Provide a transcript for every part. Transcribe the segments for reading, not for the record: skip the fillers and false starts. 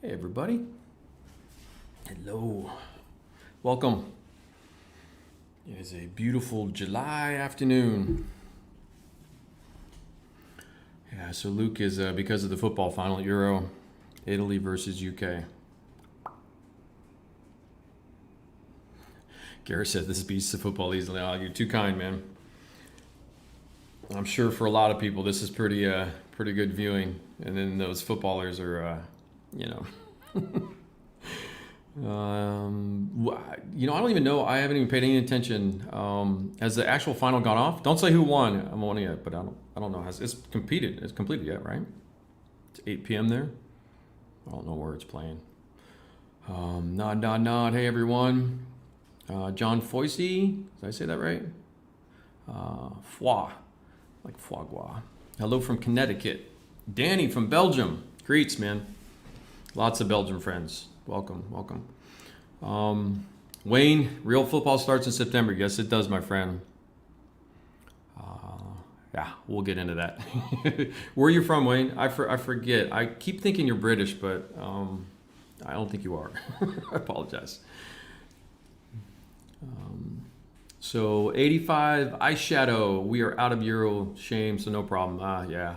Hey everybody. Hello. Welcome. It is a beautiful July afternoon. Yeah, so Luke is, because of the football final, Euro, Italy versus UK. Garrett says this beats the football easily. Oh, you're too kind, man. I'm sure for a lot of people this is pretty good viewing. And then those footballers are, you know. I don't even know. I haven't even paid any attention. Has the actual final gone off? Don't say who won. I'm on it, but I don't know. It's competed. It's completed yet, right? It's 8 p.m. there. I don't know where it's playing. Nod. Hey everyone. John Foisey. Did I say that right? Foie, like foie gras. Hello from Connecticut. Danny from Belgium. Greets, man. Lots of Belgian friends. Welcome. Wayne, real football starts in September. Yes, it does, my friend. Yeah, we'll get into that. Where are you from, Wayne? I forget. I keep thinking you're British, but I don't think you are. I apologize. So 85 eyeshadow. We are out of Euro. Shame, so no problem. Yeah.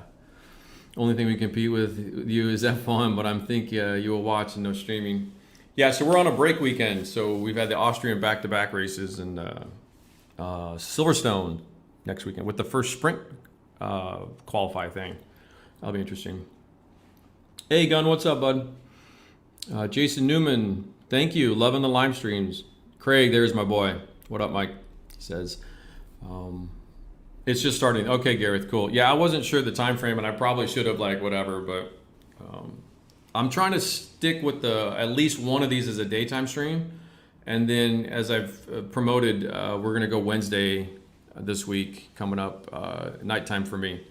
Only thing we compete with you is F1, but I'm thinking you will watch and no streaming. Yeah, so we're on a break weekend. So we've had the Austrian back-to-back races and Silverstone next weekend with the first sprint qualify thing. That'll be interesting. Hey, Gunn, what's up, bud? Jason Newman, thank you. Loving the live streams. Craig, there's my boy. What up, Mike? He says, it's just starting. Okay, Gareth, cool. Yeah, I wasn't sure the time frame, and I probably should have, whatever, but I'm trying to stick with at least one of these as a daytime stream, and then as I've promoted, we're gonna go Wednesday this week coming up, nighttime for me.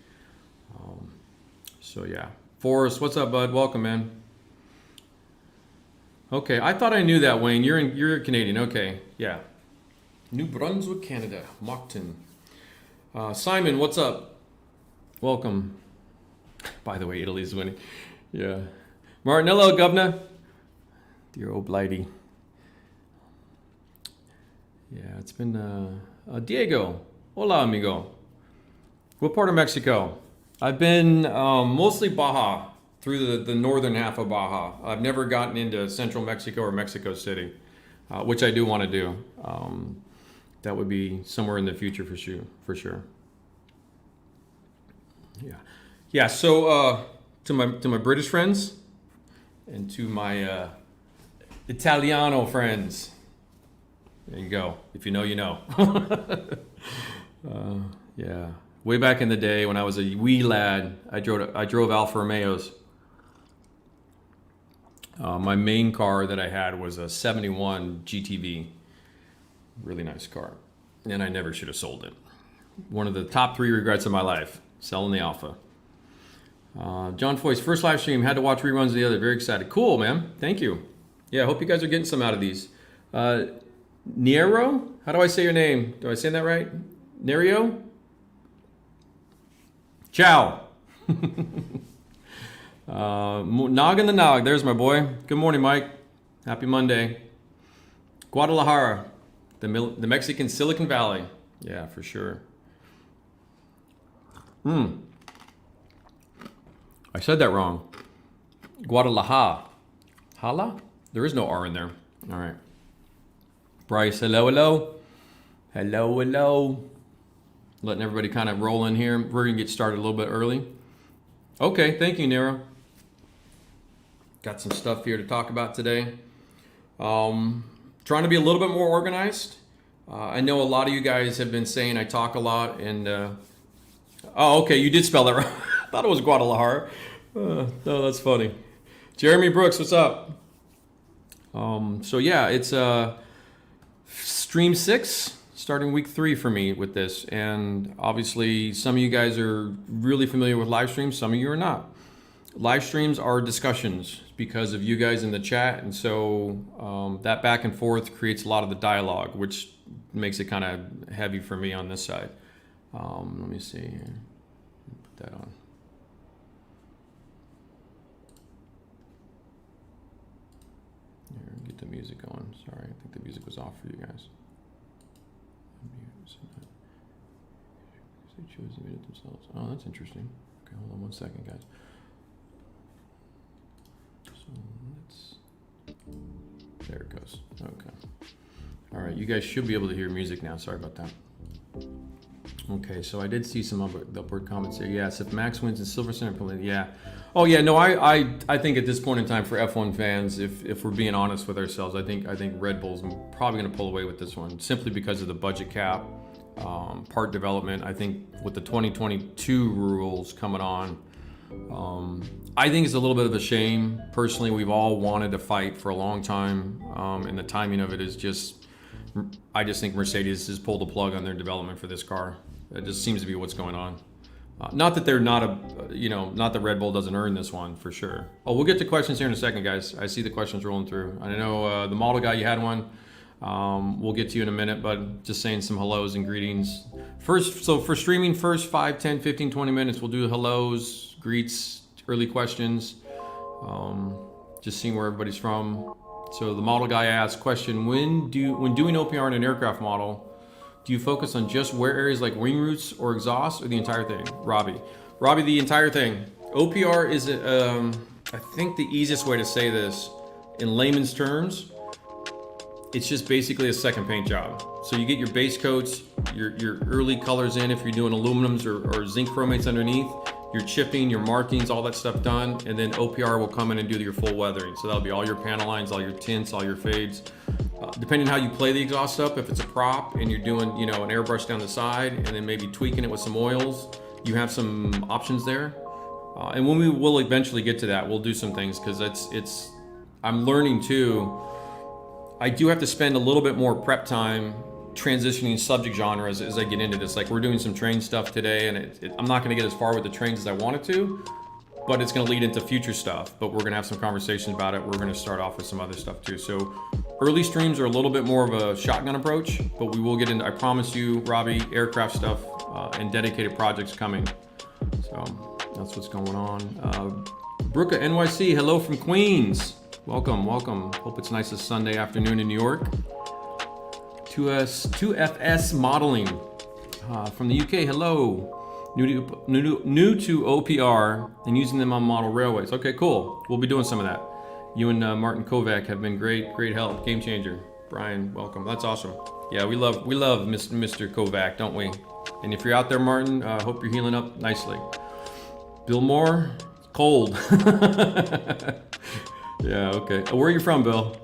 So yeah, Forrest, what's up, bud? Welcome, man. Okay, I thought I knew that, Wayne. You're Canadian. Okay, yeah. New Brunswick, Canada. Moncton. Simon, what's up? Welcome. By the way, Italy's winning. Yeah. Martinello, governor. Dear old Blighty. Yeah, it's been Diego. Hola, amigo. What part of Mexico? I've been mostly Baja, through the northern half of Baja. I've never gotten into central Mexico or Mexico City, which I do want to do. That would be somewhere in the future for sure. Yeah. So to my British friends and to my Italiano friends, there you go. If you know, you know. Yeah. Way back in the day when I was a wee lad, I drove Alfa Romeos. My main car that I had was a 71 GTV. Really nice car. And I never should have sold it. One of the top 3 regrets of my life, selling the Alpha. John Foy's first live stream, had to watch reruns of the other. Very excited. Cool, man. Thank you. Yeah, I hope you guys are getting some out of these. Niero? How do I say your name? Do I say that right? Nerio? Ciao. Nog in the Nog. There's my boy. Good morning, Mike. Happy Monday. Guadalajara. The Mexican Silicon Valley. Yeah, for sure. I said that wrong. Guadalajara. Hala? There is no R in there. All right. Bryce, hello. Letting everybody kind of roll in here. We're going to get started a little bit early. Okay, thank you, Nero. Got some stuff here to talk about today. Trying to be a little bit more organized. I know a lot of you guys have been saying I talk a lot, and oh, okay, you did spell that right. I thought it was Guadalajara. No, that's funny. Jeremy Brooks, what's up? So yeah, it's stream 6, starting week 3 for me with this, and obviously some of you guys are really familiar with live streams, some of you are not. Live streams are discussions because of you guys in the chat, and so that back and forth creates a lot of the dialogue, which makes it kind of heavy for me on this side. Let me see here. Put that on. the music going. Sorry, I think the music was off for you guys. They choose to mute themselves. Oh, that's interesting. Okay, hold on 1 second, guys. So there it goes. Okay. All right, you guys should be able to hear music now. Sorry about that. Okay, so I did see some upward comments here. Yes, if Max wins in Silver Center, yeah. Oh yeah, no, I think at this point in time for F1 fans, if we're being honest with ourselves, I think Red Bull's probably going to pull away with this one simply because of the budget cap, part development. I think with the 2022 rules coming on, I think it's a little bit of a shame. Personally, we've all wanted to fight for a long time, and the timing of it is just. I just think Mercedes has pulled the plug on their development for this car. It just seems to be what's going on. Not that they're not not that Red Bull doesn't earn this one for sure. Oh, we'll get to questions here in a second, guys. I see the questions rolling through. I know the model guy, you had one. We'll get to you in a minute, but just saying some hellos and greetings. First, so for streaming, first 5, 10, 15, 20 minutes, we'll do hellos, greets, early questions. Just seeing where everybody's from. So the model guy asked, question, when doing OPR in an aircraft model, do you focus on just wear areas like wing roots or exhaust, or the entire thing? Robbie, the entire thing. OPR is, I think the easiest way to say this, in layman's terms, it's just basically a second paint job. So you get your base coats, your early colors in if you're doing aluminums or zinc chromates underneath, your chipping, your markings, all that stuff done, and then OPR will come in and do your full weathering. So that'll be all your panel lines, all your tints, all your fades. Depending on how you play the exhaust up, if it's a prop and you're doing, an airbrush down the side and then maybe tweaking it with some oils, you have some options there. And when we will eventually get to that, we'll do some things because I'm learning too. I do have to spend a little bit more prep time transitioning subject genres as I get into this. Like we're doing some train stuff today, and I'm not going to get as far with the trains as I wanted to, but it's going to lead into future stuff. But we're going to have some conversations about it. We're going to start off with some other stuff too. So early streams are a little bit more of a shotgun approach, but we will get into, I promise you, Robbie, aircraft stuff and dedicated projects coming. So that's what's going on. Brooke NYC, hello from Queens. Welcome. Hope it's nice this Sunday afternoon in New York. 2FS Modeling from the UK. Hello. New to OPR and using them on model railways. Okay, cool. We'll be doing some of that. You and Martin Kovac have been great help. Game changer. Brian, welcome. That's awesome. Yeah, we love Mr. Kovac, don't we? And if you're out there, Martin, hope you're healing up nicely. Bill Moore, cold. Yeah, okay. Where are you from, Bill?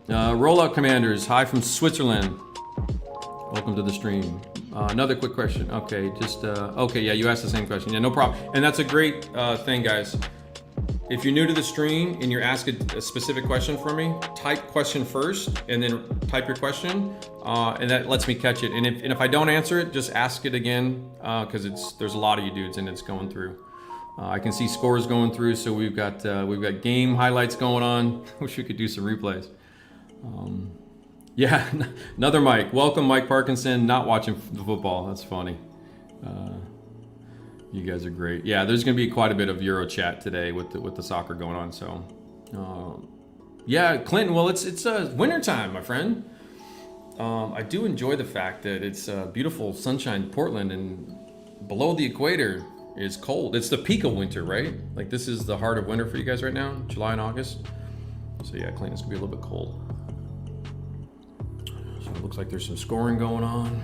Rollout Commanders, hi from Switzerland. Welcome to the stream. Another quick question. Okay, okay, yeah, you asked the same question. Yeah, no problem. And that's a great thing, guys. If you're new to the stream and you're asking a specific question for me, type question first and then type your question, and that lets me catch it. And if I don't answer it, just ask it again, because there's a lot of you dudes and it's going through. I can see scores going through, so we've got game highlights going on. Wish we could do some replays. Yeah, another Mike. Welcome, Mike Parkinson. Not watching the football. That's funny. You guys are great. Yeah, there's going to be quite a bit of Euro chat today with the soccer going on. So, yeah, Clinton. Well, it's winter time, my friend. I do enjoy the fact that it's beautiful sunshine in Portland, and below the equator is cold. It's the peak of winter, right? Like this is the heart of winter for you guys right now, July and August. So yeah, Clinton's gonna be a little bit cold. So it looks like there's some scoring going on.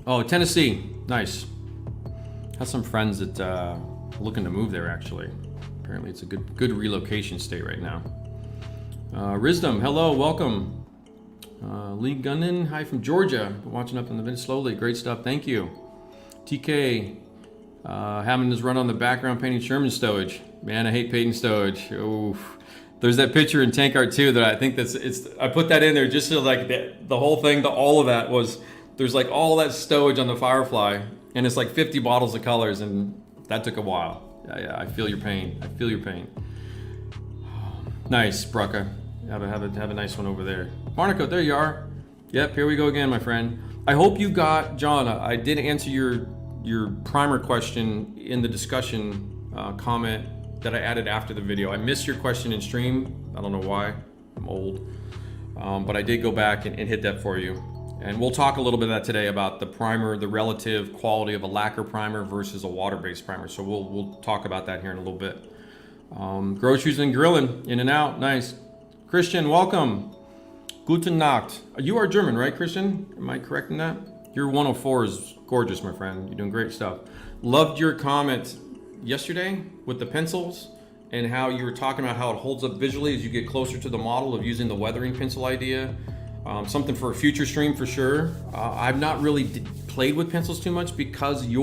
All right. Tennessee, nice. Have some friends that are looking to move there. Actually, apparently it's a good relocation state right now. Risdom, hello, welcome. Lee Gunnan, hi from Georgia. Watching up in the video slowly, great stuff. Thank you. TK, having his run on the background painting Sherman stowage. Man, I hate painting stowage. Oof. There's that picture in Tank Art 2 that I think I put that in there just so like the whole thing, all of that was, there's like all that stowage on the Firefly, and it's like 50 bottles of colors, and that took a while. Yeah, I feel your pain. Nice, Brucka. Have a nice one over there. Barnacle, there you are. Yep, here we go again, my friend. I hope you got, John, I did answer your primer question in the discussion comment that I added after the video. I missed your question in stream. I don't know why, I'm old. But I did go back and hit that for you. And we'll talk a little bit of that today about the primer, the relative quality of a lacquer primer versus a water-based primer. So we'll talk about that here in a little bit. Groceries and grilling, in and out, nice. Christian, welcome. Guten Nacht. You are German, right, Christian? Am I correct in that? Your 104 is gorgeous, my friend. You're doing great stuff. Loved your comment yesterday with the pencils and how you were talking about how it holds up visually as you get closer to the model of using the weathering pencil idea. Something for a future stream for sure. I've not really played with pencils too much because he's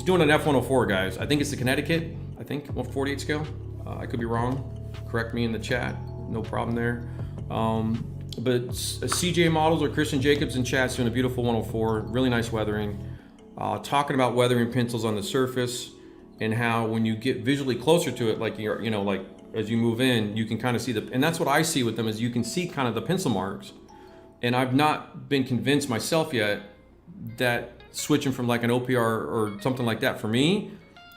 doing an F104, guys. I think it's the Connecticut, 148 scale. I could be wrong. Correct me in the chat, no problem there. But CJ Models or Christian Jacobs in chat's doing a beautiful 104, really nice weathering. Talking about weathering pencils on the surface and how when you get visually closer to it, like like as you move in, you can kind of see and that's what I see with them is you can see kind of the pencil marks. And I've not been convinced myself yet that switching from like an OPR or something like that for me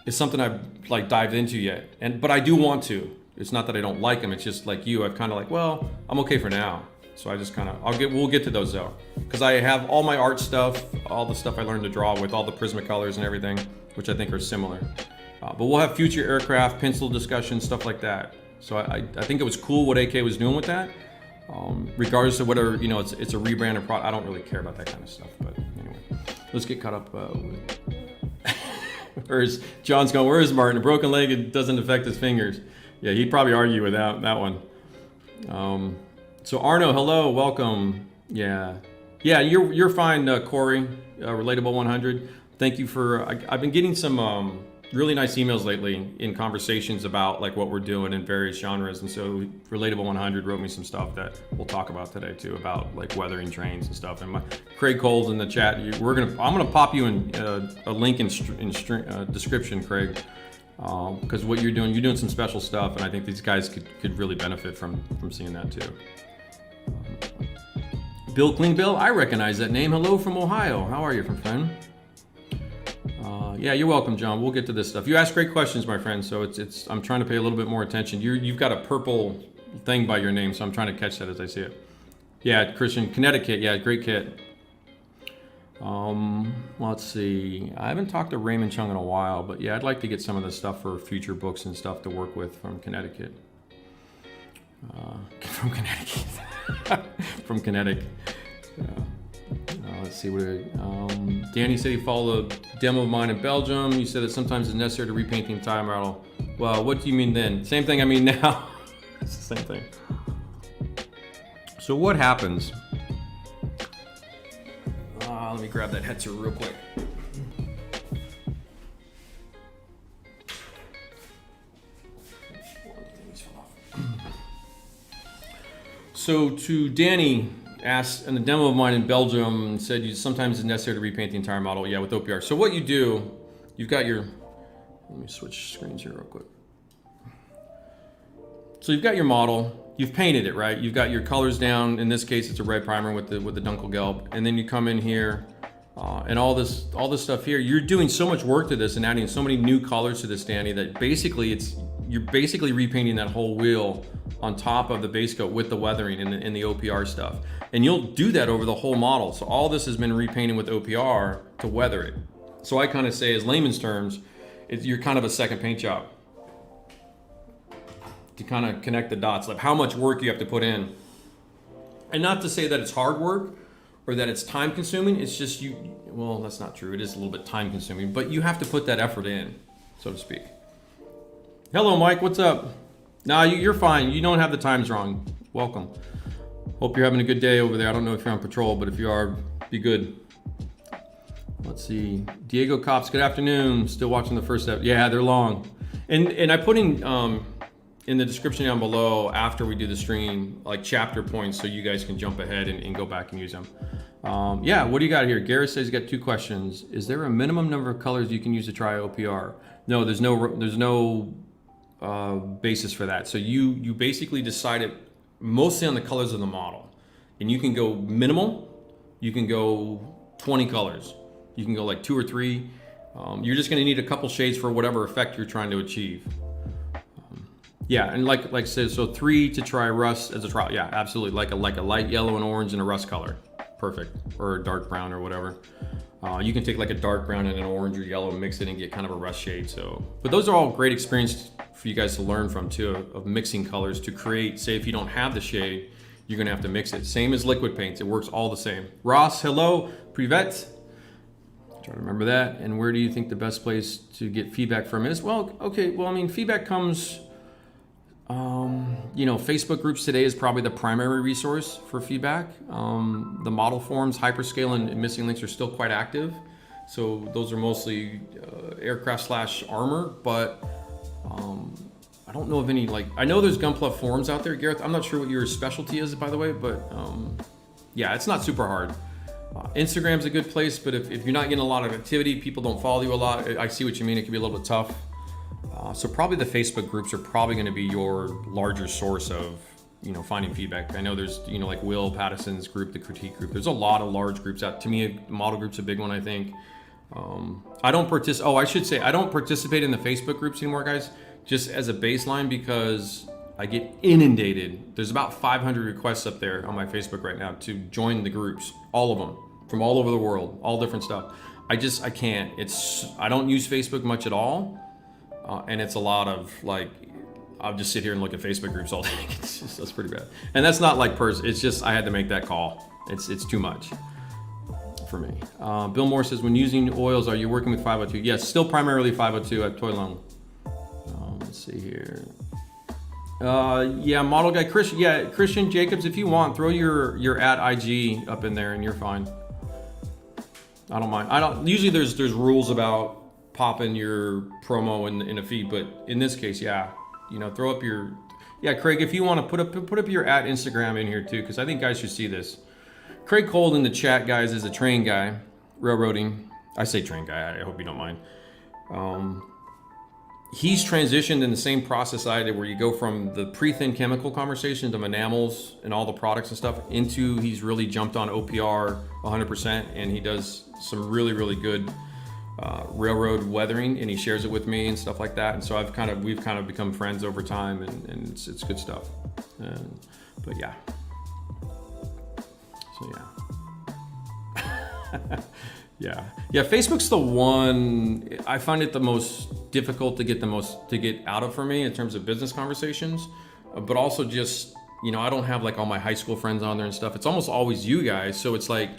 is something I've like dived into yet. But I do want to. It's not that I don't like them. It's just like you, I've kind of like, well, I'm okay for now. So I just kind of, we'll get to those though. Because I have all my art stuff, all the stuff I learned to draw with all the Prismacolors and everything, which I think are similar. But we'll have future aircraft, pencil discussions, stuff like that. So I think it was cool what AK was doing with that. Regardless of whether, it's a rebranded product, I don't really care about that kind of stuff. But anyway, let's get caught up with John's going, where is Martin? A broken leg, it doesn't affect his fingers. Yeah, he'd probably argue with that one. So Arno, hello, welcome. Yeah, you're fine, Corey. Relatable 100. Thank you for. I've been getting some really nice emails lately in conversations about like what we're doing in various genres, and so Relatable 100 wrote me some stuff that we'll talk about today too, about like weathering trains and stuff. And Craig Cole's in the chat. I'm gonna pop you in a link in description, Craig. Because what you're doing some special stuff, and I think these guys could really benefit from seeing that too. Bill Clean Bill, I recognize that name. Hello from Ohio. How are you, friend? Yeah, you're welcome, John. We'll get to this stuff. You ask great questions, my friend. So I'm trying to pay a little bit more attention. You've got a purple thing by your name, so I'm trying to catch that as I see it. Yeah, Christian, Connecticut. Yeah, great kit. Let's see. I haven't talked to Raymond Chung in a while, but yeah, I'd like to get some of the stuff for future books and stuff to work with from Connecticut. From Connecticut. From Connecticut. Let's see what Danny said he followed a demo of mine in Belgium. You said that sometimes it's necessary to repaint the entire model. Well, what do you mean then? Same thing I mean now. It's the same thing. So what happens? Let me grab that Hetzer real quick. So to Danny asked in the demo of mine in Belgium, said sometimes it's necessary to repaint the entire model. Yeah, with OPR. So what you do, you've got your, let me switch screens here real quick. So you've got your model, you've painted it, right? You've got your colors down. In this case, it's a red primer with the Dunkelgelb. And then you come in here and all this stuff here. You're doing so much work to this and adding so many new colors to this, Danny, that basically you're basically repainting that whole wheel on top of the base coat with the weathering and the OPR stuff. And you'll do that over the whole model. So all this has been repainted with OPR to weather it. So I kind of say, as layman's terms, you're kind of a second paint job to kind of connect the dots, like how much work you have to put in. And not to say that it's hard work or that it's time consuming, it's just well, that's not true. It is a little bit time consuming, but you have to put that effort in, so to speak. Hello, Mike, what's up? Nah, you're fine. You don't have the times wrong. Welcome. Hope you're having a good day over there. I don't know if you're on patrol, but if you are, be good. Let's see. Diego Cops, good afternoon. Still watching the first step. Yeah, they're long. And I put in the description down below after we do the stream, like chapter points so you guys can jump ahead and go back and use them. Yeah, what do you got here? Gareth says he's got 2 questions. Is there a minimum number of colors you can use to try OPR? No, there's no basis for that. So you basically decide it mostly on the colors of the model. And you can go minimal, you can go 20 colors. You can go like 2 or 3. You're just going to need a couple shades for whatever effect you're trying to achieve. Yeah, and like I said, so 3 to try rust as a trial. Yeah, absolutely. Like a light yellow and orange and a rust color. Perfect. Or a dark brown or whatever. You can take like a dark brown and an orange or yellow and mix it and get kind of a rust shade. So, but those are all great experience for you guys to learn from too, of mixing colors to create. Say if you don't have the shade, you're gonna have to mix it. Same as liquid paints, it works all the same. Ross, hello, privet. Try to remember that. And where do you think the best place to get feedback from is? Well, okay, well, I mean, feedback comes, you know, Facebook groups today is probably the primary resource for feedback. The model forums, Hyperscale and Missing Links are still quite active. So those are mostly aircraft / armor, but I don't know of any, like, I know there's Gunpla forums out there, Gareth. I'm not sure what your specialty is, by the way, but yeah, it's not super hard. Instagram's a good place, but if you're not getting a lot of activity, people don't follow you a lot, I see what you mean, it can be a little bit tough. So probably the Facebook groups are probably going to be your larger source of, you know, finding feedback. I know there's, you know, like Will Patterson's group, the critique group. There's a lot of large groups out. To me, model group's a big one, I think. I don't I don't participate in the Facebook groups anymore, guys, just as a baseline, because I get inundated. There's about 500 requests up there on my Facebook right now to join the groups, all of them, from all over the world, all different stuff. I can't. I don't use Facebook much at all. And it's a lot of like, I'll just sit here and look at Facebook groups all day. That's pretty bad. And that's not like it's just, I had to make that call. It's too much for me. Bill Moore says, when using oils, are you working with 502? Yes, still primarily 502 at Toy Long. Let's see here. Yeah, model guy, Christian Jacobs, if you want, throw your @IG up in there and you're fine. I don't mind. Usually there's rules about popping your promo in a feed, but in this case, yeah, you know, throw up your, Craig, if you want to put up your @Instagram in here too, because I think guys should see this. Craig Cole in the chat, guys, is a train guy, railroading. I say train guy, I hope you don't mind. He's transitioned in the same process I did, where you go from the pre-thin chemical conversation to enamels and all the products and stuff into, he's really jumped on OPR 100%, and he does some really, really good railroad weathering, and he shares it with me and stuff like that. And so we've kind of become friends over time, and it's good stuff. But yeah. So yeah. Yeah, Facebook's the one I find it the most difficult to get out of for me in terms of business conversations, but also just, you know, I don't have like all my high school friends on there and stuff. It's almost always you guys, so it's like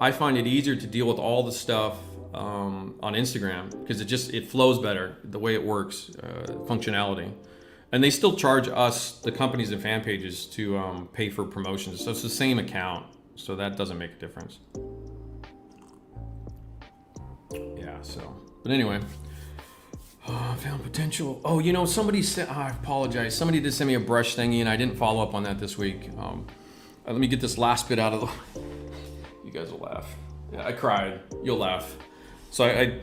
I find it easier to deal with all the stuff on Instagram, because it flows better the way it works, functionality. And they still charge us, the companies and fan pages, to pay for promotions, so it's the same account, so that doesn't make a difference. Yeah, so, but anyway, found potential. Oh, you know, somebody said, I apologize, somebody did send me a brush thingy and I didn't follow up on that this week. Let me get this last bit out of the you guys will laugh. Yeah, I cried, you'll laugh. So I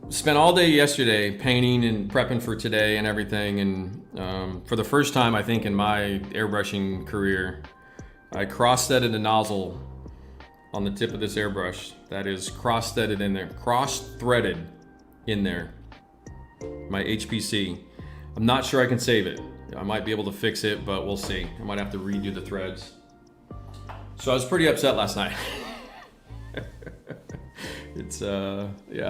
spent all day yesterday painting and prepping for today and everything, and for the first time I think in my airbrushing career, I cross-threaded a nozzle on the tip of this airbrush. That is cross-threaded in there, my HPC. I'm not sure I can save it. I might be able to fix it, but we'll see. I might have to redo the threads. So I was pretty upset last night. It's yeah,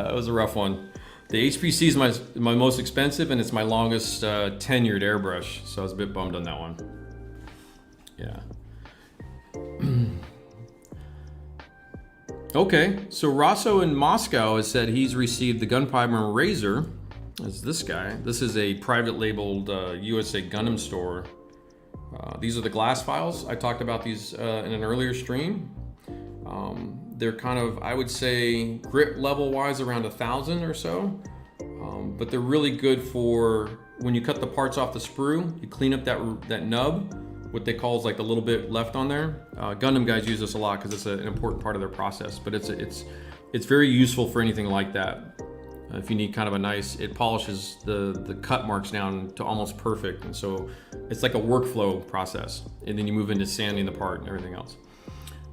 it was a rough one. The HPC is my most expensive, and it's my longest tenured airbrush, so I was a bit bummed on that one. Yeah. Okay, so Rosso in Moscow has said he's received the Gunpowder Razor. That's this guy. This is a private labeled USA Gundam store. These are the glass files. I talked about these in an earlier stream. They're kind of, I would say, grip level wise around 1,000 or so. But they're really good for when you cut the parts off the sprue, you clean up that nub, what they call is like the little bit left on there. Gundam guys use this a lot because it's an important part of their process, but it's very useful for anything like that. If you need kind of a nice, it polishes the cut marks down to almost perfect, and so it's like a workflow process, and then you move into sanding the part and everything else.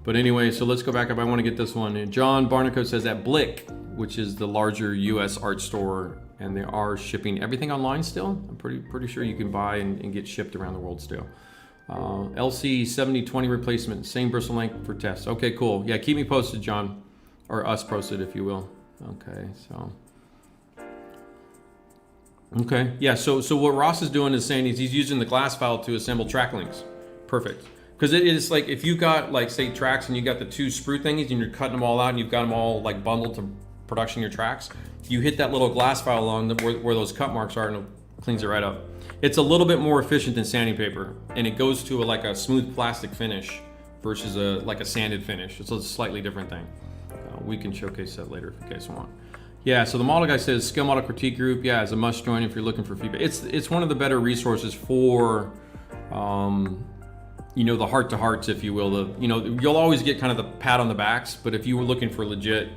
But anyway, so let's go back up. I want to get this one. John Barnaco says at Blick, which is the larger US art store, and they are shipping everything online still. I'm pretty sure you can buy and get shipped around the world still. LC 7020 replacement, same bristle length for tests. Okay, cool. Yeah, keep me posted, John, or us posted, if you will. Okay, so. Okay, yeah, so what Ross is doing is saying he's using the glass file to assemble track links. Perfect. Because it is like, if you got, like, say, tracks and you got the 2 sprue thingies and you're cutting them all out and you've got them all, like, bundled to production your tracks, you hit that little glass file along where those cut marks are and it cleans it right up. It's a little bit more efficient than sanding paper, and it goes to like a smooth plastic finish versus like a sanded finish. It's a slightly different thing. We can showcase that later if you guys want. Yeah, so the model guy says skill model critique group. Yeah, it's a must join if you're looking for feedback. It's one of the better resources for, you know, the heart to hearts, if you will. You'll always get kind of the pat on the backs, but if you were looking for legit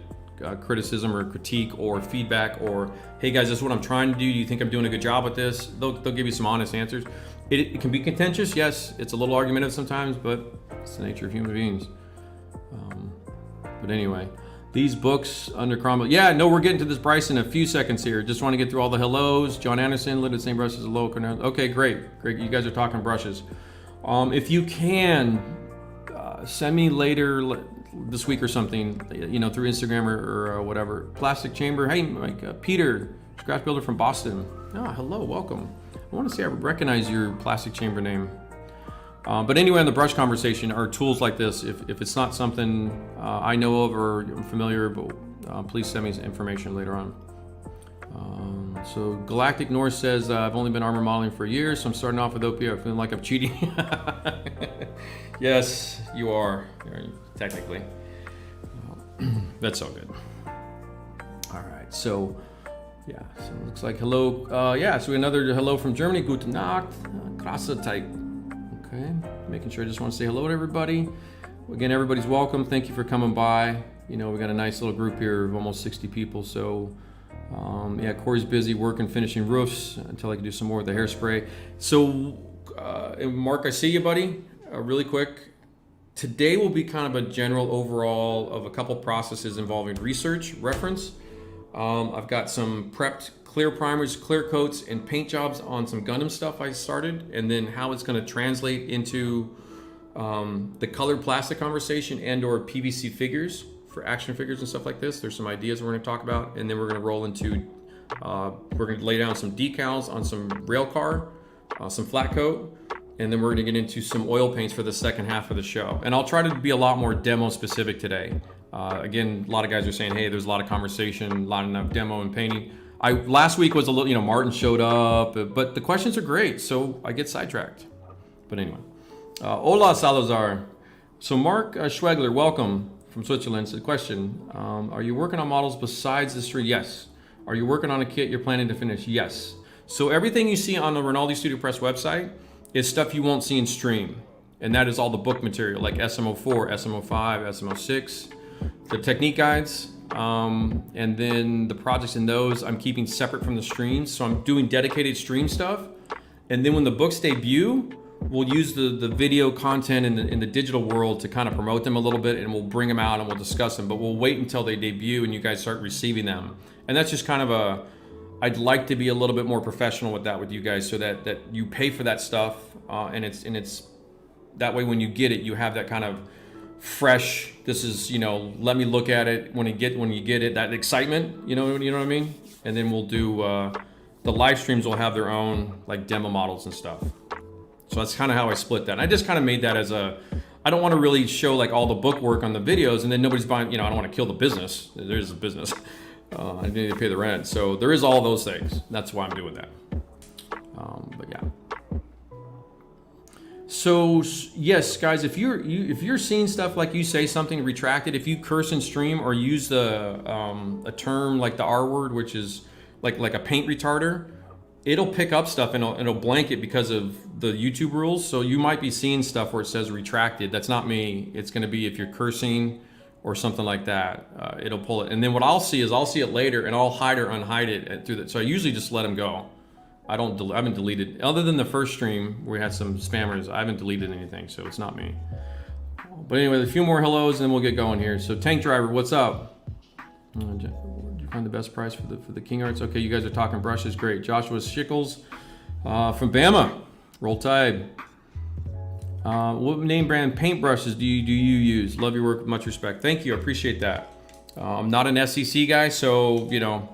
criticism or critique or feedback, or hey guys, this is what I'm trying to do, you think I'm doing a good job with this, they'll give you some honest answers. It can be contentious, yes, it's a little argumentative sometimes, but it's the nature of human beings. But anyway, these books under Cromwell. Yeah, no, we're getting to this Bryce in a few seconds here. Just want to get through all the hellos. John Anderson, lit the same brush as a low. Okay, great. You guys are talking brushes. If you can, send me later this week or something, you know, through Instagram or whatever. Plastic Chamber. Hey, Mike, Peter, scratch builder from Boston. Ah, hello, welcome. I want to say I recognize your Plastic Chamber name. But anyway, on the brush conversation, or tools like this, if it's not something I know of or I'm familiar, but please send me some information later on. So Galactic North says, I've only been armor modeling for years, so I'm starting off with OPR, feeling like I'm cheating. Yes, you are, technically. That's all good. All right, so yeah, so it looks like hello. Yeah, so another hello from Germany. Guten Nacht, Krasse type. Okay, making sure I just want to say hello to everybody. Again, everybody's welcome. Thank you for coming by. You know, we got a nice little group here of almost 60 people. So, yeah, Corey's busy working, finishing roofs until I can do some more with the hairspray. So, Mark, I see you, buddy. Really quick. Today will be kind of a general overall of a couple processes involving research, reference. I've got some prepped clear primers, clear coats, and paint jobs on some Gundam stuff I started, and then how it's going to translate into the colored plastic conversation and or PVC figures for action figures and stuff like this. There's some ideas we're going to talk about, and then we're going to roll into, we're going to lay down some decals on some rail car, some flat coat, and then we're going to get into some oil paints for the second half of the show. And I'll try to be a lot more demo specific today. Again, a lot of guys are saying, hey, there's a lot of conversation, not enough demo and painting. Last week was a little, you know, Martin showed up, but the questions are great, so I get sidetracked. But anyway, hola Salazar. So Mark Schwegler, welcome from Switzerland. So the question, are you working on models besides the street? Yes. Are you working on a kit you're planning to finish? Yes. So everything you see on the Rinaldi Studio Press website is stuff you won't see in stream. And that is all the book material, like SMO4, SMO5, SMO6, the technique guides, and then the projects in those I'm keeping separate from the streams. So I'm doing dedicated stream stuff. And then when the books debut, we'll use the video content in the digital world to kind of promote them a little bit, and we'll bring them out and we'll discuss them, but we'll wait until they debut and you guys start receiving them. And that's just kind of I'd like to be a little bit more professional with that with you guys, so that you pay for that stuff, and it's that way when you get it, you have that kind of fresh, this is, you know, let me look at it when you get it, that excitement, you know what I mean? And then we'll do the live streams will have their own like demo models and stuff. So that's kind of how I split that. And I just kind of made that as I don't want to really show like all the book work on the videos and then nobody's buying, you know, I don't want to kill the business. There's a business. I need to pay the rent. So there is all those things. That's why I'm doing that. But yeah. So yes, guys, if you're seeing stuff like you say something retracted, if you curse in stream or use a term like the R word, which is like a paint retarder, it'll pick up stuff and it'll blank it because of the YouTube rules. So you might be seeing stuff where it says retracted. That's not me. It's going to be if you're cursing or something like that. It'll pull it. And then what I'll see it later and I'll hide or unhide it through that. So I usually just let them go. I haven't deleted, other than the first stream where we had some spammers, I haven't deleted anything, so it's not me. But anyway, a few more hellos and then we'll get going here. So Tank Driver, what's up? Find the best price for the King Arts. Okay, you guys are talking brushes. Great. Joshua Schickles from Bama. Roll Tide. What name brand paint brushes do you use? Love your work with much respect. Thank you. I appreciate that. I'm not an SEC guy, so, you know,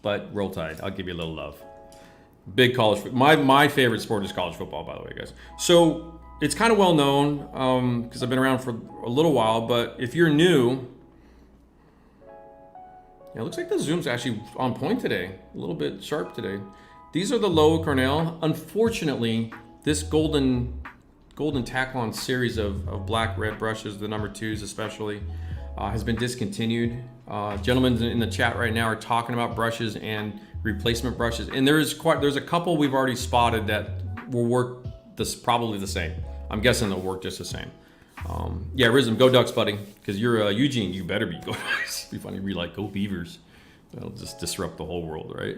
but Roll Tide. I'll give you a little love. Big college. My favorite sport is college football, by the way, guys. So it's kind of well known because I've been around for a little while, but if you're new, yeah, it looks like the zoom's actually on point today. A little bit sharp today. These are the Lowe Cornell. Unfortunately, this golden Taklon series of black red brushes, the number 2s especially, has been discontinued. Gentlemen in the chat right now are talking about brushes and replacement brushes, and there's a couple we've already spotted that will work probably the same. I'm guessing they'll work just the same. Yeah, Rizm, go Ducks, buddy, because you're Eugene. You better be go Ducks. It'd be funny to be like, go Beavers. That'll just disrupt the whole world, right?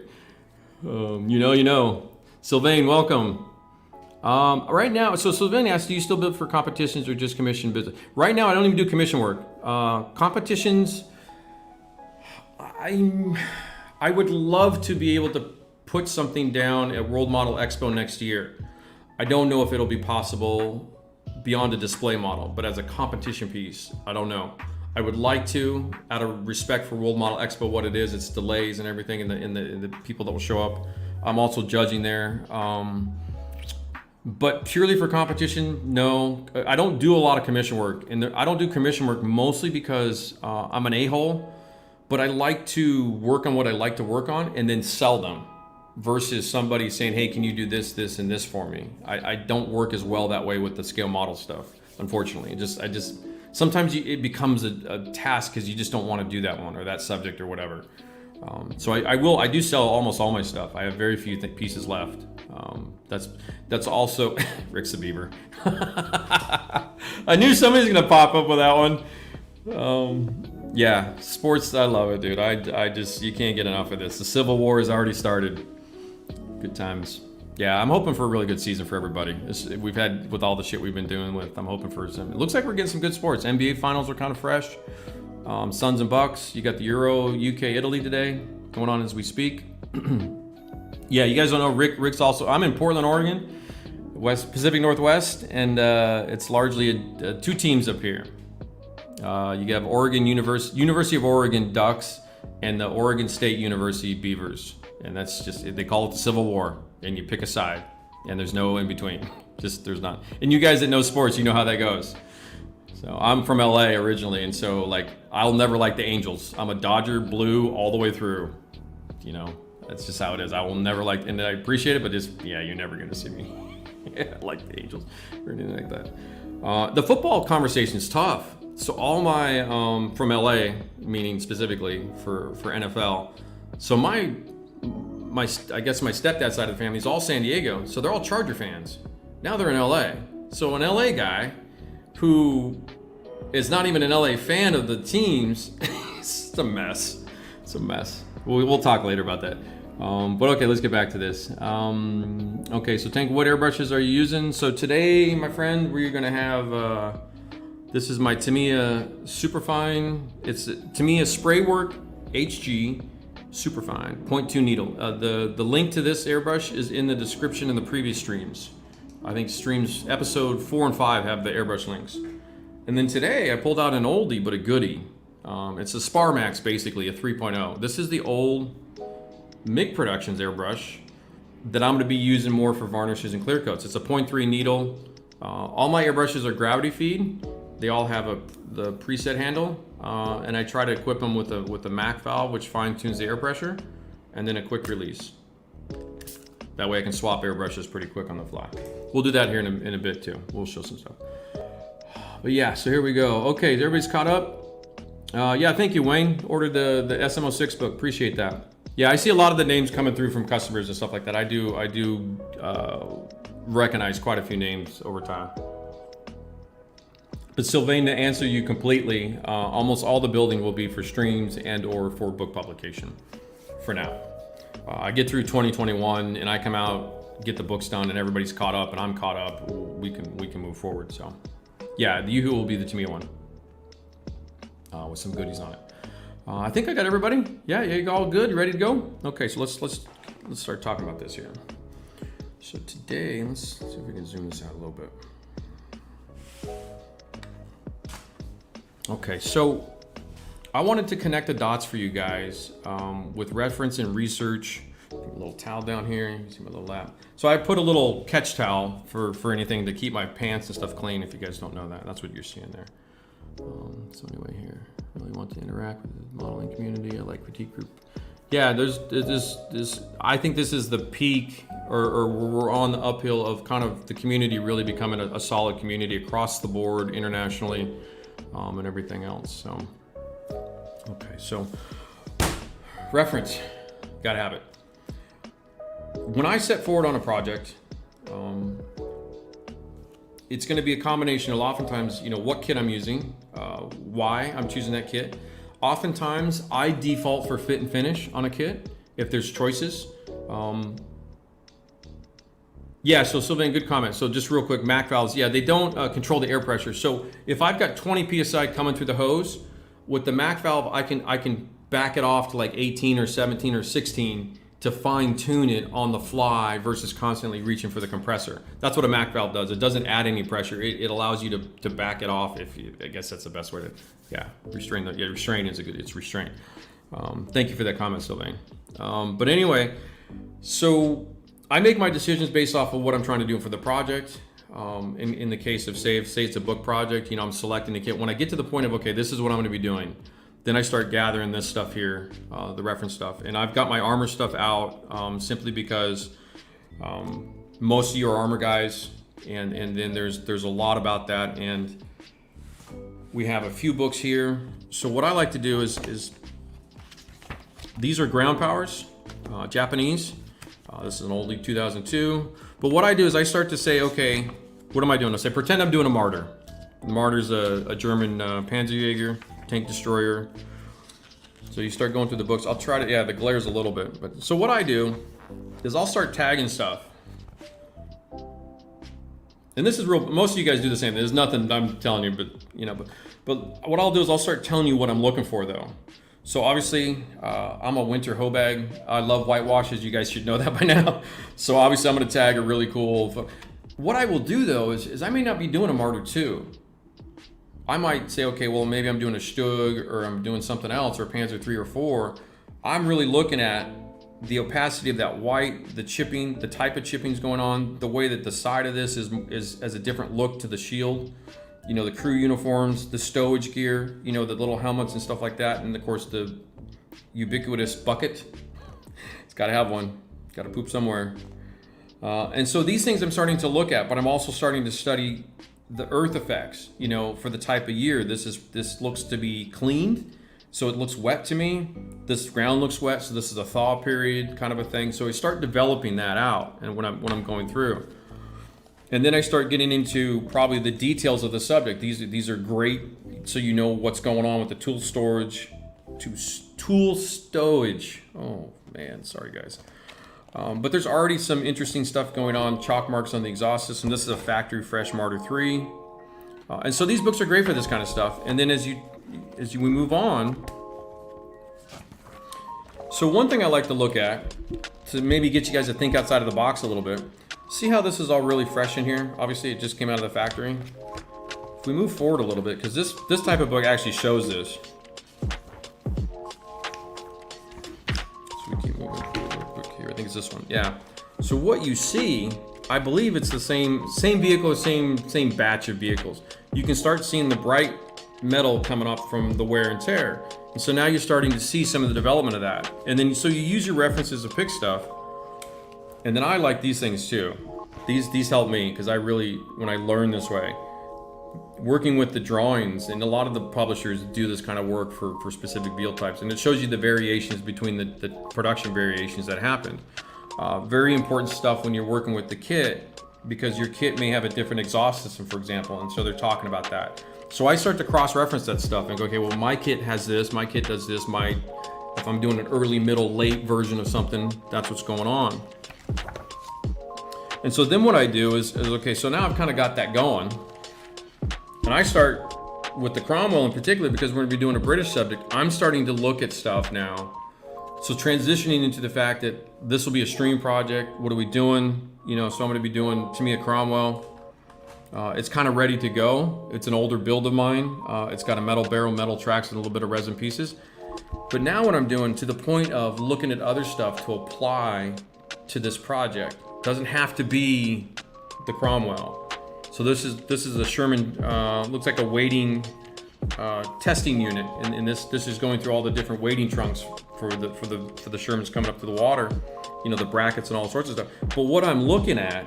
You know. Sylvain, welcome. Right now, so Sylvain asked, do you still build for competitions or just commission business? Right now, I don't even do commission work. Competitions, I would love to be able to put something down at World Model Expo next year. I don't know if it'll be possible beyond a display model, but as a competition piece, I don't know. I would like to, out of respect for World Model Expo, what it is, its delays and everything, and the people that will show up. I'm also judging there. But purely for competition, no. I don't do a lot of commission work, and I don't do commission work mostly because I'm an a-hole, but I like to work on what I like to work on and then sell them versus somebody saying, hey, can you do this, this, and this for me? I don't work as well that way with the scale model stuff, unfortunately. Sometimes it becomes a task because you just don't want to do that one or that subject or whatever. So I do sell almost all my stuff. I have very few pieces left. That's also Rick's a Beaver. I knew somebody's gonna pop up with that one. Yeah, sports, I love it, dude. I just, you can't get enough of this. The Civil War has already started. Good times. Yeah, I'm hoping for a really good season for everybody. We've had, with all the shit we've been doing with, I'm hoping for some, it looks like we're getting some good sports. NBA finals are kind of fresh. Suns and Bucks. You got the Euro, UK, Italy today going on as we speak. Yeah, you guys don't know, Rick's also, I'm in Portland, Oregon, Pacific Northwest, and it's largely two teams up here. You have Oregon University of Oregon Ducks and the Oregon State University Beavers. And that's just, they call it the Civil War, and you pick a side, and there's no in between. There's not. And you guys that know sports, you know how that goes. So I'm from LA originally, and so like, I'll never like the Angels. I'm a Dodger blue all the way through, you know. That's just how it is. I will never like, and I appreciate it, but just, yeah, you're never gonna see me like the Angels or anything like that. The football conversation is tough. So all my, from LA, meaning specifically for NFL, so I guess my stepdad's side of the family is all San Diego, so they're all Charger fans. Now they're in LA. So an LA guy who is not even an LA fan of the teams, it's a mess. It's a mess. We'll talk later about that. But okay, let's get back to this. Okay, so Tank, what airbrushes are you using? So today, my friend, we're gonna have, this is my Tamiya Superfine. It's Tamiya Spraywork HG Superfine 0.2 needle. The link to this airbrush is in the description in the previous streams. I think streams episode 4 and 5 have the airbrush links. And then today I pulled out an oldie but a goodie. It's a Sparmax, basically a 3.0. This is the old MIG Productions airbrush that I'm going to be using more for varnishes and clear coats. It's a 0.3 needle. All my airbrushes are gravity feed. They all have the preset handle, and I try to equip them with a MAC valve, which fine tunes the air pressure, and then a quick release. That way I can swap airbrushes pretty quick on the fly. We'll do that here in a bit too. We'll show some stuff. But yeah, so here we go. Okay, everybody's caught up. Yeah, thank you, Wayne. Ordered the SM06 book. Appreciate that. Yeah, I see a lot of the names coming through from customers and stuff like that. I do recognize quite a few names over time. But Sylvain, to answer you completely, almost all the building will be for streams and or for book publication for now. I get through 2021 and I come out, get the books done, and everybody's caught up and I'm caught up. We can move forward. So yeah, the Yoo-Hoo will be the Tamiya one with some goodies on it. I think I got everybody. Yeah, you all good? You ready to go? Okay, so let's start talking about this here. So today, let's see if we can zoom this out a little bit. Okay, so I wanted to connect the dots for you guys with reference and research. A little towel down here, you can see my little lap. So I put a little catch towel for anything to keep my pants and stuff clean, if you guys don't know that. That's what you're seeing there. So anyway here, I really want to interact with the modeling community. I like critique group. Yeah, there's this, I think this is the peak, or we're on the uphill of kind of the community really becoming a solid community across the board, internationally, and everything else. So, okay, so reference, gotta have it. When I set forward on a project, it's going to be a combination of oftentimes, what kit I'm using, why I'm choosing that kit. Oftentimes, I default for fit and finish on a kit if there's choices. Yeah, so Sylvain, good comment. So just real quick, MAC valves, yeah, they don't control the air pressure. So if I've got 20 PSI coming through the hose, with the MAC valve, I can back it off to like 18 or 17 or 16 to fine tune it on the fly versus constantly reaching for the compressor. That's what a MAC valve does. It doesn't add any pressure. It allows you to back it off, I guess that's the best way to, restrain. Restrain is it's restraint. Thank you for that comment, Sylvain. But anyway, so I make my decisions based off of what I'm trying to do for the project. In the case of, say it's a book project, I'm selecting the kit. When I get to the point of, okay, this is what I'm gonna be doing, then I start gathering this stuff here, the reference stuff. And I've got my armor stuff out simply because most of you are armor guys, and then there's a lot about that. And we have a few books here. So what I like to do is these are ground powers, Japanese. This is an oldie, 2002. But what I do is I start to say, okay, what am I doing? I say, pretend I'm doing a Marder. The Marder's a German Panzerjäger tank destroyer. So you start going through the books. I'll try to, the glare's a little bit. But so what I do is I'll start tagging stuff. And this is real, most of you guys do the same. There's nothing I'm telling you, but what I'll do is I'll start telling you what I'm looking for though. So obviously, I'm a winter hoe bag. I love whitewashes. You guys should know that by now. So obviously I'm gonna tag a really cool, what I will do though is I may not be doing a Marder 2. I might say, okay, well, maybe I'm doing a Stug or I'm doing something else, or a Panzer 3 or 4. I'm really looking at the opacity of that white, the chipping, the type of chipping's going on, the way that the side of this is as a different look to the shield. The crew uniforms, the stowage gear, the little helmets and stuff like that. And of course, the ubiquitous bucket. It's gotta have one, gotta poop somewhere. And so these things I'm starting to look at, but I'm also starting to study the earth effects, for the type of year. This looks to be cleaned, so it looks wet to me. This ground looks wet, so this is a thaw period kind of a thing. So I start developing that out, and when I'm going through, and then I start getting into probably the details of the subject. These are great, so you know what's going on with the tool storage, tool stowage. Oh man, sorry guys. But there's already some interesting stuff going on. Chalk marks on the exhaust system. This is a factory fresh Marder 3. And so these books are great for this kind of stuff. And then as we move on, so one thing I like to look at to maybe get you guys to think outside of the box a little bit. See how this is all really fresh in here? Obviously it just came out of the factory. If we move forward a little bit, because this type of book actually shows this. So we keep moving forward real quick here. I think it's this one. Yeah. So what you see, I believe it's the same vehicle, same batch of vehicles. You can start seeing the bright metal coming up from the wear and tear. And so now you're starting to see some of the development of that. And then so you use your references to pick stuff. And then I like these things too. These help me because when I learn this way, working with the drawings, and a lot of the publishers do this kind of work for specific build types, and it shows you the variations between the production variations that happened. Very important stuff when you're working with the kit, because your kit may have a different exhaust system, for example, and so they're talking about that. So I start to cross-reference that stuff and go, okay, well, my kit has this, my kit does this, if I'm doing an early, middle, late version of something, that's what's going on. And so then what I do is okay, so now I've kind of got that going, and I start with the Cromwell in particular, because we're going to be doing a British subject, I'm starting to look at stuff now. So transitioning into the fact that this will be a stream project. What are we doing? You know, so I'm going to be doing, to me, a Cromwell. It's kind of ready to go. It's an older build of mine. It's got a metal barrel, metal tracks, and a little bit of resin pieces. But now what I'm doing, to the point of looking at other stuff to apply to this project, doesn't have to be the Cromwell. So this is a Sherman, looks like a weighting testing unit, and this is going through all the different weighting trunks for the Shermans coming up to the water, you know, the brackets and all sorts of stuff. But what I'm looking at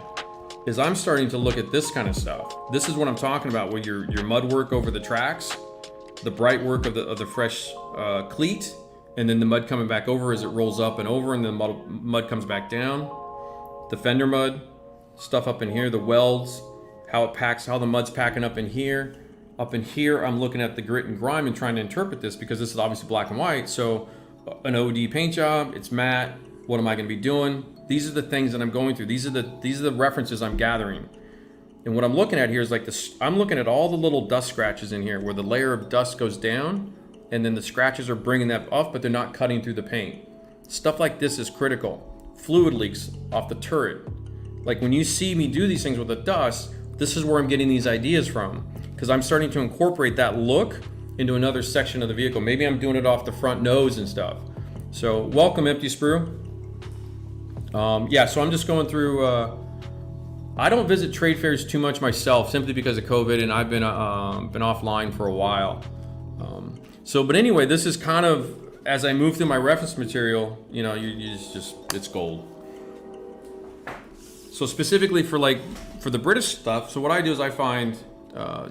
is I'm starting to look at this kind of stuff. This is what I'm talking about, where your mud work over the tracks, the bright work of the fresh cleat, and then the mud coming back over as it rolls up and over, and then mud comes back down. The fender mud, stuff up in here, the welds, how it packs, how the mud's packing up in here. Up in here, I'm looking at the grit and grime and trying to interpret this, because this is obviously black and white. So an OD paint job, it's matte. What am I going to be doing? These are the things that I'm going through. These are the references I'm gathering. And what I'm looking at here is like this. I'm looking at all the little dust scratches in here, where the layer of dust goes down, and then the scratches are bringing that off, but they're not cutting through the paint. Stuff like this is critical. Fluid leaks off the turret. Like when you see me do these things with the dust, this is where I'm getting these ideas from, because I'm starting to incorporate that look into another section of the vehicle. Maybe I'm doing it off the front nose and stuff. So welcome, Empty Sprue. Yeah, so I'm just going through, I don't visit trade fairs too much myself, simply because of COVID, and I've been offline for a while. But anyway, this is kind of, as I move through my reference material, you know, it's gold. So specifically for the British stuff, so what I do is I find,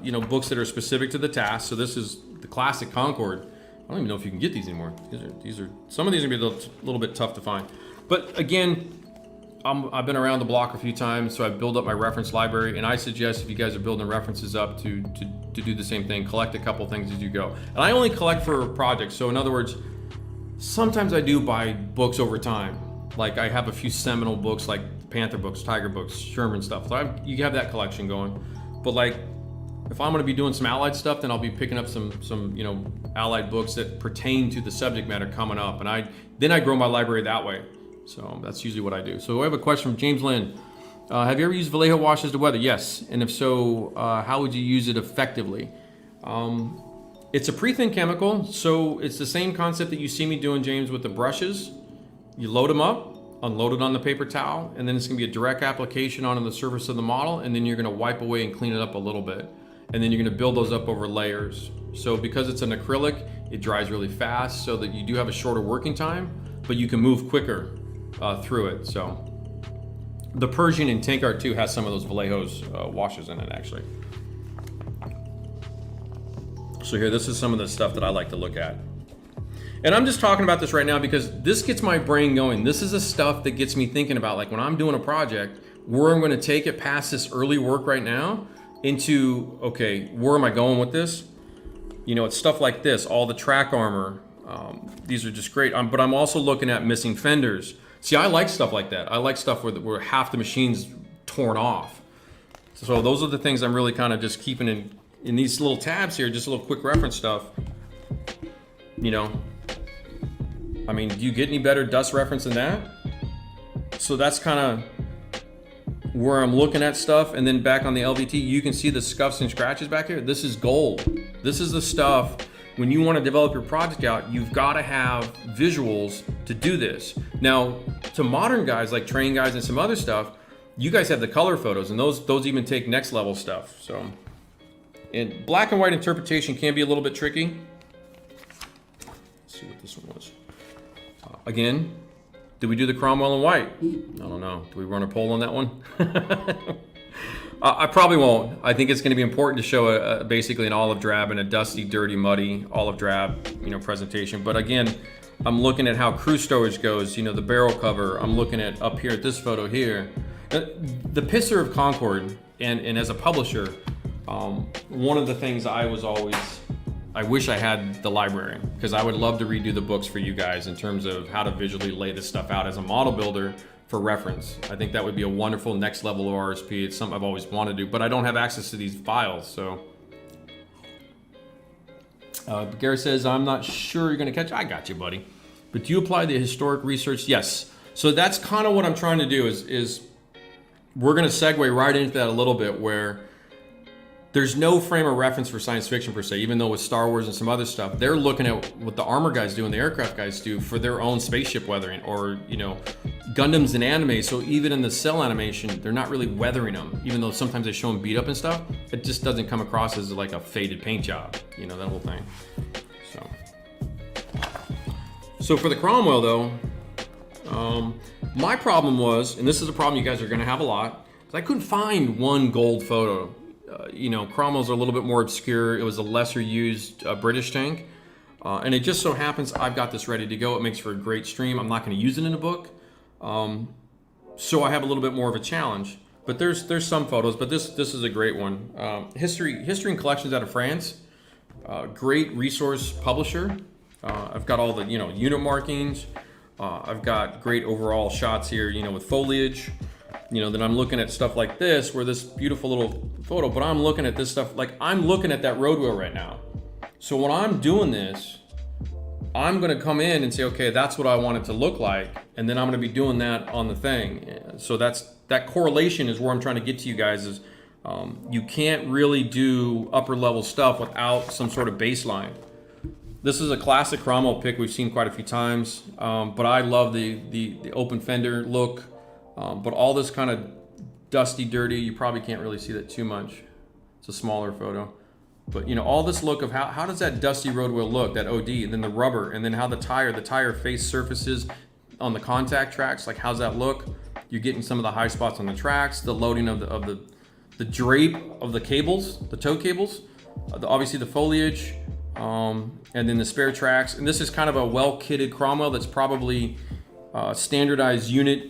you know, books that are specific to the task. So this is the classic Concord. I don't even know if you can get these anymore. These are some of these are gonna be a little bit tough to find. But again, I've been around the block a few times, so I build up my reference library, and I suggest if you guys are building references up to do the same thing, collect a couple things as you go. And I only collect for projects. So in other words, sometimes I do buy books over time. Like I have a few seminal books, like Panther books, Tiger books, Sherman stuff. So you have that collection going. But like, if I'm going to be doing some allied stuff, then I'll be picking up some you know, allied books that pertain to the subject matter coming up, and then I grow my library that way. So that's usually what I do. So I have a question from James Lynn. Have you ever used Vallejo washes to weather? Yes. And if so, how would you use it effectively? It's a pre-thin chemical, so it's the same concept that you see me doing, James, with the brushes. You load them up, unload it on the paper towel, and then it's going to be a direct application onto the surface of the model, and then you're going to wipe away and clean it up a little bit. And then you're going to build those up over layers. So because it's an acrylic, it dries really fast, so that you do have a shorter working time, but you can move quicker through it. So the Persian in Tank Art 2 has some of those Vallejo's washes in it, actually. So here, this is some of the stuff that I like to look at. And I'm just talking about this right now because this gets my brain going. This is the stuff that gets me thinking about, like when I'm doing a project, where I'm going to take it past this early work right now into, okay, where am I going with this? You know, it's stuff like this, all the track armor. These are just great. But I'm also looking at missing fenders. See, I like stuff like that. I like stuff where half the machine's torn off. So those are the things I'm really kind of just keeping in these little tabs here, just a little quick reference stuff. You know, I mean, do you get any better dust reference than that? So that's kind of where I'm looking at stuff. And then back on the LVT, you can see the scuffs and scratches back here. This is gold. This is the stuff, when you want to develop your project out, you've got to have visuals to do this. Now, to modern guys like train guys and some other stuff, you guys have the color photos, and those even take next level stuff. So, and black and white interpretation can be a little bit tricky. Let's see what this one was. Again, did we do the Cromwell in white? I don't know. Do we run a poll on that one? I probably won't. I think it's going to be important to show basically an olive drab and a dusty, dirty, muddy olive drab, you know, presentation. But again, I'm looking at how crew storage goes. You know, the barrel cover. I'm looking at up here at this photo here. The pisser of Concord, and as a publisher, one of the things I wish I had the library, because I would love to redo the books for you guys in terms of how to visually lay this stuff out as a model builder for reference. I think that would be a wonderful next level of RSP. It's something I've always wanted to do, but I don't have access to these files. So Garrett says, I'm not sure you're going to catch. I got you, buddy. But do you apply the historic research? Yes. So that's kind of what I'm trying to do is we're going to segue right into that a little bit, where there's no frame of reference for science fiction per se, even though with Star Wars and some other stuff, they're looking at what the armor guys do and the aircraft guys do for their own spaceship weathering, or, you know, Gundams in anime. So even in the cell animation, they're not really weathering them, even though sometimes they show them beat up and stuff. It just doesn't come across as like a faded paint job, you know, that whole thing. So for the Cromwell though, my problem was, and this is a problem you guys are gonna have a lot, is I couldn't find one gold photo. You know, Cromwell's are a little bit more obscure. It was a lesser used British tank. And it just so happens I've got this ready to go. It makes for a great stream. I'm not gonna use it in a book. So I have a little bit more of a challenge. But there's some photos, but this is a great one. History and Collections out of France. Great resource publisher. I've got all the, you know, unit markings. I've got great overall shots here, you know, with foliage. You know, then I'm looking at stuff like this, where this beautiful little photo, but I'm looking at this stuff, like I'm looking at that road wheel right now. So when I'm doing this, I'm gonna come in and say, okay, that's what I want it to look like. And then I'm gonna be doing that on the thing. So that correlation is where I'm trying to get to you guys is, you can't really do upper level stuff without some sort of baseline. This is a classic Cromwell pick we've seen quite a few times, but I love the open fender look. But all this kind of dusty, dirty, you probably can't really see that too much. It's a smaller photo. But you know, all this look of how does that dusty road wheel look, that OD, and then the rubber, and then how the tire face surfaces on the contact tracks, like how's that look? You're getting some of the high spots on the tracks, the loading of the drape of the cables, the tow cables, obviously the foliage, and then the spare tracks. And this is kind of a well-kitted Cromwell that's probably standardized unit,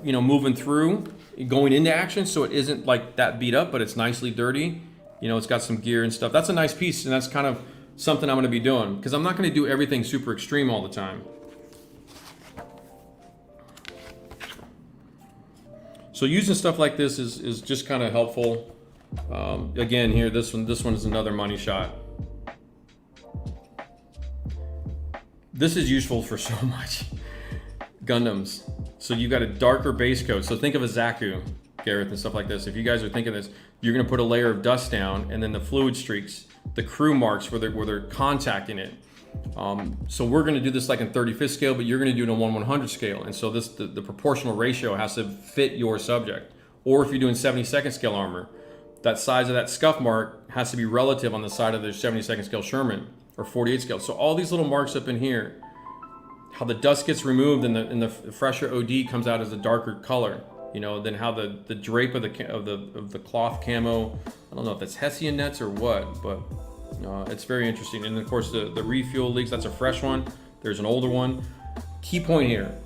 you know, moving through, going into action, so it isn't like that beat up, but it's nicely dirty. You know, it's got some gear and stuff. That's a nice piece, and that's kind of something I'm going to be doing, because I'm not going to do everything super extreme all the time. So using stuff like this is just kind of helpful. Again, here, this one is another money shot. This is useful for so much. Gundams. So you've got a darker base coat. So think of a Zaku, Gareth, and stuff like this. If you guys are thinking this, you're gonna put a layer of dust down, and then the fluid streaks, the crew marks where they're contacting it. So we're gonna do this like in 35th scale, but you're gonna do it in 1/100 scale. And so the proportional ratio has to fit your subject. Or if you're doing 72nd scale armor, that size of that scuff mark has to be relative on the side of the 72nd scale Sherman or 48 scale. So all these little marks up in here, how the dust gets removed and the fresher OD comes out as a darker color, you know, then how the drape of the cloth camo, I don't know if that's Hessian nets or what, but it's very interesting. And of course the refuel leaks, that's a fresh one. There's an older one. Key point here,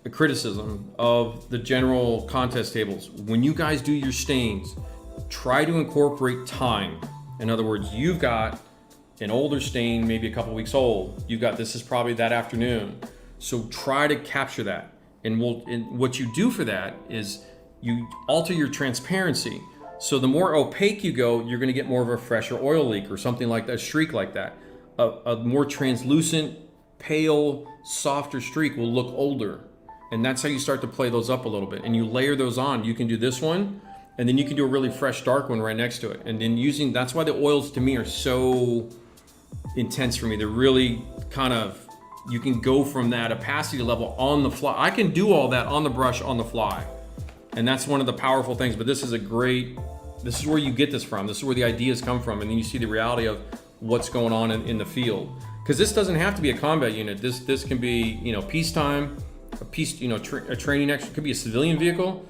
the criticism of the general contest tables. When you guys do your stains, try to incorporate time. In other words, you've got an older stain, maybe a couple weeks old. You got, this is probably that afternoon. So try to capture that. And what you do for that is you alter your transparency. So the more opaque you go, you're gonna get more of a fresher oil leak or something like that, a streak like that. A more translucent, pale, softer streak will look older. And that's how you start to play those up a little bit. And you layer those on. You can do this one, and then you can do a really fresh dark one right next to it. And then that's why the oils to me are so intense for me. They're really kind of, you can go from that opacity level on the fly. I can do all that on the brush on the fly. And that's one of the powerful things, but this is where you get this from. This is where the ideas come from. And then you see the reality of what's going on in the field. Because this doesn't have to be a combat unit. This can be, you know, peacetime, a training extra, could be a civilian vehicle.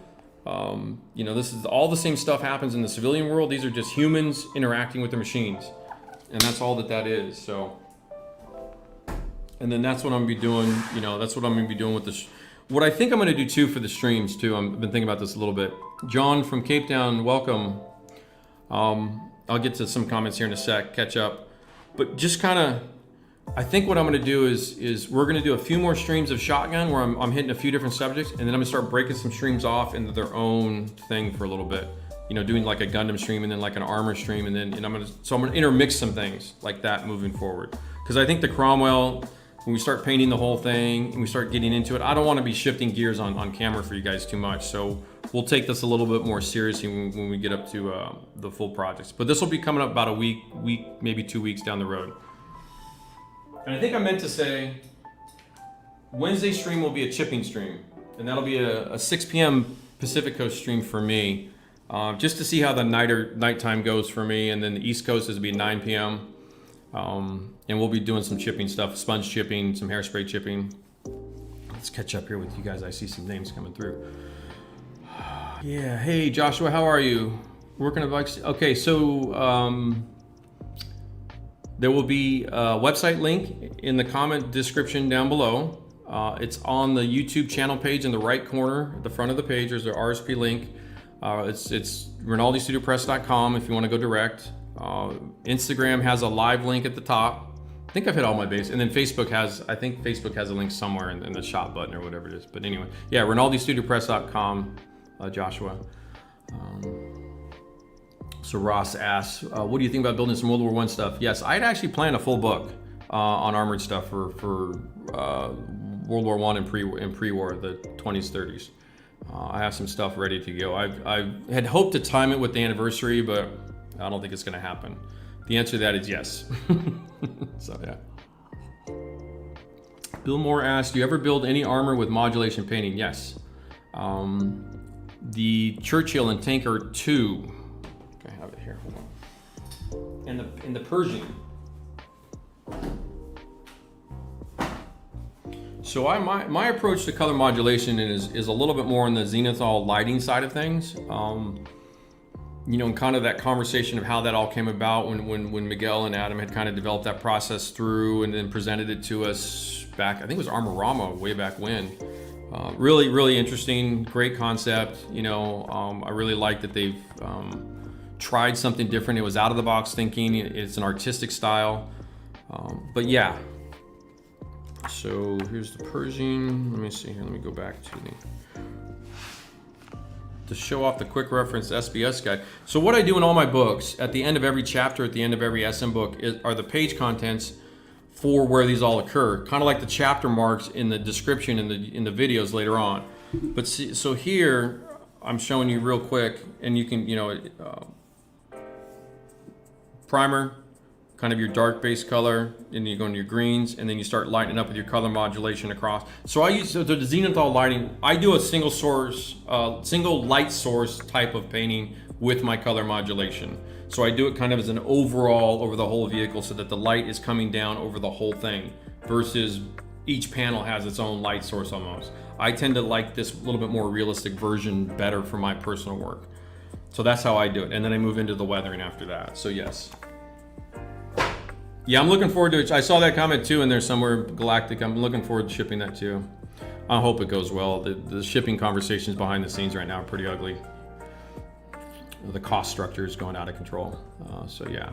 You know, this is all the same stuff happens in the civilian world. These are just humans interacting with the machines. And that's all that is. So, and then that's what I'm gonna be doing, you know, that's what I'm gonna be doing with this. What I think I'm gonna do too for the streams too, I've been thinking about this a little bit. John from Cape Town, welcome. I'll get to some comments here in a sec, catch up. But just kind of, I think what I'm gonna do is we're gonna do a few more streams of shotgun where I'm hitting a few different subjects, and then I'm gonna start breaking some streams off into their own thing for a little bit. you know, doing like a Gundam stream and then like an armor stream, and then I'm gonna intermix some things like that moving forward. Because I think the Cromwell, when we start painting the whole thing and we start getting into it, I don't want to be shifting gears on camera for you guys too much. So we'll take this a little bit more seriously when we get up to the full projects. But this will be coming up about a week, maybe 2 weeks down the road. And I think I meant to say Wednesday stream will be a chipping stream, and that'll be a 6 p.m. Pacific Coast stream for me. Just to see how the nighttime goes for me, and then the East Coast is be 9 p.m. And we'll be doing some chipping stuff, sponge chipping, some hairspray chipping. Let's catch up here with you guys. I see some names coming through. Yeah, hey Joshua, how are you? Working on bikes? Okay, so there will be a website link in the comment description down below. It's on the YouTube channel page in the right corner, at the front of the page. There's an RSP link. It's RinaldiStudioPress.com if you want to go direct. Instagram has a live link at the top. I think I've hit all my base. And then Facebook has a link somewhere in the shop button or whatever it is. But anyway, yeah, RinaldiStudioPress.com, Joshua. So Ross asks, what do you think about building some World War I stuff? Yes, I'd actually planned a full book on armored stuff for World War I and pre-war, the 20s, 30s. I have some stuff ready to go. I had hoped to time it with the anniversary, but I don't think it's going to happen. The answer to that is yes. So yeah. Bill Moore asked, do you ever build any armor with modulation painting? Yes. The Churchill and Tanker 2. Okay, I have it here. Hold on. And the Pershing. So my approach to color modulation is a little bit more on the zenithal lighting side of things. You know, and kind of that conversation of how that all came about when Miguel and Adam had kind of developed that process through and then presented it to us back, I think it was Armorama way back when. Really, really interesting, great concept. You know, I really like that they've tried something different. It was out of the box thinking. It's an artistic style. But yeah. So here's the Pershing. Let me see here. Let me go back to show off the quick reference SBS guide. So what I do in all my books, at the end of every chapter, at the end of every SM book, are the page contents for where these all occur. Kind of like the chapter marks in the description in the videos later on. But see, so here I'm showing you real quick, and you can, you know, primer, kind of your dark base color, and you go into your greens, and then you start lighting up with your color modulation across. So I use the zenithal lighting. I do a single light source type of painting with my color modulation. So I do it kind of as an overall over the whole vehicle, so that the light is coming down over the whole thing, versus each panel has its own light source almost. I tend to like this little bit more realistic version better for my personal work. So that's how I do it, and then I move into the weathering after that. So yes. Yeah, I'm looking forward to it. I saw that comment too in there somewhere, Galactic. I'm looking forward to shipping that too. I hope it goes well. The shipping conversations behind the scenes right now are pretty ugly. The cost structure is going out of control. So yeah.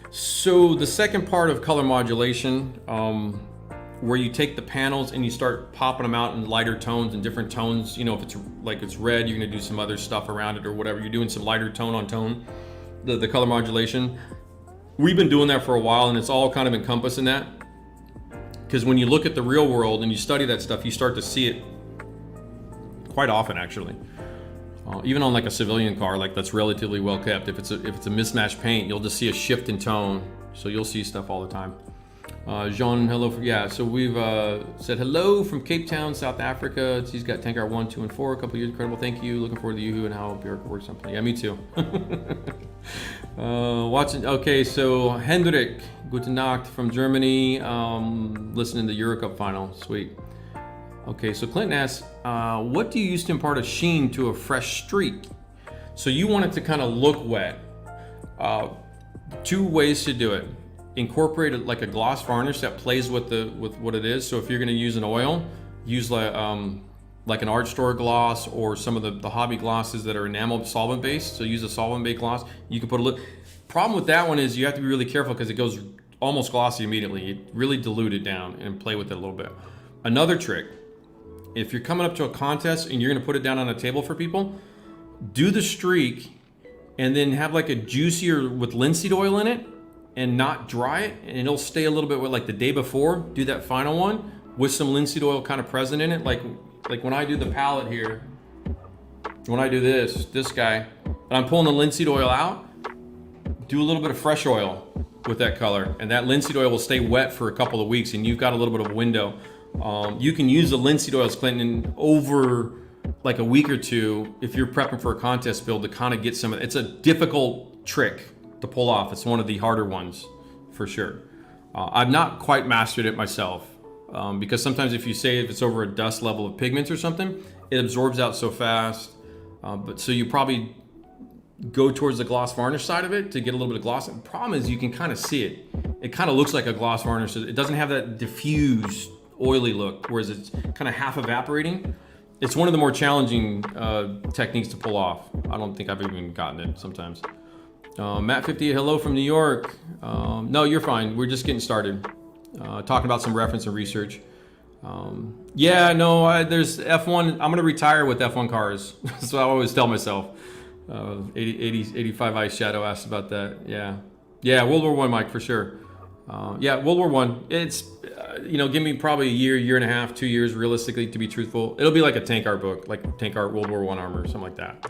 So the second part of color modulation, where you take the panels and you start popping them out in lighter tones and different tones. You know, if it's red, you're gonna do some other stuff around it or whatever. You're doing some lighter tone on tone. The color modulation, we've been doing that for a while, and it's all kind of encompassed in that, because when you look at the real world and you study that stuff, you start to see it quite often actually. Even on like a civilian car, like that's relatively well kept, if it's a mismatched paint, you'll just see a shift in tone. So you'll see stuff all the time. Jean, hello. Yeah, so we've said hello from Cape Town, South Africa. He's got Tankar 1, 2, and 4. A couple years, incredible. Thank you. Looking forward to Yoo-Hoo and how Björk works on play. Yeah, me too. Watching. Okay, so Hendrik, guten Nacht from Germany. Listening to the Eurocup final. Sweet. Okay, so Clinton asks, what do you use to impart a sheen to a fresh streak? So you want it to kind of look wet. Two ways to do it. Incorporate it like a gloss varnish that plays with what it is. So if you're going to use an oil, use like an art store gloss or some of the hobby glosses that are enamel solvent based. So use a solvent based gloss. You can put a little. Problem with that one is you have to be really careful because it goes almost glossy immediately. You really dilute it down and play with it a little bit. Another trick if you're coming up to a contest and you're gonna put it down on a table for people, do the streak and then have like a juicier with linseed oil in it and not dry it, and it'll stay a little bit with like the day before. Do that final one with some linseed oil kind of present in it. Like when I do the palette here, when I do this guy, and I'm pulling the linseed oil out, do a little bit of fresh oil with that color, and that linseed oil will stay wet for a couple of weeks, and you've got a little bit of a window. You can use the linseed oils, Clinton, over like a week or two if you're prepping for a contest build to kind of get some of it. It's a difficult trick to pull off. It's one of the harder ones for sure. I've not quite mastered it myself because sometimes if it's over a dust level of pigments or something, it absorbs out so fast. But so you probably go towards the gloss varnish side of it to get a little bit of gloss. The problem is you can kind of see it. It kind of looks like a gloss varnish. It doesn't have that diffused oily look, whereas it's kind of half evaporating. It's one of the more challenging techniques to pull off. I don't think I've even gotten it sometimes. Matt 58, hello from New York. No, you're fine. We're just getting started. Talking about some reference and research. Yeah, no, there's F1. I'm going to retire with F1 cars. That's what I always tell myself. 85 Ice Shadow asked about that. Yeah, World War I, Mike, for sure. Yeah, World War I. It's, give me probably a year and a half, 2 years, realistically, to be truthful. It'll be like a tank art book, like tank art World War I armor, something like that.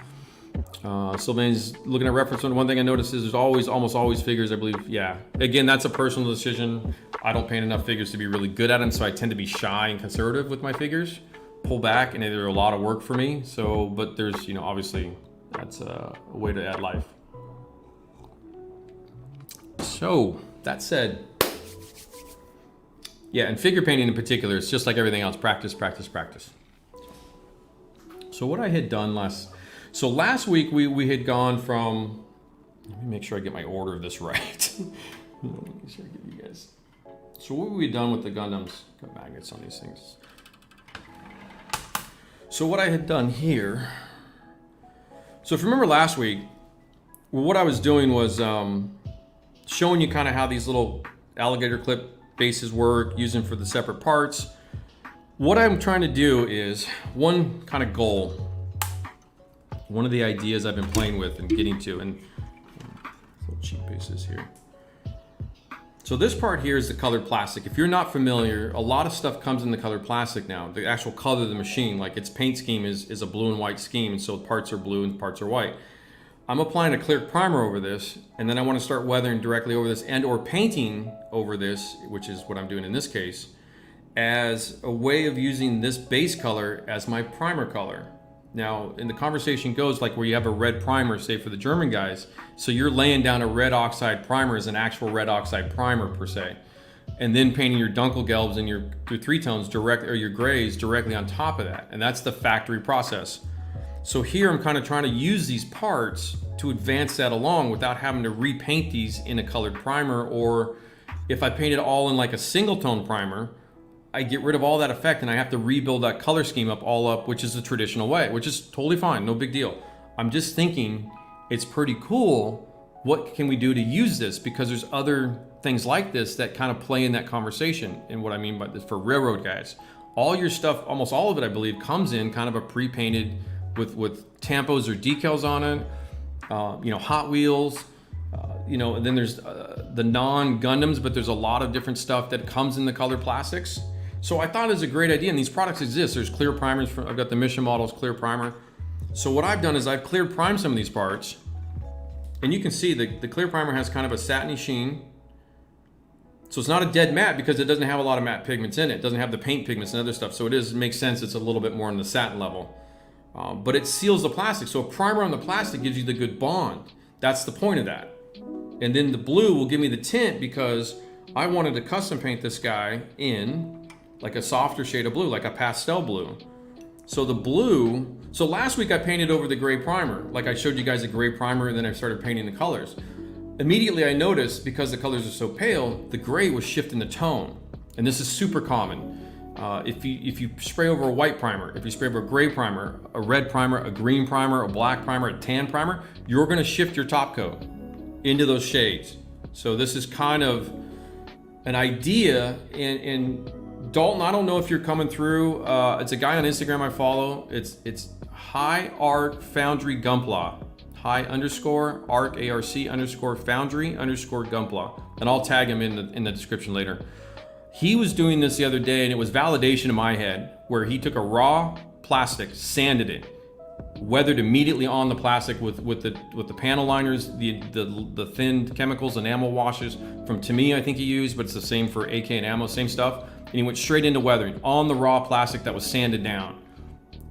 Sylvain's looking at reference. One thing I noticed is there's almost always figures, I believe. Yeah, again, that's a personal decision. I don't paint enough figures to be really good at them, so I tend to be shy and conservative with my figures. Pull back, and they're a lot of work for me. So, but there's, obviously, that's a way to add life. So, that said, yeah, and figure painting in particular, it's just like everything else, practice, practice, practice. So what I had done last week, we had gone from, let me make sure I get my order of this right. Let me make sure I give you guys. So what we had done with the Gundams, got magnets on these things. So what I had done here, so if you remember last week, what I was doing was showing you kind of how these little alligator clip bases work, using for the separate parts. What I'm trying to do is one kind of goal, one of the ideas I've been playing with and getting to, and little cheap bases here. So this part here is the colored plastic. If you're not familiar, a lot of stuff comes in the colored plastic now. The actual color of the machine, like its paint scheme is a blue and white scheme, and so parts are blue and parts are white. I'm applying a clear primer over this, and then I want to start weathering directly over this and or painting over this, which is what I'm doing in this case, as a way of using this base color as my primer color. Now, in the conversation goes like where you have a red primer, say for the German guys, so you're laying down a red oxide primer as an actual red oxide primer per se, and then painting your Dunkelgelbs and your three tones direct, or your grays directly on top of that, and that's the factory process. So here I'm kind of trying to use these parts to advance that along without having to repaint these in a colored primer, or if I paint it all in like a single tone primer, I get rid of all that effect and I have to rebuild that color scheme up, which is the traditional way, which is totally fine, no big deal. I'm just thinking it's pretty cool. What can we do to use this? Because there's other things like this that kind of play in that conversation. And what I mean by this for railroad guys, all your stuff, almost all of it, I believe, comes in kind of a pre-painted with tampos or decals on it, Hot Wheels, and then there's the non-Gundams, but there's a lot of different stuff that comes in the colored plastics. So I thought it was a great idea, and these products exist. There's clear primers, I've got the Mission Models clear primer. So what I've done is I've clear primed some of these parts, and you can see the clear primer has kind of a satiny sheen. So it's not a dead matte because it doesn't have a lot of matte pigments in it. It doesn't have the paint pigments and other stuff. So it makes sense it's a little bit more on the satin level. But it seals the plastic. So a primer on the plastic gives you the good bond. That's the point of that. And then the blue will give me the tint because I wanted to custom paint this guy in like a softer shade of blue, like a pastel blue. So the blue, so last week I painted over the gray primer. Like I showed you guys a gray primer and then I started painting the colors. Immediately I noticed, because the colors are so pale, the gray was shifting the tone. And this is super common. If you spray over a white primer, if you spray over a gray primer, a red primer, a green primer, a black primer, a tan primer, you're gonna shift your top coat into those shades. So this is kind of an idea in Dalton, I don't know if you're coming through. It's a guy on Instagram I follow. It's High Art Foundry Gunpla. High _ Arc ARC _ Foundry _ Gunpla. And I'll tag him in the description later. He was doing this the other day, and it was validation in my head, where he took a raw plastic, sanded it, weathered immediately on the plastic with the panel liners, the thin chemicals, enamel washes from Tamiya, I think he used, but it's the same for AK and ammo, same stuff. And he went straight into weathering on the raw plastic that was sanded down.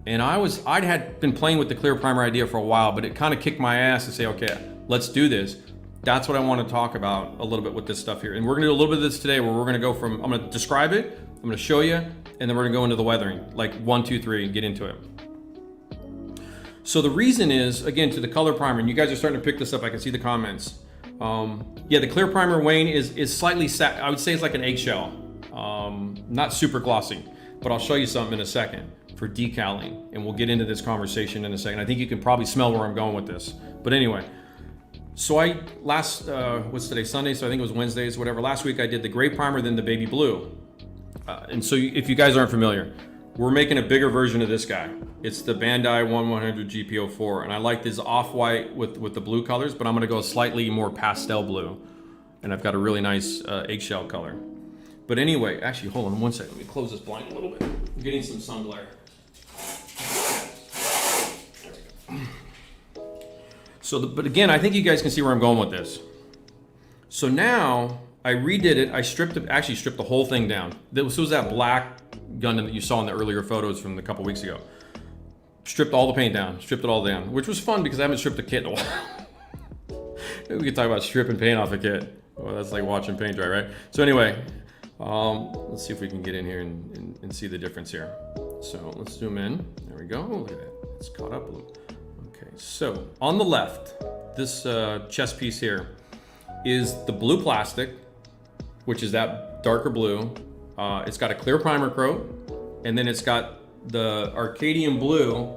And I'd had been playing with the clear primer idea for a while, but it kind of kicked my ass to say, okay, let's do this. That's what I want to talk about a little bit with this stuff here. And we're gonna do a little bit of this today, where we're gonna go from, I'm gonna describe it, I'm gonna show you, and then we're gonna go into the weathering, like 1, 2, 3, and get into it. So the reason is, again, to the color primer, and you guys are starting to pick this up, I can see the comments. Yeah, the clear primer, Wayne, is slightly, I would say it's like an eggshell. Not super glossy, but I'll show you something in a second for decaling, and we'll get into this conversation in a second. I think you can probably smell where I'm going with this. But anyway, so what's today, Sunday? So I think it was Wednesdays, whatever. Last week I did the gray primer, then the baby blue. And so if you guys aren't familiar, we're making a bigger version of this guy. It's the Bandai 1100 GP04, and I like this off-white with the blue colors, but I'm gonna go slightly more pastel blue. And I've got a really nice eggshell color. But anyway, actually, hold on one second. Let me close this blind a little bit. I'm getting some sun glare. There we go. So, but again, I think you guys can see where I'm going with this. So now I redid it. I actually stripped the whole thing down. This was that black gun that you saw in the earlier photos from a couple weeks ago. Stripped all the paint down, stripped it all down, which was fun because I haven't stripped a kit in a while. We could talk about stripping paint off a kit. Well, that's like watching paint dry, right? So anyway, let's see if we can get in here and see the difference here. So let's zoom in. There we go. Look at that. It's caught up a little. Okay, so on the left, this chest piece here is the blue plastic, which is that darker blue. It's got a clear primer coat, and then it's got the Arcadian blue.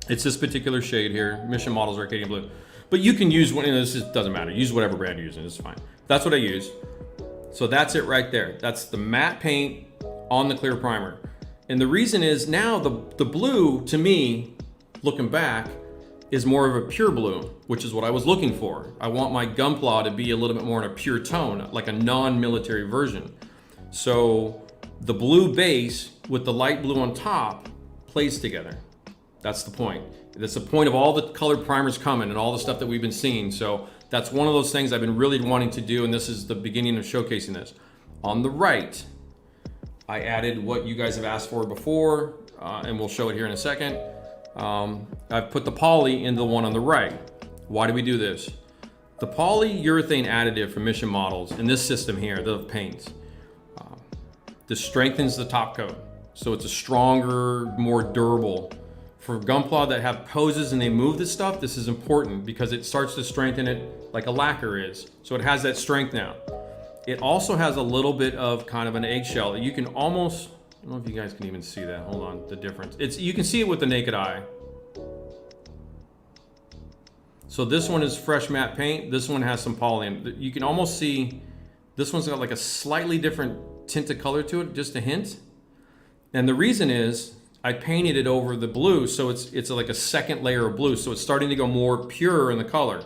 It's this particular shade here. Mission Models Arcadian blue. But you can use one, this doesn't matter. Use whatever brand you're using, it's fine. That's what I use. So that's it right there. That's the matte paint on the clear primer. And the reason is now the blue, to me, looking back, is more of a pure blue, which is what I was looking for. I want my Gunpla to be a little bit more in a pure tone, like a non-military version. So the blue base with the light blue on top plays together. That's the point. That's the point of all the colored primers coming and all the stuff that we've been seeing. So that's one of those things I've been really wanting to do, and this is the beginning of showcasing this. On the right, I added what you guys have asked for before, and we'll show it here in a second. I've put the poly in the one on the right. Why do we do this? The polyurethane additive from Mission Models in this system here, the paints, this strengthens the top coat. So it's a stronger, more durable. For Gunpla that have poses and they move this stuff, this is important because it starts to strengthen it like a lacquer is. So it has that strength now. It also has a little bit of kind of an eggshell. You can almost, I don't know if you guys can even see that. Hold on, the difference. You can see it with the naked eye. So this one is fresh matte paint. This one has some poly in. You can almost see, this one's got like a slightly different tint of color to it, just a hint. And the reason is, I painted it over the blue, so it's like a second layer of blue, so it's starting to go more pure in the color.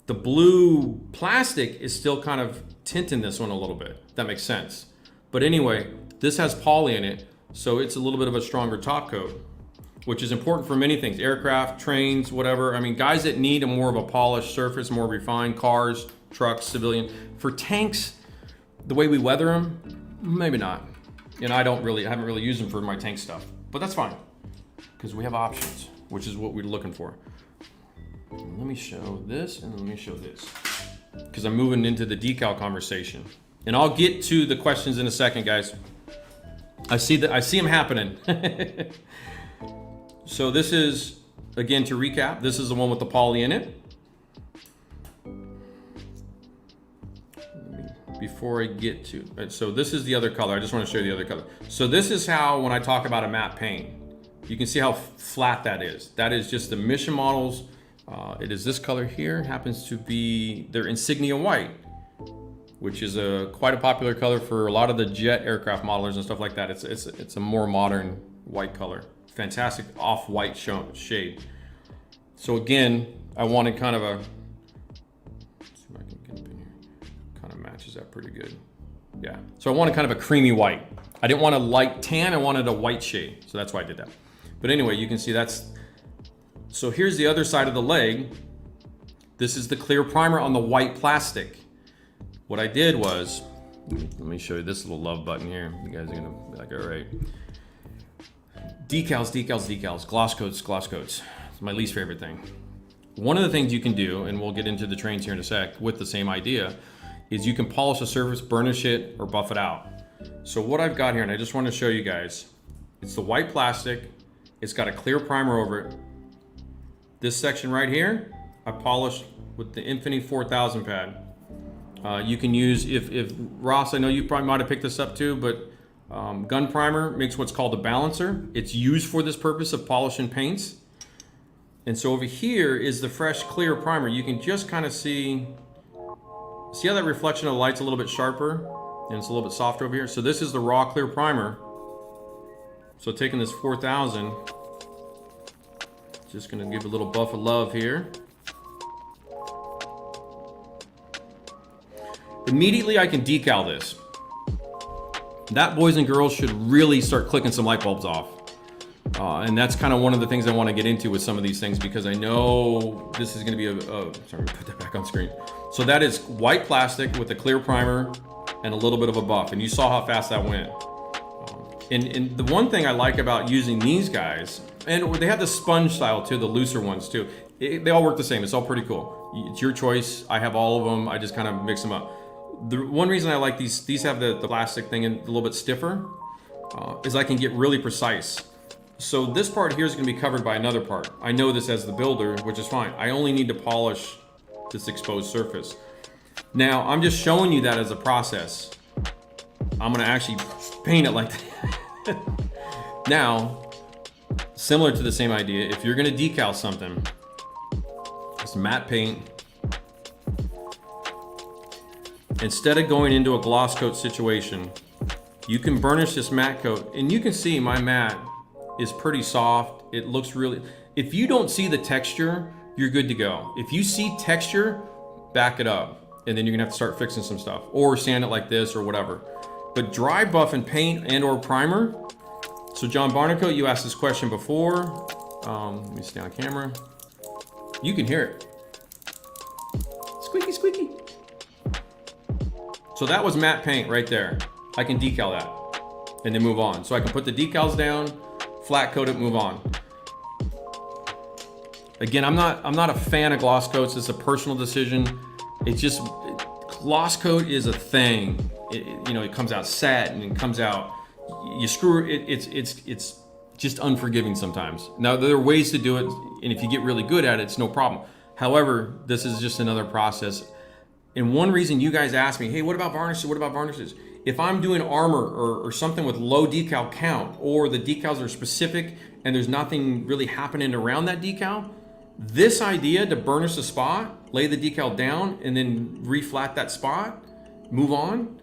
The blue plastic is still kind of tinting this one a little bit, if that makes sense. But anyway, this has poly in it, so it's a little bit of a stronger top coat, which is important for many things, aircraft, trains, whatever. I mean, guys that need a more of a polished surface, more refined, cars, trucks, civilian. For tanks, the way we weather them, maybe not. And I haven't really used them for my tank stuff. But that's fine, because we have options, which is what we're looking for. Let me show this, and let me show this, because I'm moving into the decal conversation. And I'll get to the questions in a second, guys. I see them happening. So this is, again, to recap, this is the one with the poly in it. Before I get to, so this is the other color. I just want to show you the other color. So this is how, when I talk about a matte paint, you can see how flat that is. That is just the Mission Models. It is this color here. It happens to be their Insignia white. which is quite a popular color for a lot of the jet aircraft modelers and stuff like that. It's a more modern white color. Fantastic off-white shade. So again, I wanted kind of a, let's see if I can get up in here. Kind of matches that pretty good. Yeah. So I wanted kind of a creamy white. I didn't want a light tan, I wanted a white shade. So that's why I did that. But anyway, you can see that's, so here's the other side of the leg. This is the clear primer on the white plastic. What I did was, let me show you this little love button here. You guys are gonna be like, all right. Decals, decals, decals, gloss coats, gloss coats. It's my least favorite thing. One of the things you can do, and we'll get into the trains here in a sec with the same idea, is you can polish a surface, burnish it, or buff it out. So what I've got here, and I just want to show you guys, it's the white plastic, it's got a clear primer over it. This section right here, I polished with the Infinity 4000 pad. You can use, if Ross, I know you probably might have picked this up too, but gun primer makes what's called a balancer. It's used for this purpose of polishing paints. And so over here is the fresh clear primer. You can just kind of see how that reflection of the light's a little bit sharper and it's a little bit softer over here. So this is the raw clear primer. So taking this 4000, just gonna give a little buff of love here. Immediately I can decal this. That, boys and girls, should really start clicking some light bulbs off. And that's kind of one of the things I want to get into with some of these things, because I know this is going to be sorry, put that back on screen. So that is white plastic with a clear primer and a little bit of a buff. And you saw how fast that went. And the one thing I like about using these guys, and they have the sponge style too, the looser ones too. They all work the same. It's all pretty cool. It's your choice. I have all of them. I just kind of mix them up. The one reason I like these have the plastic thing and a little bit stiffer, is I can get really precise. So this part here is going to be covered by another part. I know this as the builder, which is fine. I only need to polish this exposed surface. Now, I'm just showing you that as a process. I'm going to actually paint it like that. Now, similar to the same idea, if you're going to decal something, it's matte paint. Instead of going into a gloss coat situation, you can burnish this matte coat, and you can see my matte is pretty soft. It looks really, if you don't see the texture, you're good to go. If you see texture, back it up, and then you're gonna have to start fixing some stuff, or sand it like this or whatever. But dry buff and paint and or primer. So John Barnacote, you asked this question before. Let me stay on camera. You can hear it. Squeaky, squeaky. So that was matte paint right there. I can decal that and then move on. So I can put the decals down, flat coat it, move on. Again, I'm not a fan of gloss coats. It's a personal decision. It's just, gloss coat is a thing. It comes out set and it comes out, you screw it. It's just unforgiving sometimes. Now there are ways to do it, and if you get really good at it, it's no problem. However, this is just another process. And one reason you guys ask me, hey, what about varnishes? What about varnishes? If I'm doing armor or something with low decal count, or the decals are specific and there's nothing really happening around that decal, this idea to burnish the spot, lay the decal down, and then reflat that spot, move on,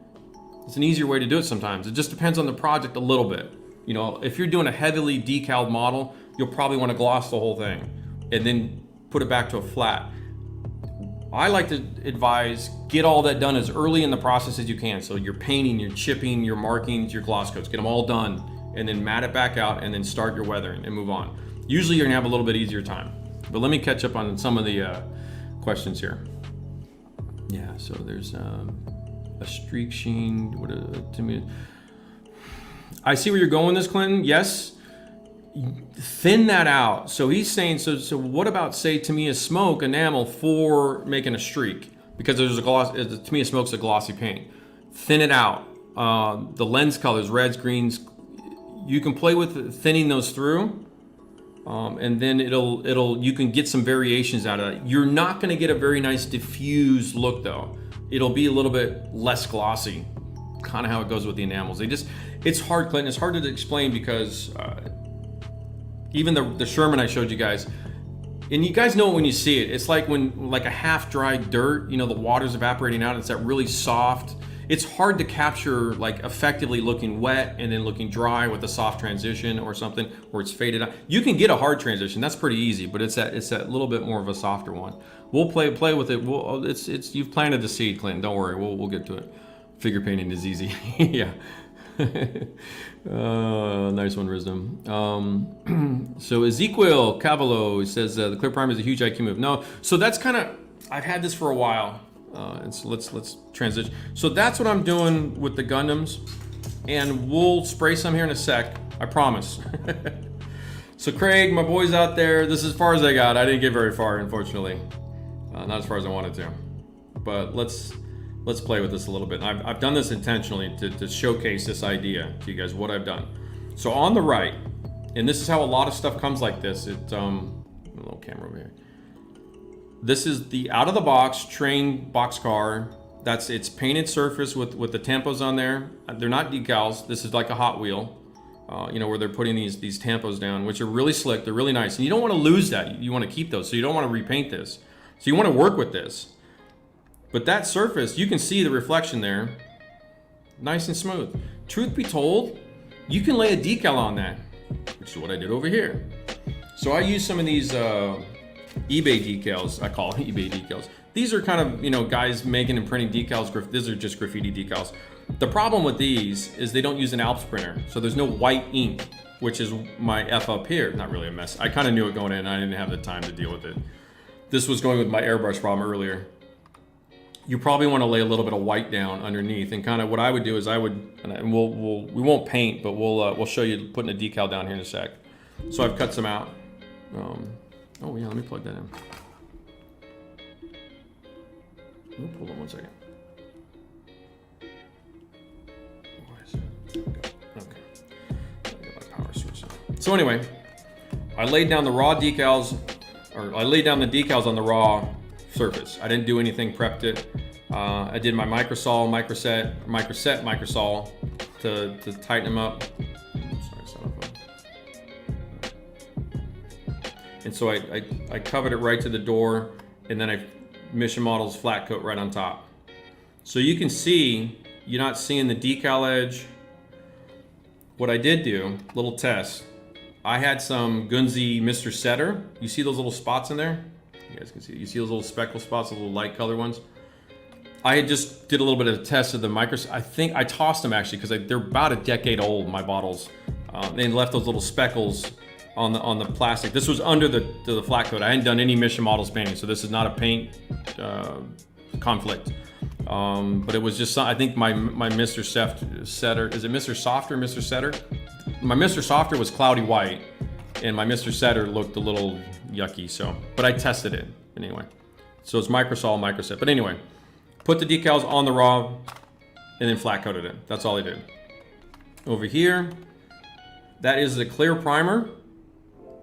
it's an easier way to do it sometimes. It just depends on the project a little bit. If you're doing a heavily decaled model, you'll probably want to gloss the whole thing and then put it back to a flat. I like to advise, get all that done as early in the process as you can. So your painting, your chipping, your markings, your gloss coats, get them all done, and then mat it back out, and then start your weathering and move on. Usually you're gonna have a little bit easier time. But let me catch up on some of the questions here. Yeah, so there's a streak sheen. To me, I see where you're going with this, Clinton. Yes. Thin that out. So he's saying, so what about, say, Tamiya Smoke enamel for making a streak? Because there's a gloss, Tamiya Smoke's a glossy paint. Thin it out. The lens colors, reds, greens, you can play with thinning those through, and then you can get some variations out of it. You're not going to get a very nice diffused look though. It'll be a little bit less glossy. Kind of how it goes with the enamels. It's hard, Clinton. It's hard to explain because even the Sherman I showed you guys, And you guys know it when you see it. It's like when, like a half-dried dirt, you know, the water's evaporating out. It's that really soft. It's hard to capture like effectively looking wet and then looking dry with a soft transition or something, or it's faded out. You can get a hard transition. That's pretty easy, but it's that little bit more of a softer one. We'll play with it. It's you've planted the seed, Clinton. Don't worry. We'll get to it. Figure painting is easy. Yeah. Nice one, Wisdom. So Ezequiel Cavallo says the clear primer is a huge IQ move. No, so that's kind of, I've had this for a while. And so let's transition. So that's what I'm doing with the Gundams, and we'll spray some here in a sec. I promise. So Craig, my boys out there, this is as far as I got. I didn't get very far, unfortunately. Not as far as I wanted to. But let's play with this a little bit. I've done this intentionally to showcase this idea to you guys, what I've done. So on the right, and this is how a lot of stuff comes like this. It's a little camera over here. This is the out of the box train boxcar. It's painted surface with the tampos on there. They're not decals. This is like a Hot Wheel, you know, where they're putting these tampos down, which are really slick. They're really nice, and you don't want to lose that. You want to keep those, so you don't want to repaint this. So you want to work with this. But that surface, you can see the reflection there, nice and smooth. Truth be told, you can lay a decal on that, which is what I did over here. So I use some of these eBay decals. I call them eBay decals. These are kind of, you know, guys making and printing decals. These are just graffiti decals. The problem with these is they don't use an Alps printer, so there's no white ink, which is my F up here. Not really a mess. I kind of knew it going in. I didn't have the time to deal with it. This was going with my airbrush problem earlier. You probably want to lay a little bit of white down underneath, and kind of what I would do is we won't paint, but we'll show you putting a decal down here in a sec. So I've cut some out. Oh yeah, let me plug that in. Hold on one second. Why is it? Okay. Let me get my power switch on. So anyway, I laid down the raw decals, or I laid down the decals on the raw surface. I didn't do anything, prepped it. I did my microsol, microsol to tighten them up. And so I covered it right to the door, and then I Mission Models flat coat right on top. So you can see, you're not seeing the decal edge. What I did do, little test, I had some Gunzi Mr. Setter. You see those little spots in there? You guys can see, you see those little speckle spots, the little light color ones? I just did a little bit of a test of the micros. I think I tossed them actually, because they're about a decade old, my bottles. They left those little speckles on the plastic. This was under the flat coat. I hadn't done any Mission Models painting, so this is not a paint conflict. But it was just, I think my Mr. Setter, is it Mr. Softer, Mr. Setter? My Mr. Softer was cloudy white, and my Mr. Setter looked a little yucky, so, but I tested it anyway. So it's microsol, microset. But anyway, put the decals on the raw, and then flat coated it. That's all I did. Over here, that is the clear primer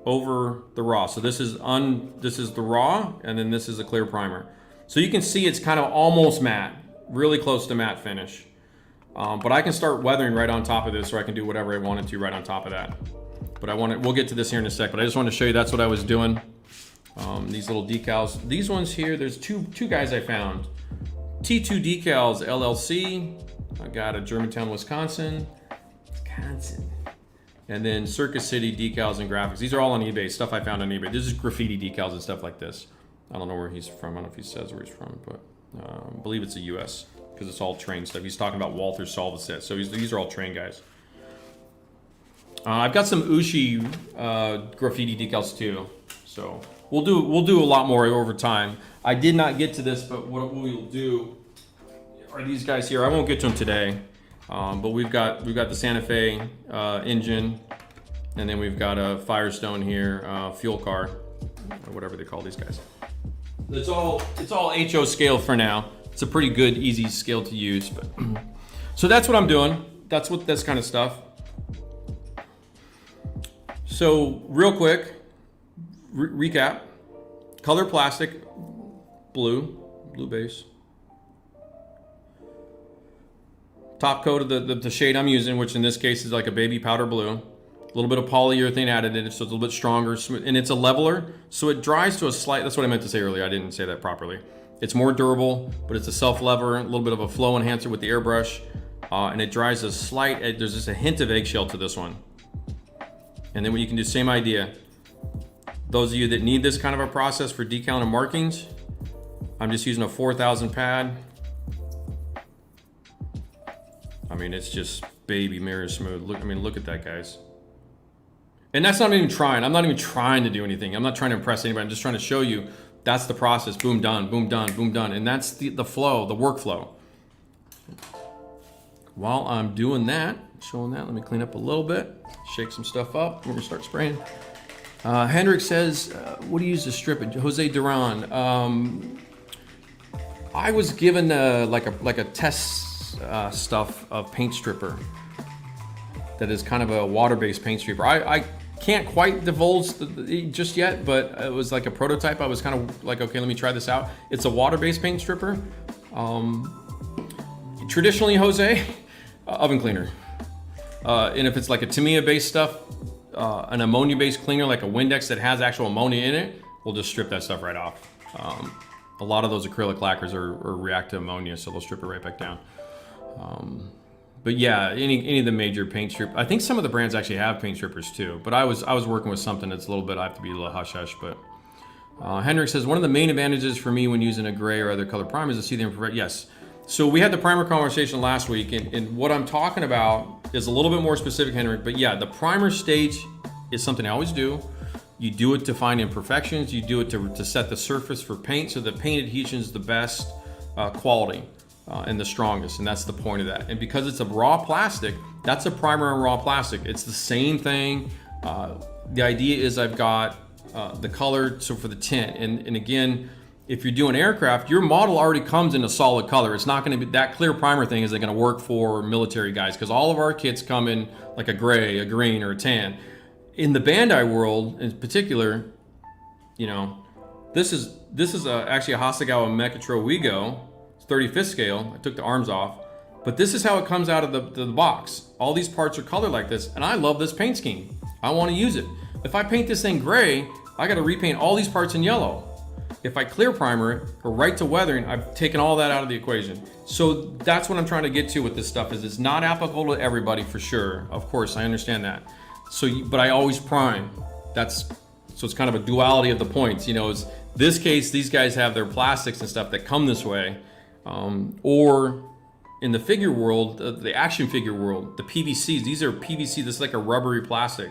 over the raw. So this is the raw, and then this is a clear primer. So you can see it's kind of almost matte, really close to matte finish. But I can start weathering right on top of this, or I can do whatever I wanted to right on top of that. But we'll get to this here in a sec, but I just wanted to show you that's what I was doing. These little decals. These ones here, there's two guys I found. T2 Decals LLC. I got a Germantown, Wisconsin. And then Circus City Decals and Graphics. These are all on eBay, stuff I found on eBay. This is graffiti decals and stuff like this. I don't know where he's from. I don't know if he says where he's from, but I believe it's the US, because it's all train stuff. He's talking about Walter Salvaset. So these are all train guys. I've got some Ushi graffiti decals too. So we'll do a lot more over time. I did not get to this, but what we'll do are these guys here. I won't get to them today. But we've got the Santa Fe engine, and then we've got a Firestone here, fuel car, or whatever they call these guys. It's all HO scale for now. It's a pretty good, easy scale to use. But so that's what I'm doing. That's this kind of stuff. So real quick, recap: color plastic, blue base. Top coat of the shade I'm using, which in this case is like a baby powder blue. A little bit of polyurethane added in it, so it's a little bit stronger, smooth, and it's a leveler, so it dries to a slight, that's what I meant to say earlier, I didn't say that properly. It's more durable, but it's a self-lever, a little bit of a flow enhancer with the airbrush, and it dries a slight, there's just a hint of eggshell to this one. And then when you can do same idea. Those of you that need this kind of a process for decal and markings, I'm just using a 4000 pad. I mean, it's just baby mirror smooth. Look, I mean, look at that, guys. And that's not even trying. I'm not even trying to do anything. I'm not trying to impress anybody. I'm just trying to show you that's the process. Boom, done, boom, done, boom, done. And that's the flow, the workflow. While I'm doing that, showing that, let me clean up a little bit, shake some stuff up. We're gonna start spraying. Hendrik says, what do you use to strip it? Jose Duran. I was given like a test stuff of paint stripper that is kind of a water-based paint stripper. I can't quite divulge just yet, but it was like a prototype. I was kind of like, okay, let me try this out. It's a water-based paint stripper. Traditionally, Jose, oven cleaner. And if it's like a Tamiya-based stuff, an ammonia-based cleaner like a Windex that has actual ammonia in it, we'll just strip that stuff right off. A lot of those acrylic lacquers are react to ammonia, so they'll strip it right back down. But yeah, any of the major paint strip, I think some of the brands actually have paint strippers too. But I was working with something that's a little bit, I have to be a little hush hush. But Hendrik says, one of the main advantages for me when using a gray or other color primer is to see the infrared. Yes. So we had the primer conversation last week, and what I'm talking about is a little bit more specific, Hendrik. But yeah, the primer stage is something I always do. You do it to find imperfections. You do it to set the surface for paint, so the paint adhesion is the best quality and the strongest, and that's the point of that. And because it's a raw plastic, that's a primer and raw plastic. It's the same thing. The idea is I've got the color, so for the tint, and again, if you're doing aircraft, your model already comes in a solid color. It's not going to be that clear primer thing isn't going to work for military guys, because all of our kits come in like a gray, a green, or a tan. In the Bandai world, in particular, you know, this is actually a Hasegawa Mekatro Wigo. It's 35th scale. I took the arms off, but this is how it comes out of the box. All these parts are colored like this, and I love this paint scheme. I want to use it. If I paint this thing gray, I got to repaint all these parts in yellow. If I clear primer it, go right to weathering, I've taken all that out of the equation. So that's what I'm trying to get to with this stuff, is it's not applicable to everybody for sure. Of course, I understand that. So, but I always prime. So it's kind of a duality of the points. You know, it's this case, these guys have their plastics and stuff that come this way. Or in the figure world, the action figure world, the PVCs, these are PVC, this is like a rubbery plastic.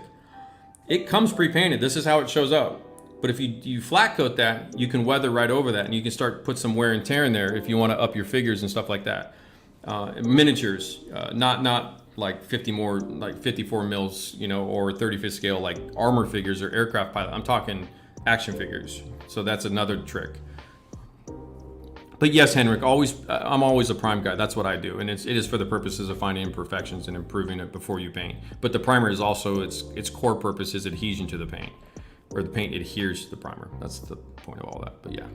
It comes pre-painted, this is how it shows up. But if you flat coat that, you can weather right over that, and you can start put some wear and tear in there if you want to up your figures and stuff like that. Miniatures, not like 54 mils, you know, or 35th scale like armor figures or aircraft pilot. I'm talking action figures. So that's another trick. But yes, Henrik, I'm always a prime guy. That's what I do, and it is for the purposes of finding imperfections and improving it before you paint. But the primer is also its core purpose is adhesion to the paint. Or the paint adheres to the primer. That's the point of all that, but yeah.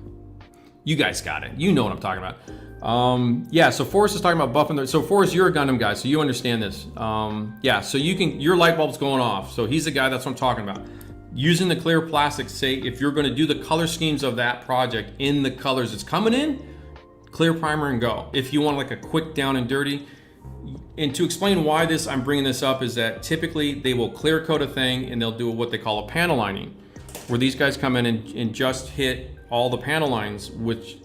You guys got it. You know what I'm talking about. Yeah, so Forrest is talking about buffing. So Forrest, you're a Gundam guy, so you understand this. Yeah, so your light bulb's going off. So he's the guy, that's what I'm talking about. Using the clear plastic, say if you're gonna do the color schemes of that project in the colors it's coming in, clear primer and go. If you want like a quick down and dirty, and to explain why I'm bringing this up is that typically they will clear coat a thing and they'll do what they call a panel lining, where these guys come in and just hit all the panel lines, which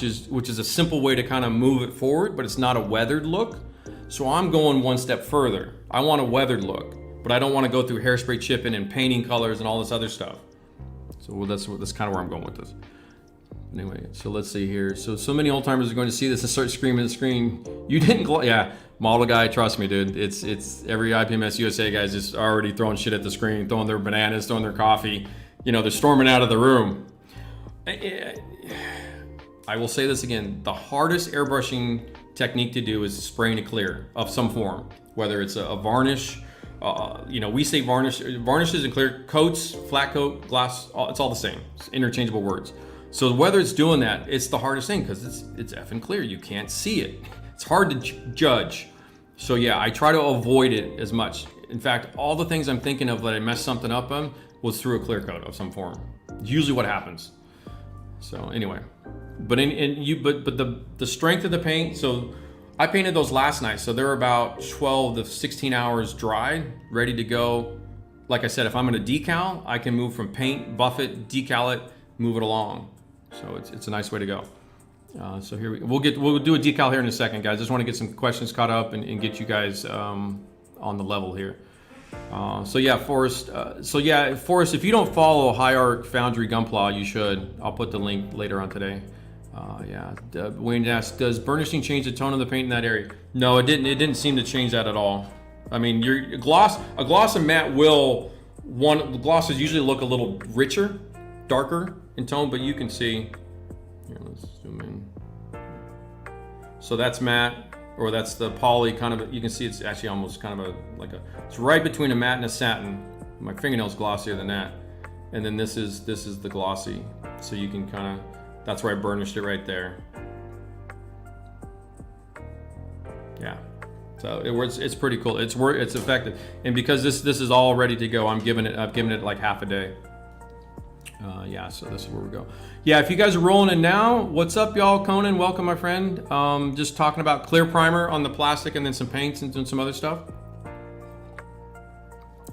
is a simple way to kind of move it forward, but it's not a weathered look. So I'm going one step further. I want a weathered look, but I don't want to go through hairspray chipping and painting colors and all this other stuff. So that's kind of where I'm going with this. Anyway, so let's see here. So many old timers are going to see this and start screaming at the screen. You didn't yeah, model guy, trust me, dude. It's every IPMS USA guy's just already throwing shit at the screen, throwing their bananas, throwing their coffee. You know, they're storming out of the room. I will say this again, the hardest airbrushing technique to do is spraying a clear of some form, whether it's a varnish, you know, we say varnishes and clear coats, flat coat, gloss, it's all the same. It's interchangeable words. So whether it's doing that, it's the hardest thing because it's effing clear. You can't see it. It's hard to judge. So yeah, I try to avoid it as much. In fact, all the things I'm thinking of that I messed something up on was through a clear coat of some form. Usually what happens. So anyway, but the strength of the paint. So I painted those last night. So they're about 12 to 16 hours dry, ready to go. Like I said, if I'm going to decal, I can move from paint, buff it, decal it, move it along. So it's a nice way to go. So here we'll do a decal here in a second, guys. Just want to get some questions caught up and get you guys on the level here. So yeah, Forrest. Forrest, if you don't follow High Arc Foundry Gunpla, you should. I'll put the link later on today. Wayne asked, does burnishing change the tone of the paint in that area? No, it didn't. It didn't seem to change that at all. I mean, a gloss and matte the glosses usually look a little richer, darker in tone, but you can see. Here, let's zoom in. So that's matte, or that's the poly kind of. You can see it's actually almost kind of it's right between a matte and a satin. My fingernail's glossier than that, and then this is the glossy. So you can kind of. That's where I burnished it right there. Yeah. So it's pretty cool. It's effective, and because this is all ready to go, I've given it like half a day. Yeah, so this is where we go. Yeah, if you guys are rolling in now, what's up, y'all? Conan, welcome, my friend. Just talking about clear primer on the plastic, and then some paints and some other stuff.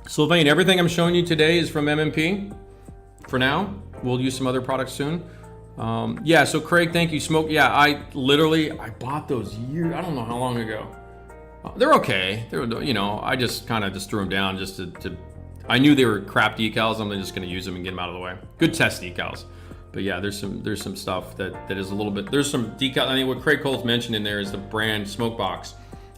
Sylvain, everything I'm showing you today is from MMP. For now, we'll use some other products soon. Yeah, so Craig, thank you. Smoke. Yeah, I bought those years. I don't know how long ago. They're okay. I just kind of threw them down just to I knew they were crap decals. I'm just going to use them and get them out of the way. Good test decals. But yeah, there's some stuff that is a little bit, there's some decal. I mean, what Craig Cole's mentioned in there is the brand Smokebox.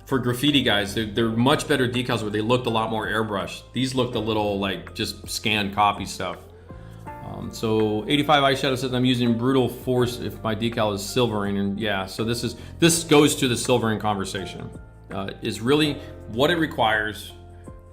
For graffiti guys, they're much better decals where they looked a lot more airbrushed. These looked a little like just scanned copy stuff. So 85 Eyeshadow says I'm using Brutal Force if my decal is silvering, and yeah, so this goes to the silvering conversation. Is really what it requires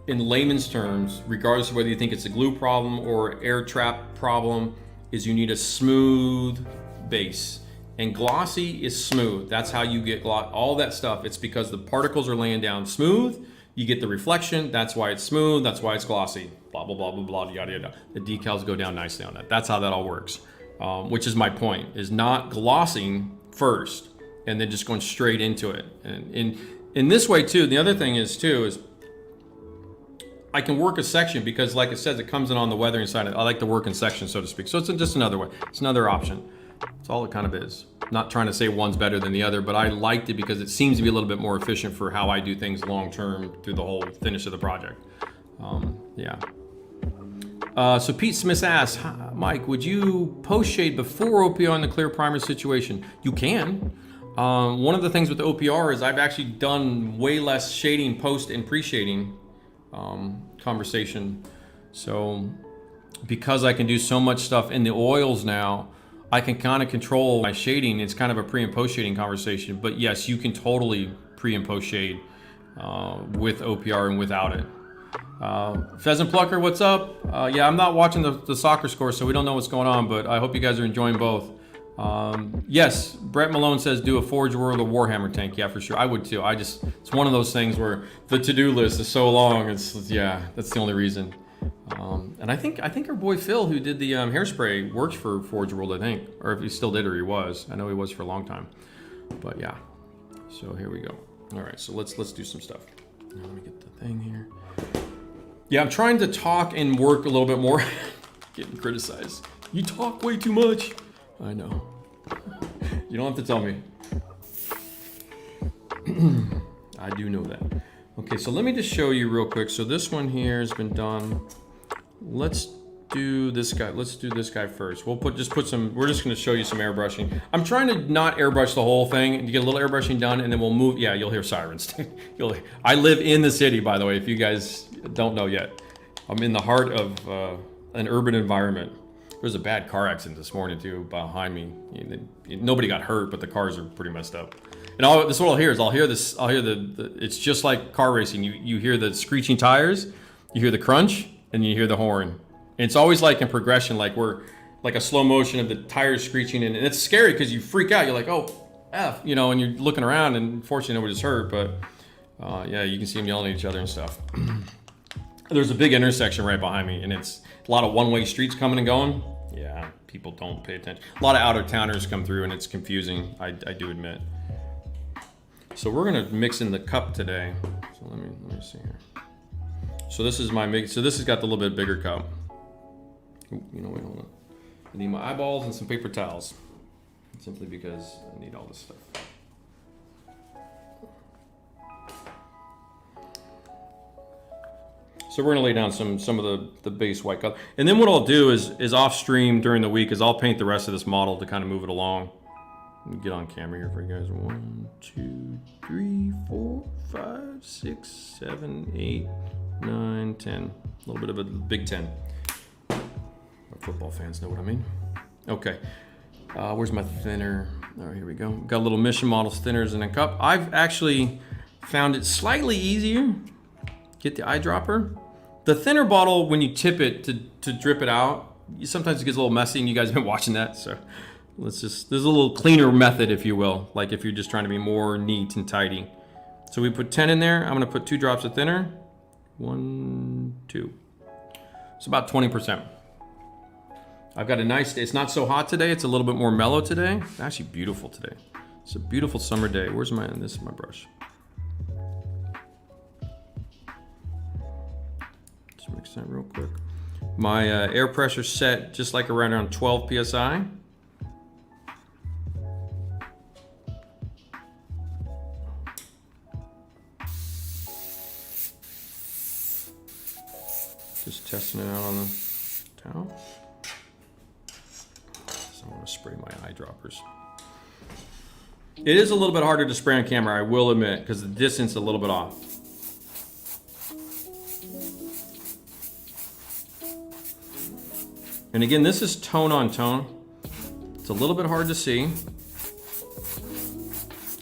in layman's terms, regardless of whether you think it's a glue problem or air trap problem, is you need a smooth base. And glossy is smooth. That's how you get all that stuff. It's because the particles are laying down smooth. You get the reflection. That's why it's smooth. That's why it's glossy. Blah, blah, blah, blah, blah, yada, yada. The decals go down nicely on that. That's how that all works. Which is my point, is not glossing first and then just going straight into it. And in this way too, the other thing is I can work a section because like it says, it comes in on the weathering side. I like to work in sections, so to speak. So it's just another way. It's another option. That's all it kind of is. Not trying to say one's better than the other, but I liked it because it seems to be a little bit more efficient for how I do things long term through the whole finish of the project. Yeah. So Pete Smith asks, Mike, would you post shade before OPR in the clear primer situation? You can. One of the things with the OPR is I've actually done way less shading post and pre-shading conversation. So because I can do so much stuff in the oils now, I can kind of control my shading. It's kind of a pre and post shading conversation, but yes, you can totally pre and post shade with OPR and without it. Pheasant Plucker, what's up? Yeah, I'm not watching the soccer score, so we don't know what's going on, but I hope you guys are enjoying both. Yes, Brett Malone says do a Forge World or Warhammer tank. Yeah, for sure. I would too. It's one of those things where the to-do list is so long. Yeah, that's the only reason. And I think our boy Phil, who did the hairspray, works for Forge World, I think, or if he still did or he was. I know he was for a long time. But yeah, so here we go. All right, so let's do some stuff. Now, let me get the thing here. Yeah, I'm trying to talk and work a little bit more. Getting criticized. You talk way too much. I know. You don't have to tell me. I do know that. Okay, so let me just show you real quick. So this one here has been done. Let's do this guy. Let's do this guy first. We're just going to show you some airbrushing. I'm trying to not airbrush the whole thing and to get a little airbrushing done, and then we'll move. Yeah, you'll hear sirens. I live in the city, by the way, if you guys don't know yet. I'm in the heart of an urban environment. There was a bad car accident this morning too behind me. Nobody got hurt, but the cars are pretty messed up. And this is what I'll hear is I'll hear the it's just like car racing. You hear the screeching tires, you hear the crunch, and you hear the horn. And it's always like in progression, like a slow motion of the tires screeching, and it's scary because you freak out. You're like, oh, F, and you're looking around, and fortunately nobody's hurt, but yeah, you can see them yelling at each other and stuff. There's a big intersection right behind me, and it's a lot of one-way streets coming and going. Yeah, people don't pay attention. A lot of out-of-towners come through, and it's confusing, I do admit. So we're gonna mix in the cup today. So let me see here. So this is my mix. So this has got the little bit bigger cup. Ooh, you know, wait, hold on. I need my eyeballs and some paper towels, simply because I need all this stuff. So we're gonna lay down some of the base white color. And then what I'll do is off stream during the week is I'll paint the rest of this model to kind of move it along. Let me get on camera here for you guys. 1, 2, 3, 4, 5, 6, 7, 8, 9, 10. A little bit of a big 10. My football fans know what I mean. Okay, where's my thinner? All right, here we go. Got a little Mission Models thinners in a cup. I've actually found it slightly easier. Get the eyedropper. The thinner bottle, when you tip it to drip it out, sometimes it gets a little messy, and you guys have been watching that, so there's a little cleaner method, if you will, like if you're just trying to be more neat and tidy. So we put 10 in there. I'm gonna put 2 drops of thinner. 1, 2. It's about 20%. I've got a nice day. It's not so hot today. It's a little bit more mellow today. It's actually beautiful today. It's a beautiful summer day. This is my brush. Mix that real quick. My air pressure set just like around 12 psi. Just testing it out on the towel. So I'm going to spray my eyedroppers. It is a little bit harder to spray on camera, I will admit, because the distance is a little bit off. And again, this is tone on tone. It's a little bit hard to see,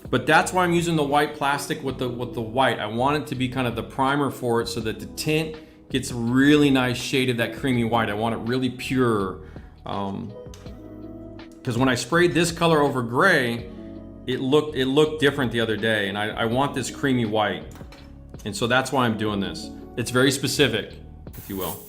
but that's why I'm using the white plastic with the white. I want it to be kind of the primer for it so that the tint gets a really nice shade of that creamy white. I want it really pure. Because when I sprayed this color over gray, it looked different the other day, and I want this creamy white. And so that's why I'm doing this. It's very specific, if you will.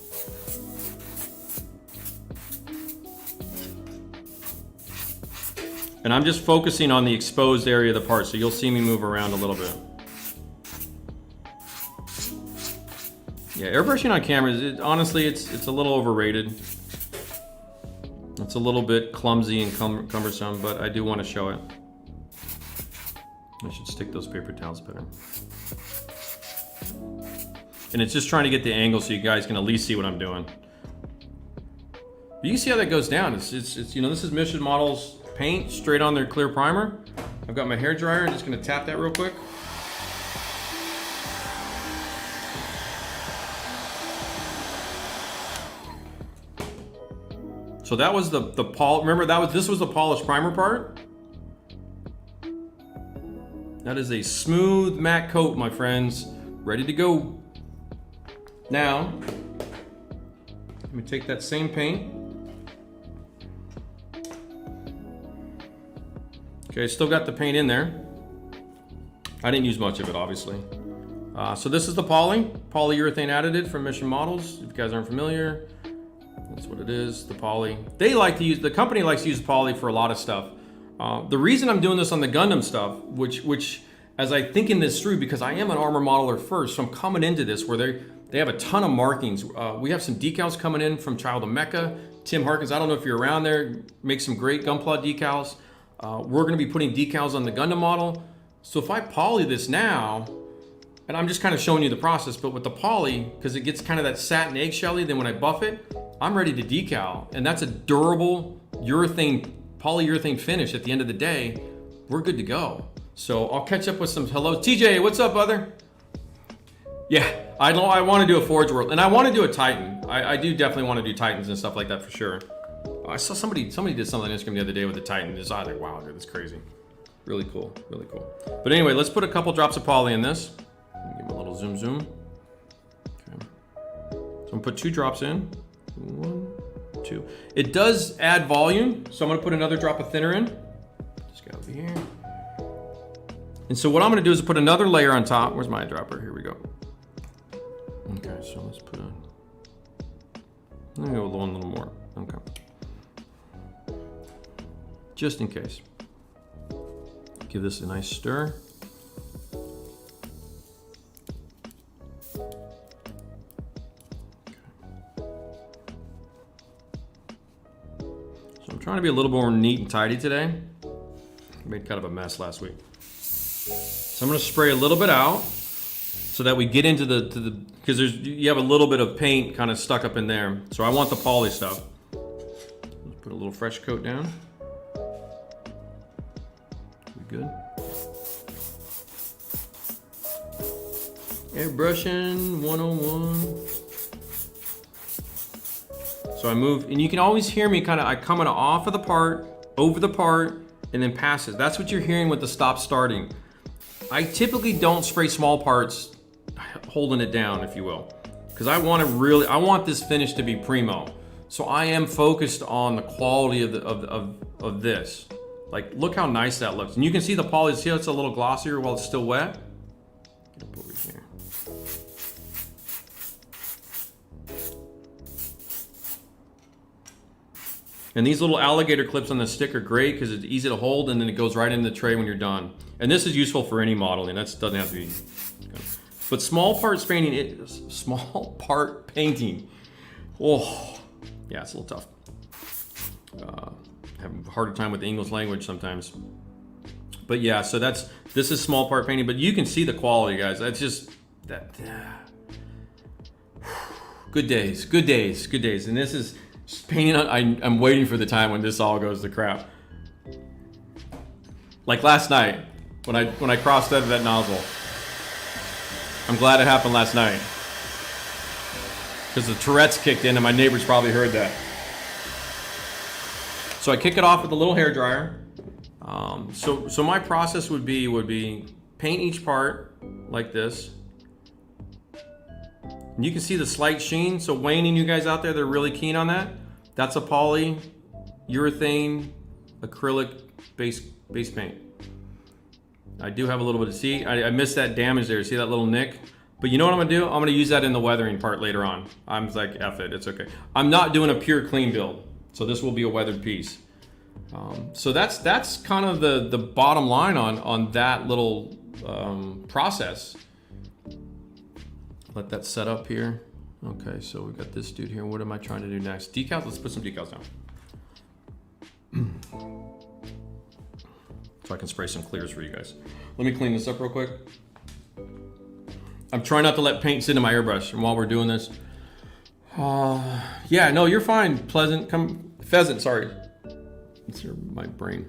And I'm just focusing on the exposed area of the part, so you'll see me move around a little bit. Yeah, airbrushing on cameras, honestly, it's a little overrated. It's a little bit clumsy and cumbersome, but I do want to show it. I should stick those paper towels better. And it's just trying to get the angle so you guys can at least see what I'm doing. But you can see how that goes down. It's you know, this is Mission Models paint straight on their clear primer. I've got my hair dryer. I'm just gonna tap that real quick. So that was the remember this was the polished primer part. That is a smooth matte coat, my friends, ready to go. Now, let me take that same paint. Okay, still got the paint in there. I didn't use much of it, obviously. So this is the polyurethane additive from Mission Models. If you guys aren't familiar, that's what it is, the poly. The company likes to use poly for a lot of stuff. The reason I'm doing this on the Gundam stuff, which as I thinking this through, because I am an armor modeler first, so I'm coming into this where they have a ton of markings. We have some decals coming in from Child of Mecha. Tim Harkins, I don't know if you're around there, makes some great Gunpla decals. We're gonna be putting decals on the Gundam model. So if I poly this now, and I'm just kind of showing you the process, but with the poly, because it gets kind of that satin eggshelly, then when I buff it, I'm ready to decal. And that's a durable polyurethane finish at the end of the day. We're good to go. So I'll catch up with some hellos. TJ, what's up, brother? Yeah, I want to do a Forge World, and I want to do a Titan. I do definitely want to do Titans and stuff like that for sure. I saw somebody did something on Instagram the other day with the Titan. I was like, wow, dude, that's crazy. Really cool, really cool. But anyway, let's put a couple drops of poly in this. Give him a little zoom. Okay. So I'm gonna put 2 drops in. 1, 2. It does add volume, so I'm gonna put another drop of thinner in. Just got over here. And so what I'm gonna do is put another layer on top. Where's my eyedropper? Here we go. Okay, so let's put on. Let me go with one little more. Okay. Just in case. Give this a nice stir. I'm trying to be a little more neat and tidy today. I made kind of a mess last week. So I'm going to spray a little bit out so that we get into the because you have a little bit of paint kind of stuck up in there. So I want the poly stuff. Let's put a little fresh coat down. We good? Airbrushing 101. So I move, and you can always hear me I come off of the part, over the part, and then pass it. That's what you're hearing with the stop starting. I typically don't spray small parts holding it down, if you will, because I want this finish to be primo. So I am focused on the quality of this. Like, look how nice that looks. And you can see the poly, see how it's a little glossier while it's still wet? Get up over here. And these little alligator clips on the stick are great because it's easy to hold, and then it goes right in the tray when you're done. And this is useful for any modeling. That doesn't have to be. But small part painting, oh, yeah, it's a little tough. Have a harder time with the English language sometimes. But yeah, so this is small part painting, but you can see the quality, guys. That's just that. Good days, good days, good days. And this is just painting on. I'm waiting for the time when this all goes to crap. Like last night when I cross-threaded that nozzle. I'm glad it happened last night because the Tourette's kicked in and my neighbors probably heard that. So I kick it off with a little hair dryer. So my process would be paint each part like this. And you can see the slight sheen. So Wayne and you guys out there, they're really keen on that. That's a poly urethane acrylic base paint. I do have a little bit of, see, I missed that damage there. See that little nick? But you know what I'm gonna do? I'm gonna use that in the weathering part later on. I'm like, F it, it's okay. I'm not doing a pure clean build. So this will be a weathered piece. So that's kind of the bottom line on that little process. Let that set up here. Okay, so we got this dude here. What am I trying to do next? Decals, let's put some decals down. So I can spray some clears for you guys. Let me clean this up real quick. I'm trying not to let paint sit in my airbrush. And while we're doing this, yeah, no, you're fine. Pheasant, sorry. It's my brain.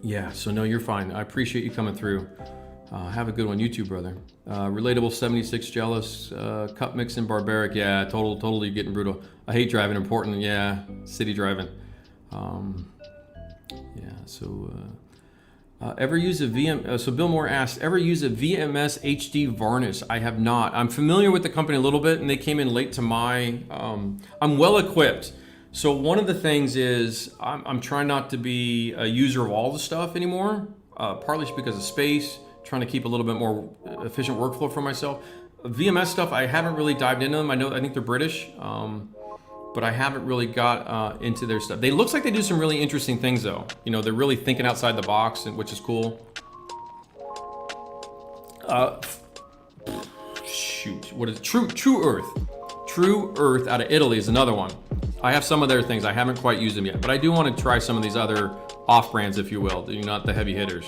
Yeah, so no, you're fine. I appreciate you coming through. Have a good one, you too, brother. Relatable 76 jealous, cup mixing barbaric. Yeah, totally getting brutal. I hate driving important. Yeah, city driving. Yeah, so ever use a VM? So Bill Moore asked, ever use a VMS HD varnish? I have not. I'm familiar with the company a little bit, and they came in late to my. I'm well equipped. So one of the things is I'm trying not to be a user of all the stuff anymore. Partly because of space, trying to keep a little bit more efficient workflow for myself. VMS stuff, I haven't really dived into them. I think they're British. But I haven't really got into their stuff. They looks like they do some really interesting things though. You know, they're really thinking outside the box, which is cool. Shoot, what is it? True Earth? True Earth out of Italy is another one. I have some of their things. I haven't quite used them yet, but I do want to try some of these other off brands, if you will. Not the heavy hitters.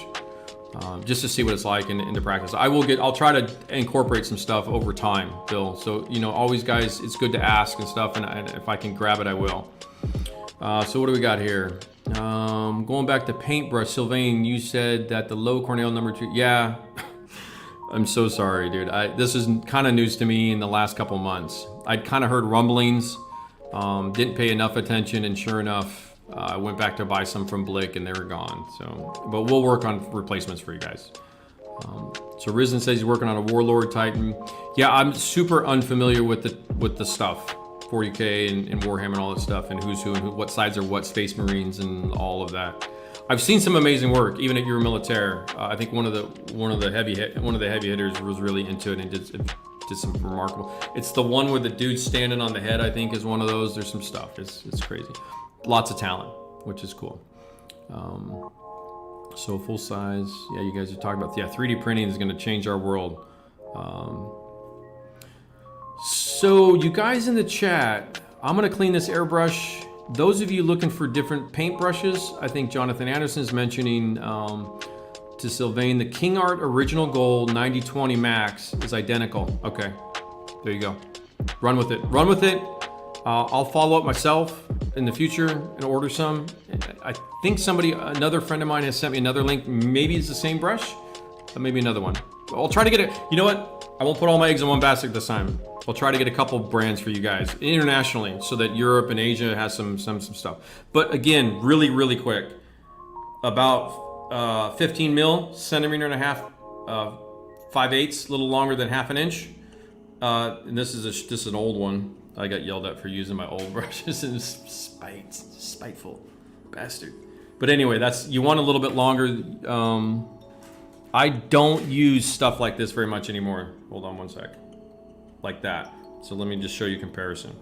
Just to see what it's like in the practice. I'll try to incorporate some stuff over time, Bill. So, always guys, it's good to ask and stuff, and if I can grab it, I will. So what do we got here? Going back to paintbrush, Sylvain, you said that the low Cornell number 2, yeah. I'm so sorry, dude. This is kind of news to me in the last couple months. I'd kind of heard rumblings, didn't pay enough attention, and sure enough, I went back to buy some from Blick and they were gone. So, but we'll work on replacements for you guys. So Risen says he's working on a Warlord Titan. Yeah, I'm super unfamiliar with the stuff, 40K and Warhammer and all that stuff, and who's who and what sides are what, Space Marines and all of that. I've seen some amazing work, even at Euro Militaire. I think one of the heavy hitters was really into it and did some remarkable. It's the one where the dude's standing on the head, I think, is one of those. There's some stuff. It's crazy. Lots of talent, which is cool. So full size. Yeah, you guys are talking about, 3D printing is going to change our world. So you guys in the chat, I'm going to clean this airbrush. Those of you looking for different paint brushes, I think Jonathan Anderson is mentioning to Sylvain, the King Art Original Gold 9020 Max is identical. Okay, there you go. Run with it. Run with it. I'll follow up myself in the future and order some. I think another friend of mine has sent me another link. Maybe it's the same brush, but maybe another one. I'll try to get it. You know what? I won't put all my eggs in one basket this time. I'll try to get a couple brands for you guys internationally so that Europe and Asia has some stuff. But again, really, really quick, about 15 mil, centimeter and a half, 5/8, a little longer than half an inch. And this is an old one. I got yelled at for using my old brushes, and spiteful bastard. But anyway, you want a little bit longer. I don't use stuff like this very much anymore. Hold on one sec. Like that. So let me just show you comparison.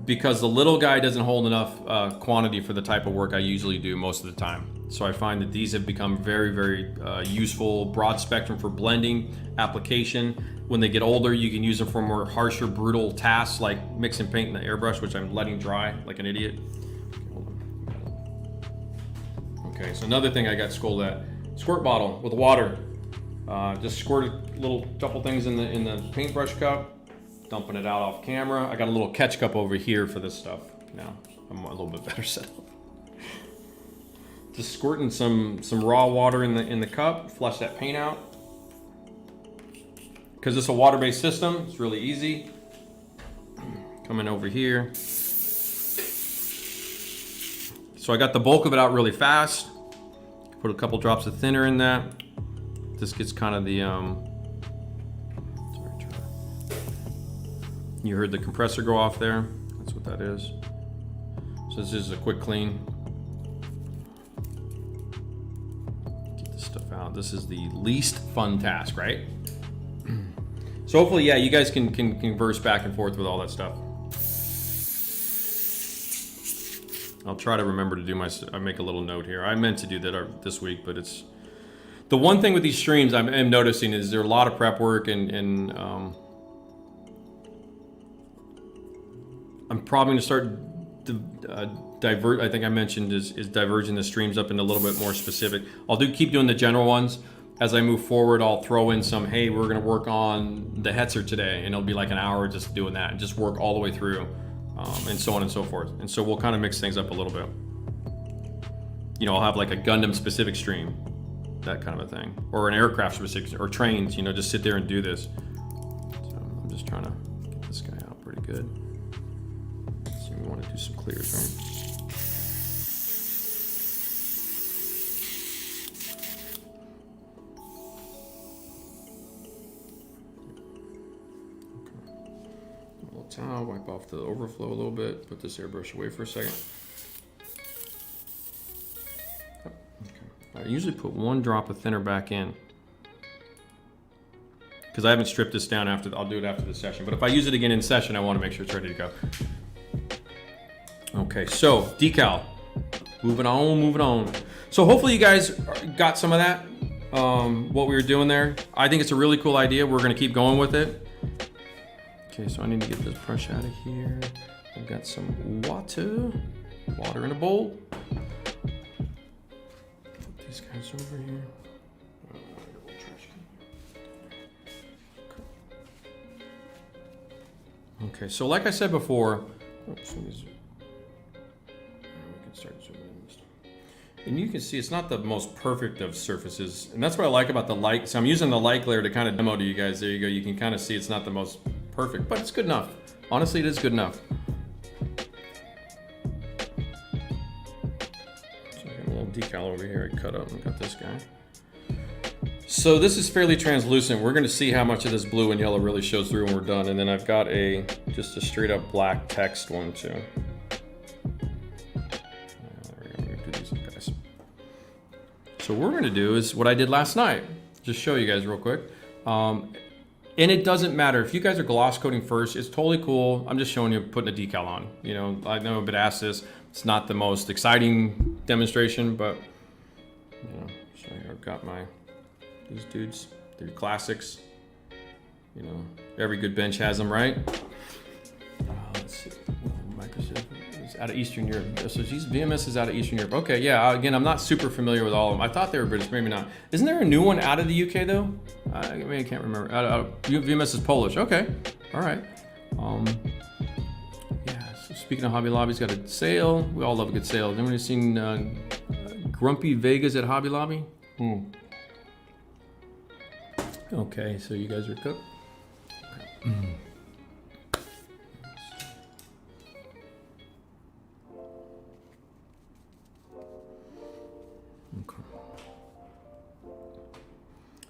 Because the little guy doesn't hold enough quantity for the type of work I usually do most of the time. So I find that these have become very, very useful, broad spectrum for blending, application. When they get older, you can use them for more harsher, brutal tasks like mix and paint in the airbrush, which I'm letting dry like an idiot. Okay, so another thing I got scolded at, squirt bottle with water. Just squirt a couple things in the paintbrush cup, dumping it out off camera. I got a little catch cup over here for this stuff. Now I'm a little bit better set up. Just squirting some raw water in the cup, flush that paint out. Because it's a water-based system, it's really easy. Coming over here. So I got the bulk of it out really fast. Put a couple drops of thinner in that. This gets kind of the, you heard the compressor go off there. That's what that is. So this is a quick clean. Get this stuff out. This is the least fun task, right? So hopefully, yeah, you guys can converse back and forth with all that stuff. I'll try to remember to do I make a little note here. I meant to do that this week, but it's, the one thing with these streams I'm noticing is there are a lot of prep work and I'm probably gonna start divert. I think I mentioned is diverging the streams up into a little bit more specific. I'll keep doing the general ones. As I move forward, I'll throw in some, hey, we're gonna work on the Hetzer today, and it'll be like an hour just doing that and just work all the way through. And so on and so forth. And so we'll kind of mix things up a little bit. You know, I'll have like a Gundam specific stream, that kind of a thing. Or an aircraft specific, or trains, you know, just sit there and do this. So I'm just trying to get this guy out pretty good. So we want to do some clears, right? Towel, wipe off the overflow a little bit, put this airbrush away for a second. Oh, okay. I usually put one drop of thinner back in because I haven't stripped this down I'll do it after the session, but if I use it again in session, I want to make sure it's ready to go. Okay, so decal, moving on. So hopefully you guys got some of that, what we were doing there. I think it's a really cool idea. We're going to keep going with it. Okay, so I need to get this brush out of here. I've got some water in a bowl. Put these guys over here. Okay, so like I said before, we can start zooming in this time. And you can see it's not the most perfect of surfaces, and that's what I like about the light. So I'm using the light glare to kind of demo to you guys. There you go. You can kind of see it's not the most perfect, but it's good enough. Honestly, it is good enough. So I got a little decal over here I cut up and got this guy. So this is fairly translucent. We're going to see how much of this blue and yellow really shows through when we're done. And then I've got just a straight up black text one too. There So what we're gonna do is what I did last night. Just show you guys real quick. And it doesn't matter if you guys are gloss coating first, it's totally cool. I'm just showing you putting a decal on. You know, I know I've been asked this. It's not the most exciting demonstration, but you know, so I've got these dudes, they're classics. You know, every good bench has them, right? Let's see, Microsoft is out of Eastern Europe. So geez, VMS is out of Eastern Europe. Okay, yeah, again, I'm not super familiar with all of them. I thought they were British, maybe not. Isn't there a new one out of the UK though? I mean, I can't remember. VMS is Polish, okay, all right. Yeah, so speaking of Hobby Lobby's got a sale. We all love a good sale. Has anyone seen Grumpy Vegas at Hobby Lobby? Okay, so you guys are cooked. Okay.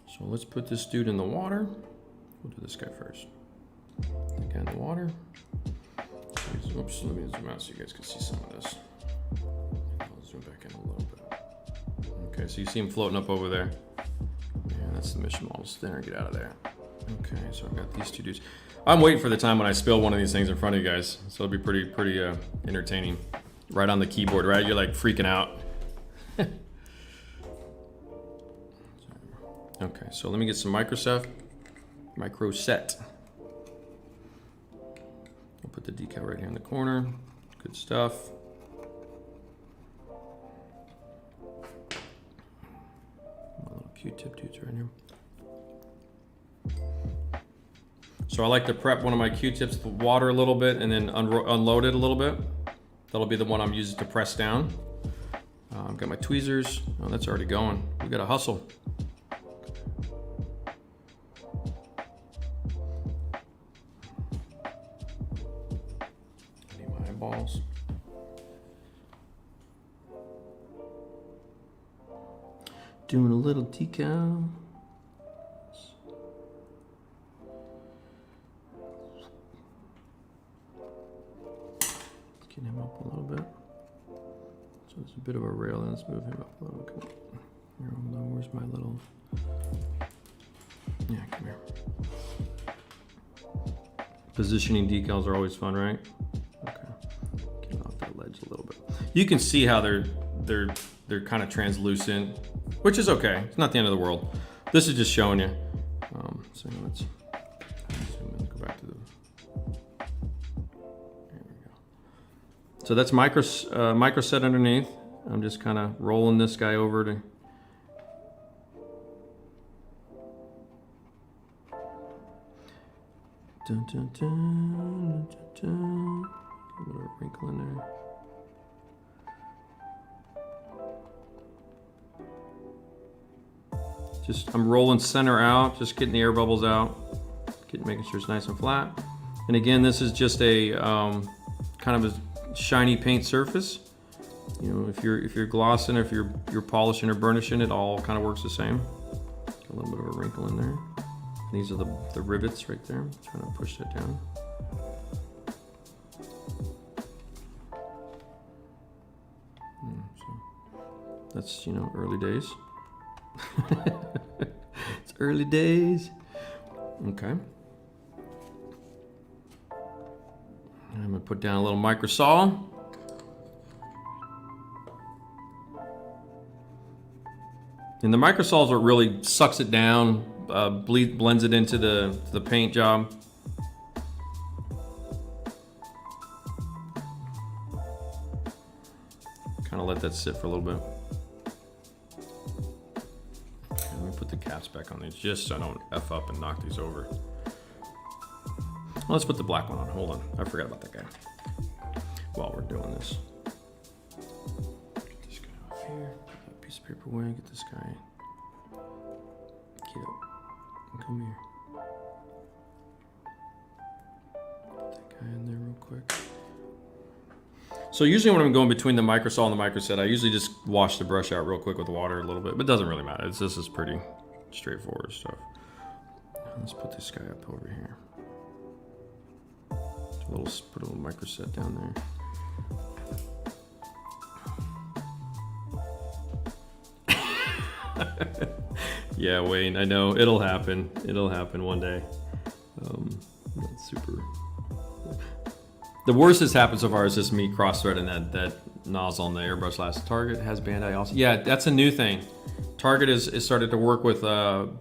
So let's put this dude in the water. We'll do this guy first. The guy in the water. Oops, let me zoom out so you guys can see some of this. I'll zoom back in a little bit. Okay, so you see him floating up over there. Yeah, that's the mission model spinner. Get out of there. Okay, so I've got these two dudes. I'm waiting for the time when I spill one of these things in front of you guys. So it'll be pretty entertaining. Right on the keyboard, right? You're like freaking out. Okay, so let me get some microset. I'll put the decal right here in the corner. Good stuff. My little Q-tip dudes right here. So I like to prep one of my Q-tips with water a little bit and then unload it a little bit. That'll be the one I'm using to press down. I've got my tweezers. Oh, that's already going. We gotta hustle. I need my eyeballs. Doing a little decal. Get him up a little bit. So there's a bit of a rail, and let's move him up a little bit. Here, where's my little? Yeah, come here. Positioning decals are always fun, right? Okay, get off that ledge a little bit. You can see how they're kind of translucent, which is okay. It's not the end of the world. This is just showing you. So let's go back to the. So that's microset underneath. I'm just kind of rolling this guy over to. Dun, dun, dun, dun, dun. A little wrinkle in there. I'm rolling center out, just getting the air bubbles out, making sure it's nice and flat. And again, this is just a kind of a shiny paint surface. You know, if you're glossing, if you're polishing or burnishing, it all kind of works the same. Got a little bit of a wrinkle in there. These are the rivets right there. I'm trying to push that down. So that's, you know, early days. It's early days. Okay. I'm gonna put down a little microsol. And the microsol is what really sucks it down, blends it into the paint job. Kind of let that sit for a little bit. Let me put the caps back on these just so I don't F up and knock these over. Well, let's put the black one on. Hold on, I forgot about that guy. While we're doing this. Get this guy off here. Put that piece of paper away. Get this guy. Get up. Come here. Put that guy in there real quick. So usually when I'm going between the microsol and the microset, I usually just wash the brush out real quick with water a little bit, but it doesn't really matter. This is pretty straightforward stuff. Let's put this guy up over here. Put a little microset down there. Yeah, Wayne, I know it'll happen. It'll happen one day. That's super. The worst that's happened so far is just me cross-threading that nozzle on the airbrush last. Target has Bandai also. Yeah, that's a new thing. Target is started to work with Bandai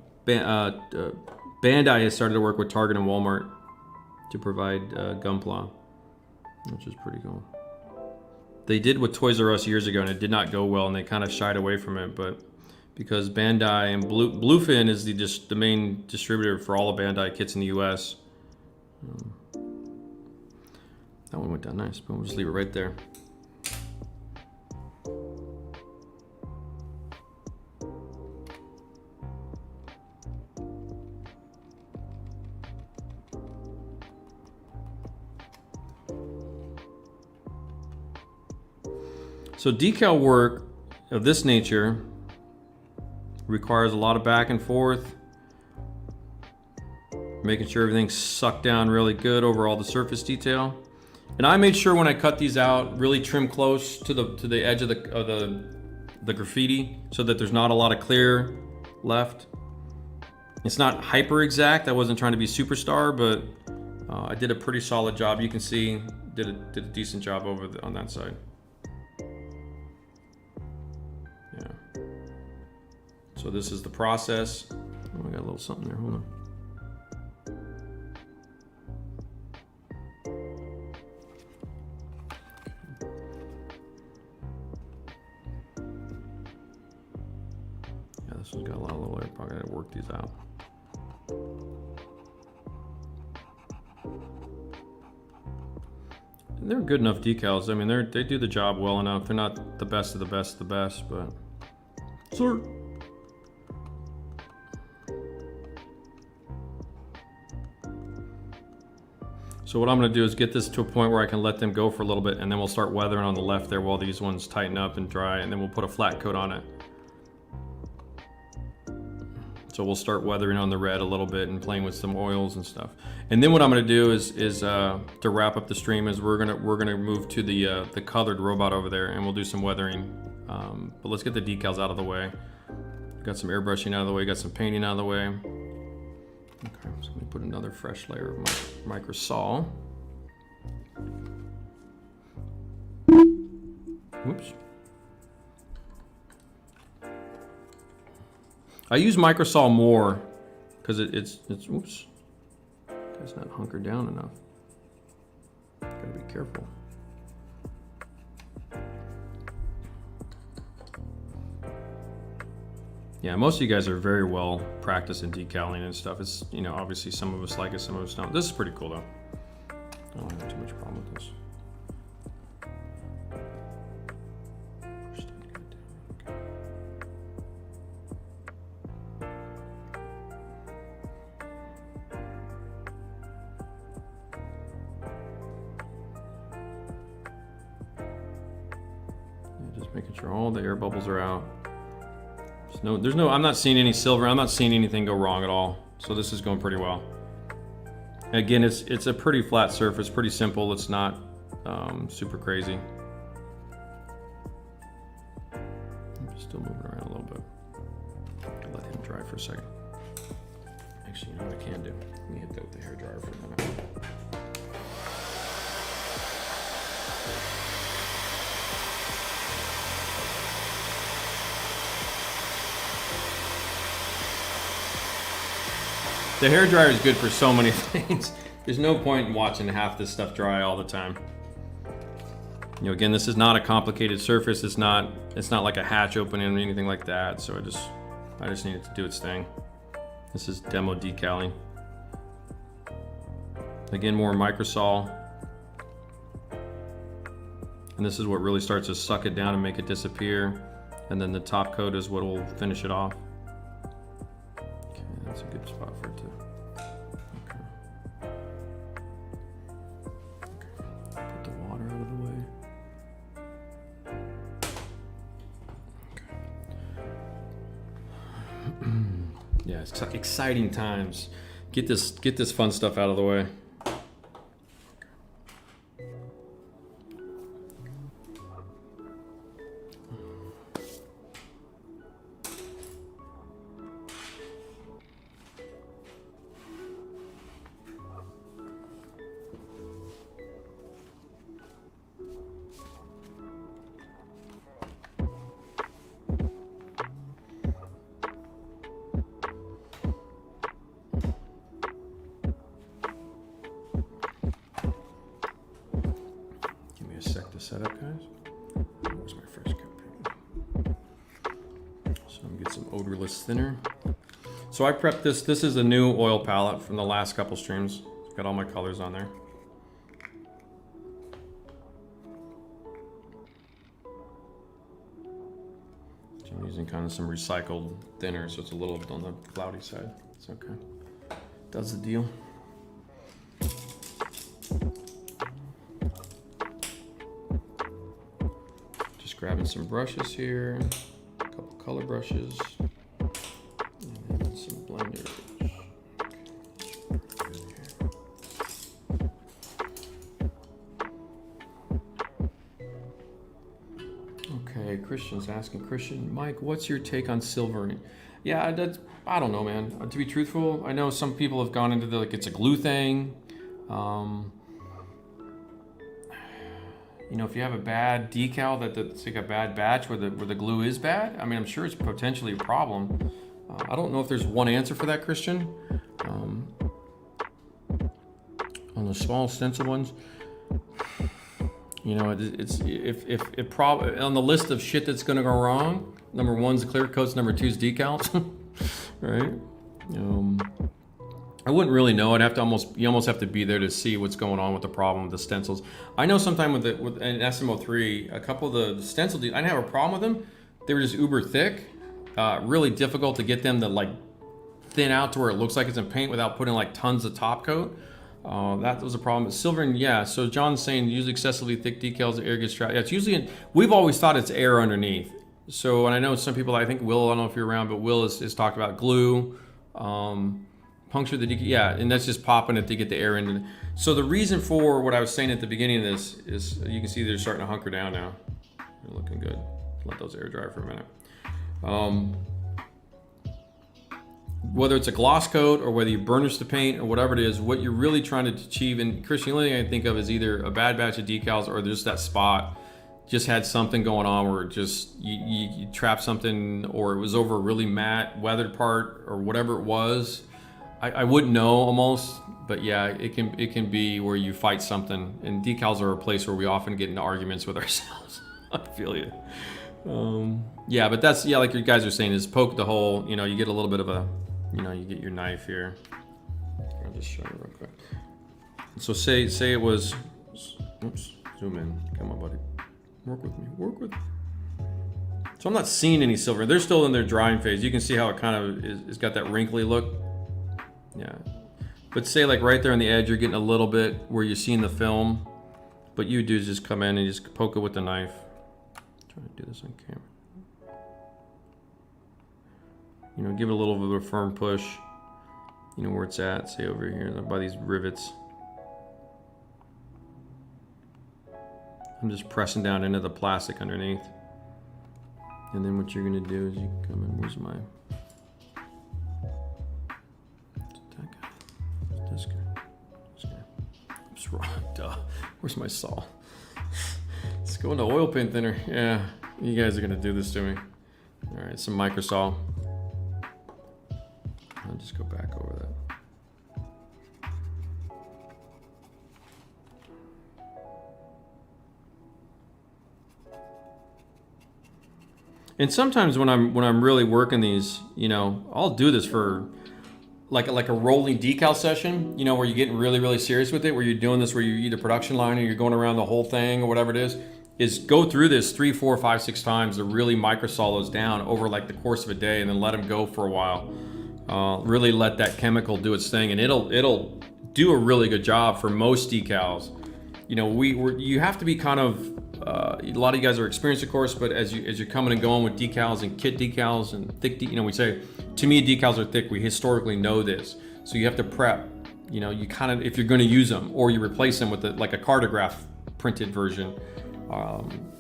has started to work with Target and Walmart to provide Gunpla, which is pretty cool. They did with Toys R Us years ago, and it did not go well, and they kind of shied away from it. But because Bandai and Bluefin is the main distributor for all the Bandai kits in the U.S. That one went down nice, but we'll just leave it right there. So decal work of this nature requires a lot of back and forth, making sure everything's sucked down really good over all the surface detail. And I made sure when I cut these out, really trim close to the edge of the graffiti so that there's not a lot of clear left. It's not hyper exact. I wasn't trying to be superstar, but I did a pretty solid job. You can see did a decent job on that side. Yeah. So this is the process. Oh, I got a little something there. Hold on. Yeah, this one's got a lot of little air. Probably gotta work these out. And they're good enough decals. I mean, they do the job well enough. They're not the best of the best of the best, but sir. So what I'm going to do is get this to a point where I can let them go for a little bit, and then we'll start weathering on the left there while these ones tighten up and dry, and then we'll put a flat coat on it. So we'll start weathering on the red a little bit and playing with some oils and stuff. And then what I'm going to do is to wrap up the stream is we're gonna move to the colored robot over there, and we'll do some weathering. But let's get the decals out of the way. Got some airbrushing out of the way. Got some painting out of the way. Okay, so let me put another fresh layer of my microsol. Whoops. I use microsol more because it's oops. It's not hunkered down enough. Gotta be careful. Yeah, most of you guys are very well practiced in decaling and stuff. It's, you know, obviously some of us like it, some of us don't. This is pretty cool though. I don't have too much problem with this. Just making sure all the air bubbles are out. I'm not seeing any silver. I'm not seeing anything go wrong at all. So this is going pretty well. Again, it's a pretty flat surface, pretty simple. It's not super crazy. I'm still moving around a little bit. I'll let him dry for a second. Actually, you know what I can do? Let me hit that with the hairdryer for a minute. The hairdryer is good for so many things. There's no point in watching half this stuff dry all the time. You know, again, this is not a complicated surface. It's not like a hatch opening or anything like that. So I just need it to do its thing. This is demo decaling. Again, more microsol. And this is what really starts to suck it down and make it disappear. And then the top coat is what will finish it off. Okay, that's a good spot for it to. Put the water out of the way. Okay. Yeah, it's exciting times. Get this fun stuff out of the way. setup, guys. Where's my fresh coat paper? So I'm gonna get some odorless thinner. So I prepped this. This is a new oil palette from the last couple streams. It's got all my colors on there. So I'm using kind of some recycled thinner, so it's a little on the cloudy side. It's okay. Does the deal. Just grabbing some brushes here, a couple color brushes, and then some blenders. Okay, Christian's asking, Christian, Mike, what's your take on silvering? Yeah, that's, I don't know, man. To be truthful, I know some people have gone into the, like, it's a glue thing. You know, if you have a bad decal that's like a bad batch where the glue is bad, I mean, I'm sure it's potentially a problem. I don't know if there's one answer for that, Christian. On the small stencil ones, you know, it's if probably on the list of shit that's gonna go wrong, number one's clear coats, number two's decals, right? I wouldn't really know. I'd have to you almost have to be there to see what's going on with the problem with the stencils. I know sometime with an SMO3, a couple of the stencils, I didn't have a problem with them. They were just uber thick, really difficult to get them to like thin out to where it looks like it's in paint without putting like tons of top coat. That was a problem. But silvering, yeah. So John's saying use excessively thick decals, the air gets trapped. Yeah, it's usually we've always thought it's air underneath. So, and I know some people, I think Will, I don't know if you're around, but Will has talked about glue, puncture the decal, yeah, and that's just popping it to get the air in. So the reason for what I was saying at the beginning of this is you can see they're starting to hunker down now. They're looking good. Let those air dry for a minute. Whether it's a gloss coat or whether you burnish the paint or whatever it is, what you're really trying to achieve, and Christian, the only thing I think of is either a bad batch of decals or just that spot just had something going on where it just you trapped something, or it was over a really matte weathered part or whatever it was. I wouldn't know almost, but yeah, it can be where you fight something, and decals are a place where we often get into arguments with ourselves. I feel you. Yeah, but that's, yeah, like you guys are saying, is poke the hole, you know, you get a little bit of a, you know, you get your knife here. I'll just show you real quick. So say it was, oops, zoom in, come on buddy, work with me. So I'm not seeing any silver, they're still in their drying phase. You can see how it kind of is got that wrinkly look. Yeah, but say like right there on the edge, you're getting a little bit where you're seeing the film, but you do is just come in and just poke it with the knife. I'm trying to do this on camera. You know, give it a little bit of a firm push. You know where it's at, say over here by these rivets. I'm just pressing down into the plastic underneath. And then what you're gonna do is you come in, where's my, this guy. Oops, wrong, duh. Where's my saw? Let's go into oil paint thinner. Yeah, you guys are gonna do this to me. All right, some micro saw. I'll just go back over that. And sometimes when I'm really working these, you know, I'll do this for like a rolling decal session, you know, where you're getting really serious with it, where you're doing this, where you're either production line or you're going around the whole thing or whatever it is go through this 3, 4, 5, 6 times to really micro saw those down over like the course of a day, and then let them go for a while. Really let that chemical do its thing, and it'll do a really good job for most decals. You know, you have to be kind of, a lot of you guys are experienced, of course, but as you're coming and going with decals and kit decals and thick, you know, we say, to me, decals are thick. We historically know this. So you have to prep, you know, you kind of, if you're going to use them, or you replace them with like a cartograph printed version.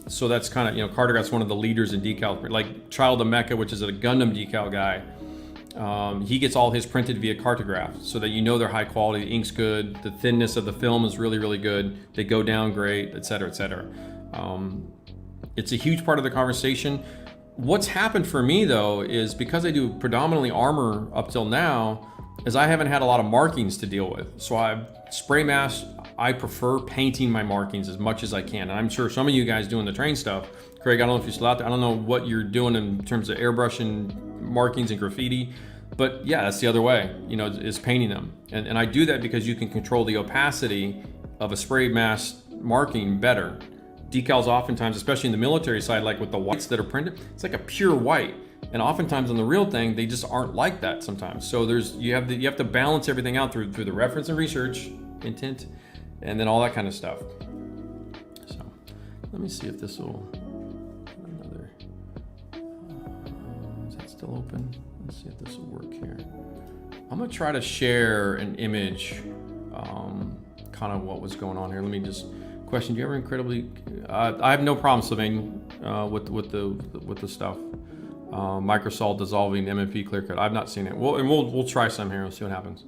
So that's kind of, you know, cartograph's one of the leaders in decal, like Child of Mecca, which is a Gundam decal guy. He gets all his printed via cartograph, so that you know they're high quality, the ink's good, the thinness of the film is really good, they go down great, etc., etc. It's a huge part of the conversation. What's happened for me though is, because I do predominantly armor up till now, is I haven't had a lot of markings to deal with. So I've spray masked, I prefer painting my markings as much as I can. And I'm sure some of you guys doing the train stuff, Craig, I don't know if you're still out there. I don't know what you're doing in terms of airbrushing markings and graffiti, but yeah, that's the other way, you know, is painting them. And I do that because you can control the opacity of a spray mask marking better. Decals oftentimes, especially in the military side, like with the whites that are printed, it's like a pure white. And oftentimes on the real thing, they just aren't like that sometimes. So you have to balance everything out through the reference and research, intent, and then all that kind of stuff. So let me see if this will, is that still open? Let's see if this will work here. I'm gonna try to share an image, kind of what was going on here. Let me just question, do you ever incredibly, I have no problem, Sylvain, with the stuff. Microsol dissolving MMP clear coat. I've not seen it. We'll try some here. We'll see what happens.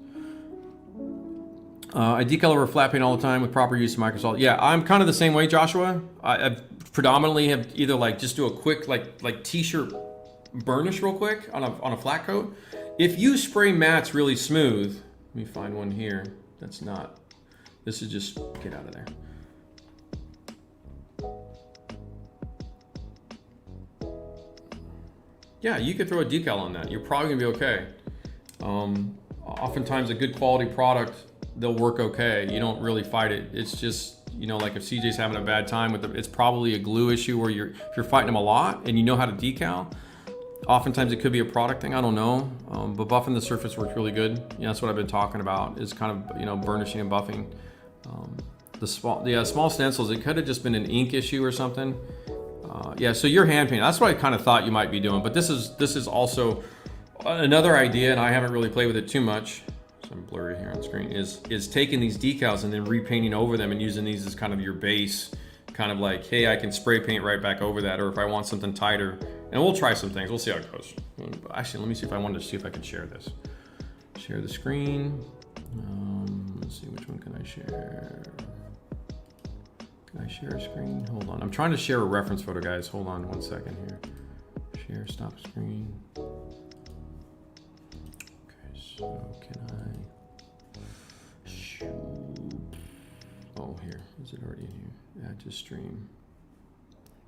I decolor over flat paint all the time with proper use of Microsol. Yeah, I'm kind of the same way, Joshua. I've predominantly have either like just do a quick like t-shirt burnish real quick on a flat coat. If you spray mattes really smooth, let me find one here. That's not. This is just get out of there. Yeah, you could throw a decal on that. You're probably gonna be okay. Oftentimes a good quality product, they'll work okay. You don't really fight it. It's just, you know, like if CJ's having a bad time with it's probably a glue issue where if you're fighting them a lot and you know how to decal, oftentimes it could be a product thing, I don't know. But buffing the surface works really good. Yeah, that's what I've been talking about, is kind of, you know, burnishing and buffing. The small stencils, it could have just been an ink issue or something. Yeah, so you're hand painting. That's what I kind of thought you might be doing. But this is also another idea, and I haven't really played with it too much. So I'm blurry here on screen. Is taking these decals and then repainting over them and using these as kind of your base, kind of like, hey, I can spray paint right back over that, or if I want something tighter. And we'll try some things. We'll see how it goes. Actually, let me see if I wanted to see if I can share this. Share the screen. Let's see, which one can I share? Can I share a screen? Hold on. I'm trying to share a reference photo, guys. Hold on 1 second here. Share, stop screen. Okay, so can I shoot? Oh, here. Is it already in here? Add to stream.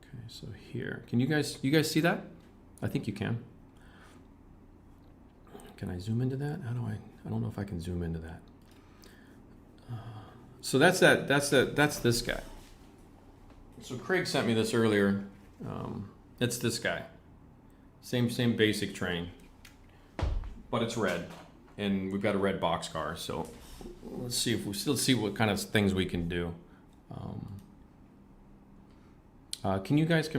Okay, so here. Can you guys see that? I think you can. Can I zoom into that? How do I don't know if I can zoom into that. So that's this guy. So Craig sent me this earlier. It's this guy. Same basic train, but it's red, and we've got a red boxcar. So let's see what kind of things we can do. Can you guys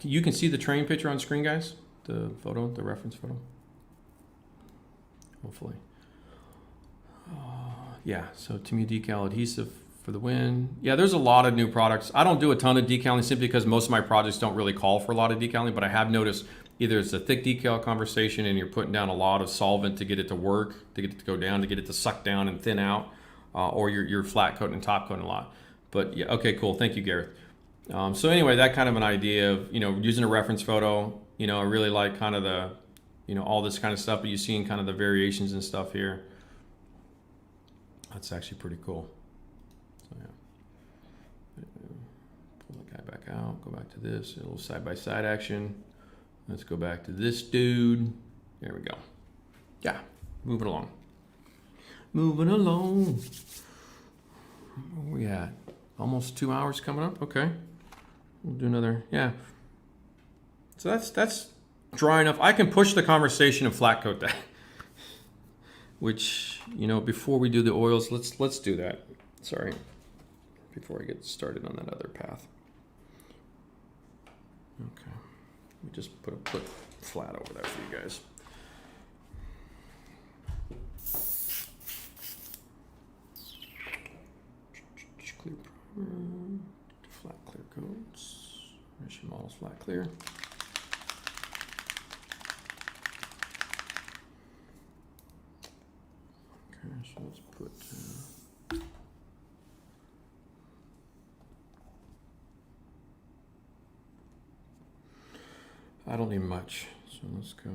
you can see the train picture on screen, guys? The photo, the reference photo. Hopefully. Yeah. So to me, decal adhesive for the win. Yeah, there's a lot of new products. I don't do a ton of decaling simply because most of my projects don't really call for a lot of decaling, but I have noticed either it's a thick decal conversation and you're putting down a lot of solvent to get it to work, to get it to go down, to get it to suck down and thin out, or you're flat coating and top coating a lot. But yeah, okay, cool. Thank you, Gareth. So anyway, that kind of an idea of, you know, using a reference photo. You know, I really like kind of the, you know, all this kind of stuff, but you see in kind of the variations and stuff here. That's actually pretty cool. So yeah, pull the guy back out, go back to this, a little side-by-side action. Let's go back to this dude. There we go. Yeah, moving along. Moving along. Where we at? Almost 2 hours coming up. Okay, we'll do another. Yeah. So that's dry enough. I can push the conversation and flat coat that. Which, you know, before we do the oils, let's do that. Sorry, before I get started on that other path. Okay, let me just put flat over there for you guys. Clear primer, flat clear coats, mission models flat clear. So let's put I don't need much, so let's go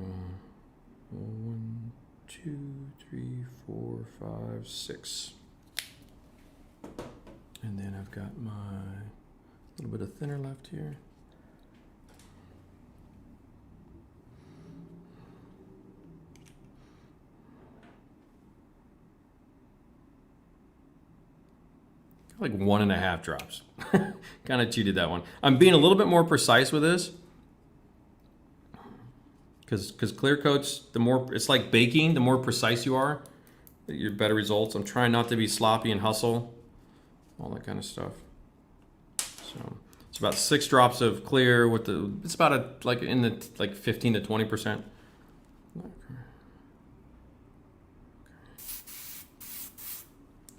1, 2, 3, 4, 5, 6. And then I've got my little bit of thinner left here. Like 1.5 drops. Kind of cheated that one. I'm being a little bit more precise with this. Because clear coats, the more, it's like baking, the more precise you are, your better results. I'm trying not to be sloppy and hustle, all that kind of stuff. So it's about 6 drops of clear with the, it's about like in the like 15 to 20%.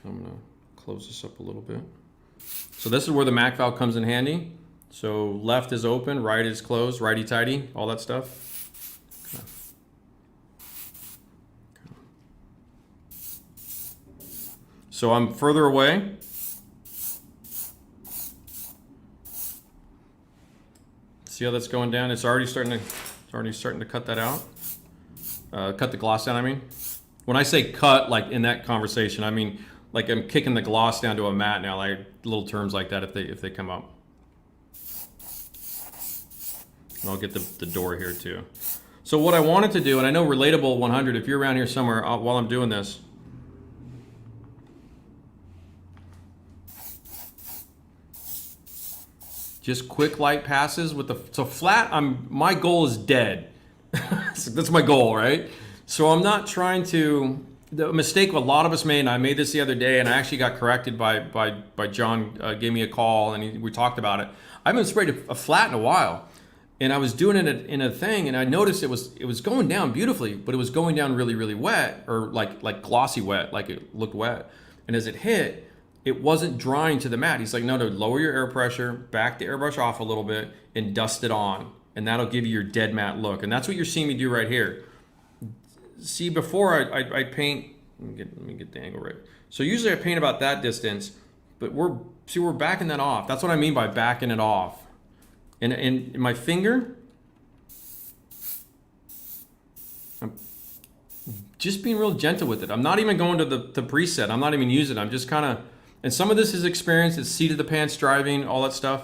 I'm gonna close this up a little bit. So this is where the Mac valve comes in handy. So left is open, right is closed, righty-tighty, all that stuff. Okay. So I'm further away. See how that's going down? It's already starting to cut that out. Cut the gloss down, I mean. When I say cut, like in that conversation, I mean like I'm kicking the gloss down to a mat now, like little terms like that if they come up. And I'll get the door here too. So what I wanted to do, and I know Relatable 100, if you're around here somewhere while I'm doing this, just quick light passes with the, so flat, my goal is dead. That's my goal, right? So I'm not trying to, the mistake a lot of us made, and I made this the other day, and I actually got corrected by John, gave me a call, and we talked about it. I haven't sprayed a flat in a while, and I was doing it in a thing, and I noticed it was going down beautifully, but it was going down really, really wet, or like glossy wet, like it looked wet. And as it hit, it wasn't drying to the mat. He's like, no, lower your air pressure, back the airbrush off a little bit, and dust it on, and that'll give you your dead matte look. And that's what you're seeing me do right here. See, before I paint, let me get the angle right. So usually I paint about that distance, but we're backing that off. That's what I mean by backing it off. And my finger, I'm just being real gentle with it. I'm not even going to the preset. I'm not even using it. I'm just kind of, and some of this is experience. It's seat of the pants driving, all that stuff.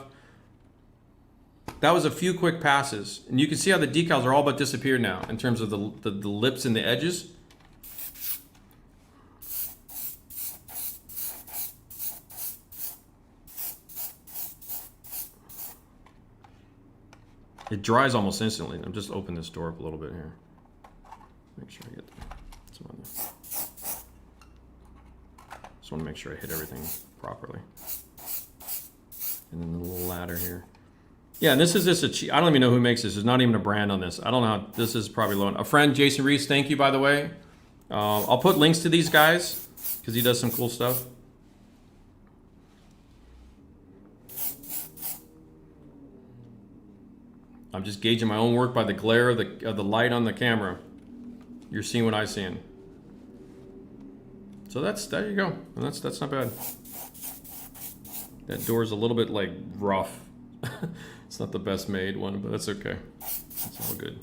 That was a few quick passes. And you can see how the decals are all but disappeared now in terms of the lips and the edges. It dries almost instantly. I'm just open this door up a little bit here. Make sure I get some on there. Just want to make sure I hit everything properly. And then the little ladder here. Yeah, and this is just I don't even know who makes this. There's not even a brand on this. I don't know how, this is probably low. A friend, Jason Reese, thank you, by the way. I'll put links to these guys because he does some cool stuff. I'm just gauging my own work by the glare of the light on the camera. You're seeing what I'm seeing. So there you go. And that's not bad. That door's a little bit like rough. It's not the best made one, but that's okay. It's all good.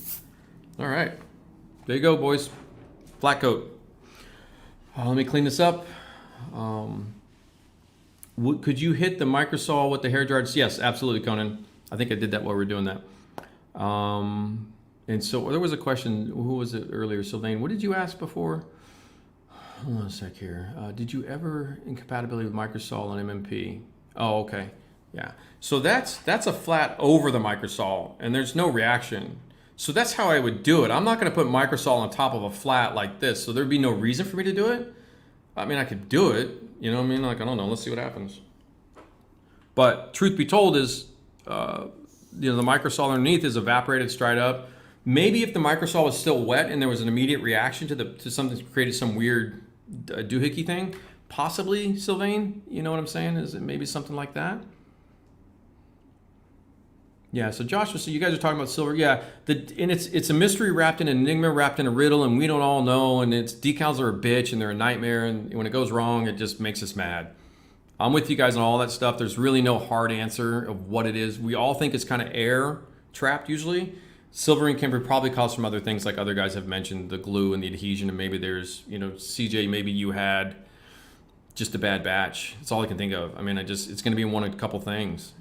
All right. There you go, boys. Flat coat. Let me clean this up. Could you hit the microsol with the hair dryer? Yes, absolutely, Conan. I think I did that while we were doing that. And so there was a question, who was it earlier? Sylvain, what did you ask before? Hold on a sec here. Did you ever incompatibility with microsol and MMP? Oh, okay. Yeah. So that's a flat over the microsol, and there's no reaction. So that's how I would do it. I'm not going to put microsol on top of a flat like this, so there'd be no reason for me to do it. I mean, I could do it. You know what I mean? Like, I don't know. Let's see what happens. But truth be told is, the microsol underneath is evaporated, it's dried up. Maybe if the microsol was still wet and there was an immediate reaction to something that created some weird doohickey thing, possibly, Sylvain, you know what I'm saying? Is it maybe something like that? Yeah, so Joshua, so you guys are talking about silver. Yeah, and it's a mystery wrapped in an enigma, wrapped in a riddle, and we don't all know, and decals are a bitch, and they're a nightmare, and when it goes wrong, it just makes us mad. I'm with you guys on all that stuff. There's really no hard answer of what it is. We all think it's kind of air trapped usually. Silvering can probably cause some other things like other guys have mentioned, the glue and the adhesion, and maybe there's, CJ, maybe you had just a bad batch. That's all I can think of. I mean, it's going to be one of a couple things.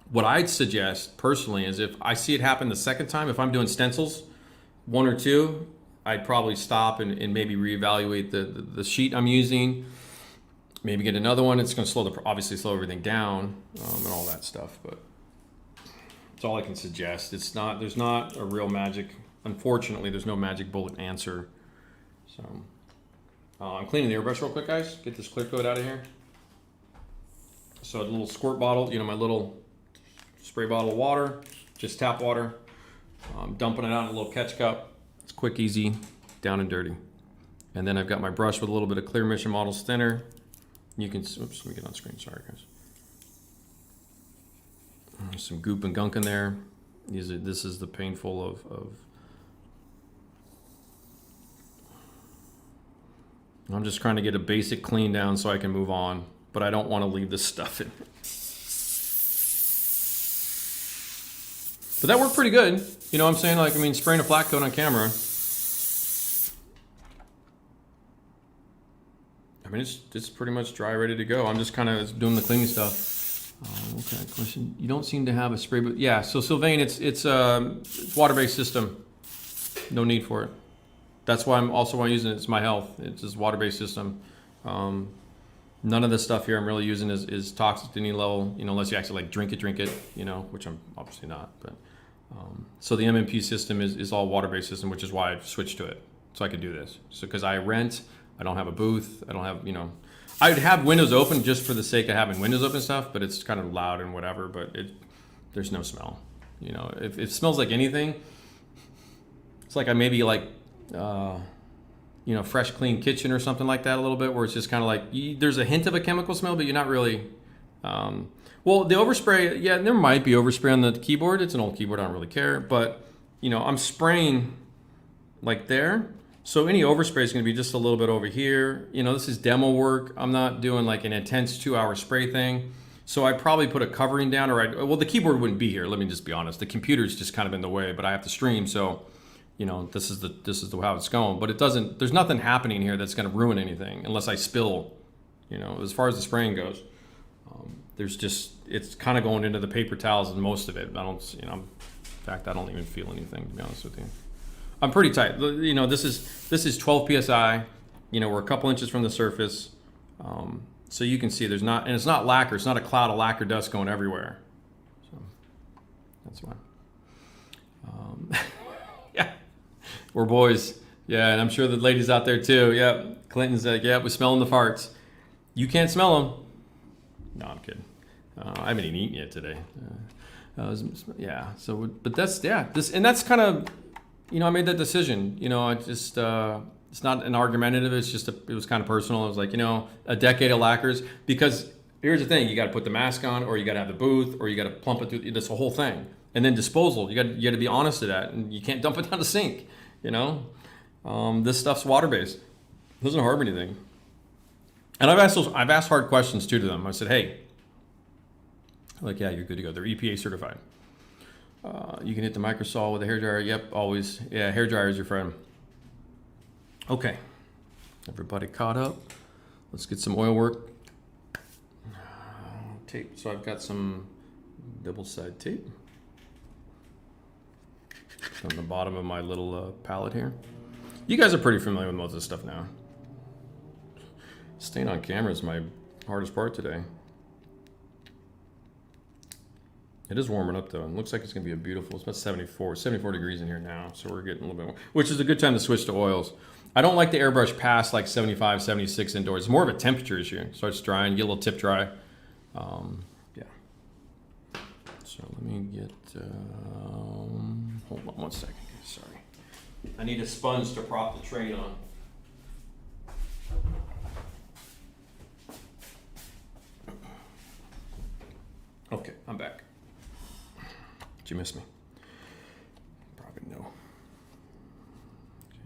What I'd suggest personally is if I see it happen the second time, if I'm doing stencils, 1 or 2, I'd probably stop and maybe reevaluate the sheet I'm using. Maybe get another one. It's going to obviously slow everything down and all that stuff. But that's all I can suggest. There's not a real magic. Unfortunately, there's no magic bullet answer. So I'm cleaning the airbrush real quick, guys. Get this clear coat out of here. So a little squirt bottle, my little spray bottle of water, just tap water. Dumping it out in a little catch cup. It's quick, easy, down and dirty. And then I've got my brush with a little bit of clear mission models thinner. You can, oops, let me get on screen, sorry guys. There's some goop and gunk in there. This is the painful of I'm just trying to get a basic clean down so I can move on, but I don't want to leave this stuff in. But that worked pretty good. You know what I'm saying? Like, I mean, spraying a flat coat on camera. I mean, it's pretty much dry, ready to go. I'm just kind of doing the cleaning stuff. Okay, question. You don't seem to have a spray, but yeah. So Sylvain, it's water-based system. No need for it. That's why I'm also using it. It's my health. It's this water-based system. None of the stuff here I'm really using is toxic to any level. Unless you actually like drink it. Which I'm obviously not. But so the MMP system is all water-based system, which is why I've switched to it, so I could do this. So because I rent. I don't have a booth. I don't have, I'd have windows open just for the sake of having windows open and stuff, but it's kind of loud and whatever, but there's no smell. If it smells like anything, it's like I maybe like, fresh, clean kitchen or something like that a little bit, where it's just kind of like, there's a hint of a chemical smell, but you're not really, well, the overspray, yeah, there might be overspray on the keyboard. It's an old keyboard. I don't really care, but, I'm spraying like there. So any overspray is going to be just a little bit over here. This is demo work. I'm not doing like an intense 2-hour spray thing. So I probably put a covering down, well, the keyboard wouldn't be here. Let me just be honest. The computer's just kind of in the way, but I have to stream. So, this is how it's going. But there's nothing happening here that's going to ruin anything unless I spill, as far as the spraying goes. It's kind of going into the paper towels and most of it. In fact, I don't even feel anything, to be honest with you. I'm pretty tight. This is 12 psi. We're a couple inches from the surface, so you can see and it's not lacquer. It's not a cloud of lacquer dust going everywhere. So that's why. Yeah, we're boys. Yeah, and I'm sure the ladies out there too. Yeah, Clinton's like, yeah, we're smelling the farts. You can't smell them. No, I'm kidding. I haven't even eaten yet today. Yeah. So, but that's that's kind of. I made that decision. I just, it's not an argumentative. It's just, it was kind of personal. I was like, a decade of lacquers. Because here's the thing: you got to put the mask on, or you got to have the booth, or you got to plump it through. That's the whole thing. And then disposal. You got to be honest to that, and you can't dump it down the sink. This stuff's water based. It doesn't harm anything. And I've asked hard questions too to them. I said, hey, like, yeah, you're good to go. They're EPA certified. You can hit the microsaw with a hairdryer. Yep, always. Yeah, hairdryer is your friend. Okay, everybody caught up. Let's get some oil work. Tape. So I've got some double-side tape on the bottom of my little palette here. You guys are pretty familiar with most of this stuff now. Staying on camera is my hardest part today. It is warming up though. It looks like it's gonna be it's about 74 degrees in here now. So we're getting a little bit more, which is a good time to switch to oils. I don't like the airbrush past like 75, 76 indoors. It's more of a temperature issue. It starts drying, get a little tip dry. Yeah. So let me get, hold on 1 second, sorry. I need a sponge to prop the train on. Okay, I'm back. Did you miss me? Probably no. Okay,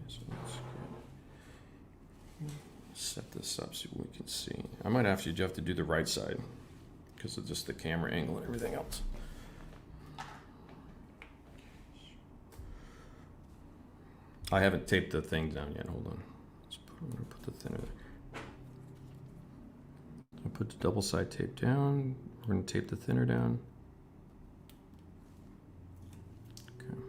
so let's set this up so we can see. I might ask you, Jeff, to do the right side because of just the camera angle and everything else. I haven't taped the thing down yet. Hold on. I'm gonna put the thinner there. put the double side tape down. We're going to tape the thinner down. Okay.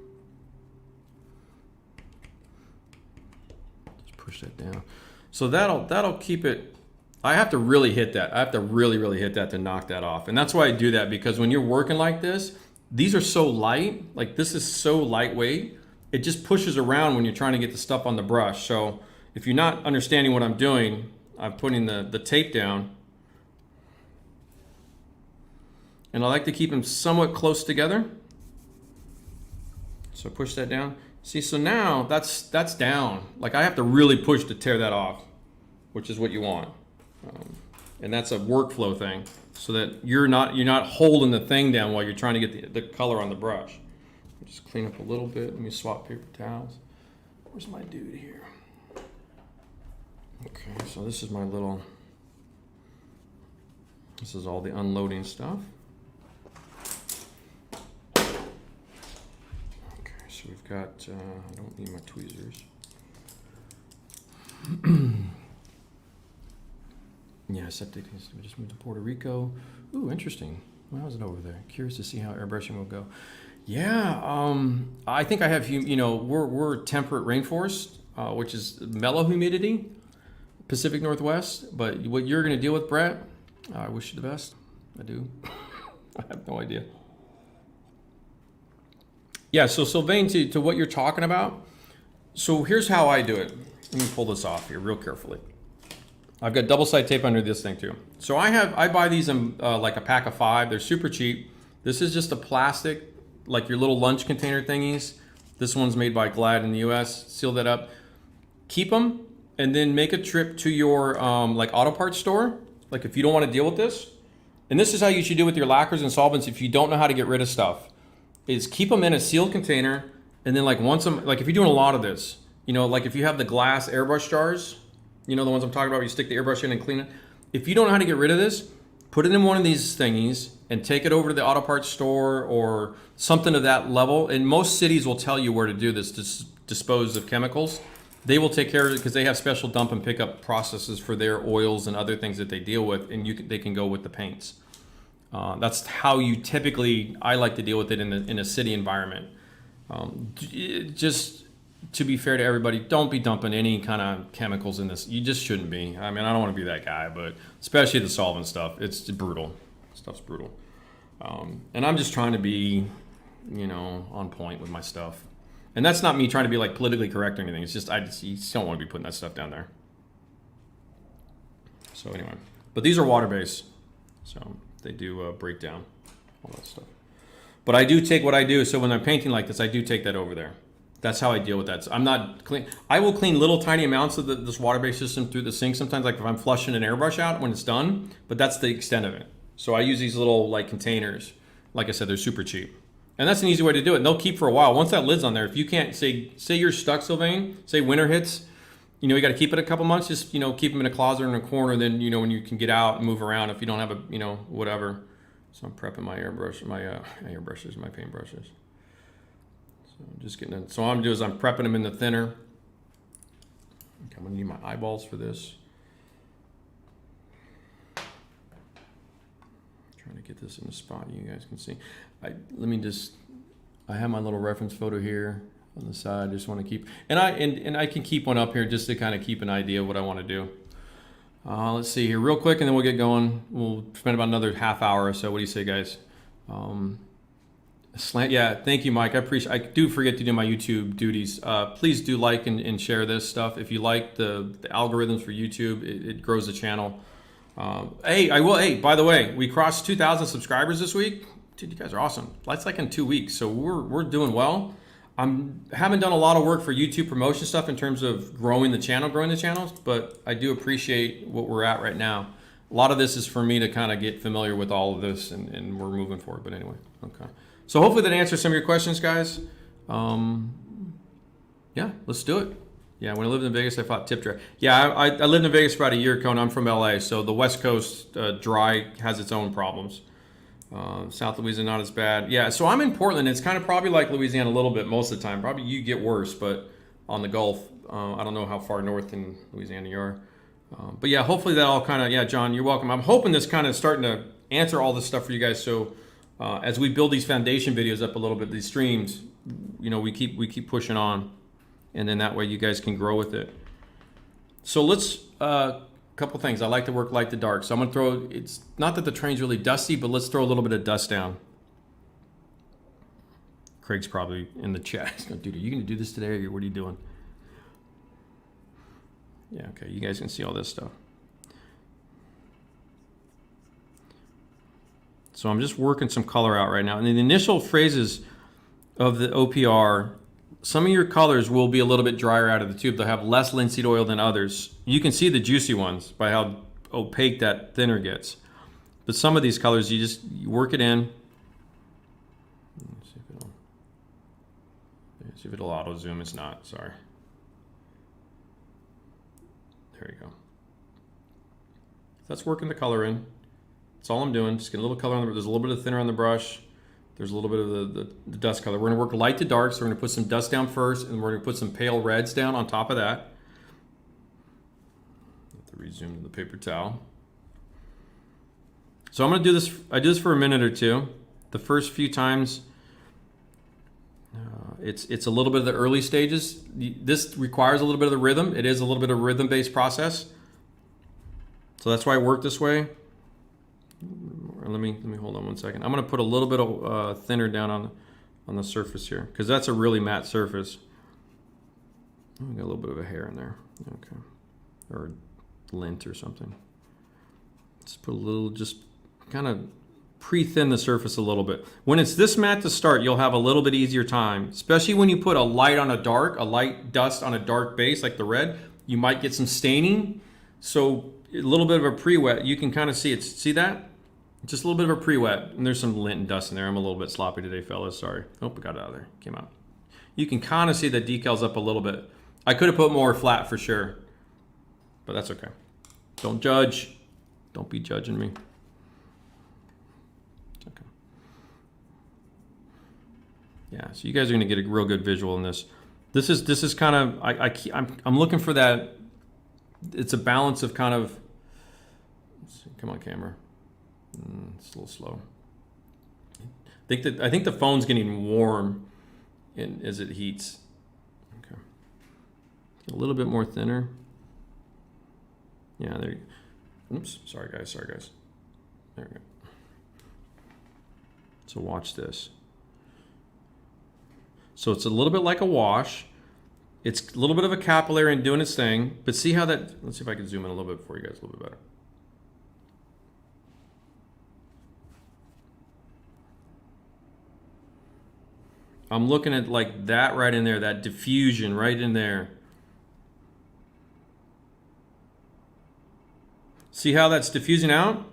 Just push that down. So that'll keep it. I have to really hit that. I have to really hit that to knock that off. And that's why I do that, because when you're working like this, these are so light. Like this is so lightweight. It just pushes around when you're trying to get the stuff on the brush. So if you're not understanding what I'm doing, I'm putting the tape down. And I like to keep them somewhat close together. So push that down. See, so now that's down. Like I have to really push to tear that off, which is what you want. And that's a workflow thing, so that you're not holding the thing down while you're trying to get the color on the brush. Just clean up a little bit. Let me swap paper towels. Where's my dude here? Okay, so this is my little, this is all the unloading stuff. Okay, so we've got, I don't need my tweezers. Yeah, septic, we just moved to Puerto Rico. Ooh, interesting. Well, how's it over there? Curious to see how airbrushing will go. Yeah, I think I have, we're temperate rainforest, which is mellow humidity, Pacific Northwest. But what you're going to deal with, Brett, I wish you the best. I do. I have no idea. Yeah, so Sylvain, to what you're talking about, so here's how I do it. Let me pull this off here real carefully. I've got double side tape under this thing too. So I buy these in like a pack of 5. They're super cheap. This is just a plastic, like your little lunch container thingies. This one's made by Glad in the US. Seal that up. Keep them, and then make a trip to your like auto parts store. Like if you don't want to deal with this, and this is how you should do with your lacquers and solvents if you don't know how to get rid of stuff, is keep them in a sealed container, and then like like if you're doing a lot of this, like if you have the glass airbrush jars, the ones I'm talking about, where you stick the airbrush in and clean it. If you don't know how to get rid of this, put it in one of these thingies and take it over to the auto parts store or something of that level. And most cities will tell you where to do this, to dispose of chemicals. They will take care of it because they have special dump and pickup processes for their oils and other things that they deal with, and they can go with the paints. That's how you typically, I like to deal with it in a city environment. Just to be fair to everybody, don't be dumping any kind of chemicals in this. You just shouldn't be. I mean, I don't want to be that guy, but especially the solvent stuff, it's brutal. Stuff's brutal. And I'm just trying to be, on point with my stuff. And that's not me trying to be like politically correct or anything. It's just, you just don't want to be putting that stuff down there. So anyway, but these are water-based, so they do break down all that stuff. But I do take what I do. So when I'm painting like this, I do take that over there. That's how I deal with that. So I'm not clean. I will clean little tiny amounts of this water-based system through the sink sometimes, like if I'm flushing an airbrush out when it's done, but that's the extent of it. So I use these little like containers. Like I said, they're super cheap. And that's an easy way to do it. And they'll keep for a while. Once that lid's on there, if you can't, say you're stuck, Sylvain, say winter hits, you got to keep it a couple months, just, keep them in a closet or in a corner. Then, when you can get out and move around, if you don't have a, whatever. So I'm prepping my airbrushes, my paintbrushes. So I'm just getting it. So what I'm doing is I'm prepping them in the thinner. Okay, I'm gonna need my eyeballs for this. Trying to get this in a spot you guys can see. I have my little reference photo here on the side. I just want to keep, and I can keep one up here just to kind of keep an idea of what I want to do. Let's see here real quick, and then we'll get going. We'll spend about another half hour or so. What do you say, guys? Yeah, thank you, Mike. I do forget to do my YouTube duties. Please do like and share this stuff. If you like the algorithms for YouTube, it grows the channel. Hey, by the way, we crossed 2,000 subscribers this week. Dude, you guys are awesome. That's like in 2 weeks, so we're doing well. Haven't done a lot of work for YouTube promotion stuff in terms of growing the channels, but I do appreciate what we're at right now. A lot of this is for me to kind of get familiar with all of this, and we're moving forward. But anyway, okay. So hopefully that answers some of your questions, guys. Yeah, let's do it. Yeah, when I lived in Vegas, I fought tip dry. Yeah, I lived in Vegas for about a year, Conan. I'm from LA, so the West Coast dry has its own problems. South Louisiana, not as bad. Yeah, so I'm in Portland. It's kind of probably like Louisiana a little bit most of the time. Probably you get worse, but on the Gulf, I don't know how far north in Louisiana you are. But yeah, hopefully that all kind of, yeah, John, you're welcome. I'm hoping this kind of starting to answer all this stuff for you guys. So as we build these foundation videos up a little bit, these streams, you know, we keep pushing on, and then that way you guys can grow with it. So let's, couple things. I like to work light to dark. So I'm gonna throw, it's not that the train's really dusty, but let's throw a little bit of dust down. Craig's probably in the chat. He's going, dude, are you gonna do this today, or what are you doing? Yeah, okay, you guys can see all this stuff. So I'm just working some color out right now. And in the initial phrases of the OPR, some of your colors will be a little bit drier out of the tube. They'll have less linseed oil than others. You can see the juicy ones by how opaque that thinner gets. But some of these colors, you work it in. Let's see if it'll auto zoom. It's not, sorry. There you go. That's working the color in. That's all I'm doing. Just get a little color on the, there's a little bit of thinner on the brush. There's a little bit of the dust color. We're gonna work light to dark, so we're gonna put some dust down first, and we're gonna put some pale reds down on top of that. Have to rezoom to the paper towel. So I'm gonna do this, I do this for a minute or two. The first few times, it's a little bit of the early stages. This requires a little bit of the rhythm. It is a little bit of a rhythm-based process. So that's why I work this way. Let me hold on one second. I'm gonna put a little bit of thinner down on the surface here, because that's a really matte surface. Oh, got a little bit of a hair in there. Okay, or lint or something. Just put a little, just kind of pre-thin the surface a little bit. When it's this matte to start, you'll have a little bit easier time, especially when you put a light on a dark, a light dust on a dark base like the red. You might get some staining. So a little bit of a pre-wet, you can kind of see it. See that? Just a little bit of a pre-wet, and there's some lint and dust in there. I'm a little bit sloppy today, fellas. Sorry. Oh, I got it out of there. Came out. You can kind of see the decals up a little bit. I could have put more flat for sure, but that's okay. Don't judge. Don't be judging me. Okay. Yeah. So you guys are gonna get a real good visual in this. This is kind of I'm looking for that. It's a balance of kind of. Let's see, come on, camera. It's a little slow. I think the phone's getting warm as it heats. Okay. A little bit more thinner. Yeah, there you go. Oops, sorry guys. There we go. So watch this. So it's a little bit like a wash. It's a little bit of a capillary and doing its thing, but see how that, let's see if I can zoom in a little bit for you guys a little bit better. I'm looking at like that right in there, that diffusion right in there. See how that's diffusing out?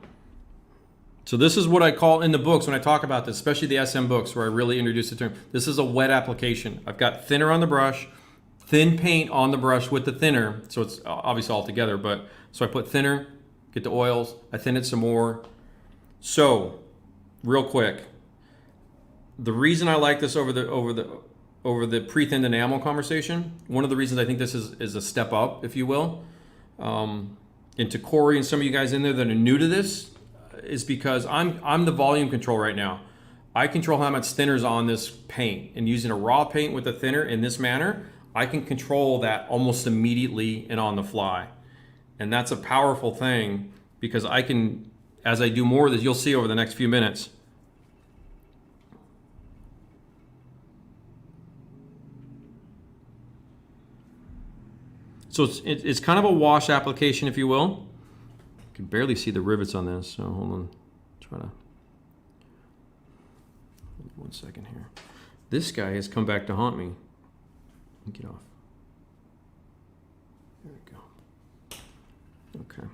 So this is what I call in the books when I talk about this, especially the SM books where I really introduce the term. This is a wet application. I've got thinner on the brush, thin paint on the brush with the thinner. So it's obviously all together, but so I put thinner, get the oils, I thin it some more. So real quick, the reason I like this over the pre-thinned enamel conversation, one of the reasons I think this is a step up, if you will, and to Corey and some of you guys in there that are new to this, is because I'm the volume control right now. I control how much thinner's on this paint, and using a raw paint with a thinner in this manner, I can control that almost immediately and on the fly. And that's a powerful thing because I can, as I do more of this, you'll see over the next few minutes. So it's kind of a wash application, if you will. I can barely see the rivets on this, so hold on. Try to. 1 second here. This guy has come back to haunt me. Get off. There we go. Okay.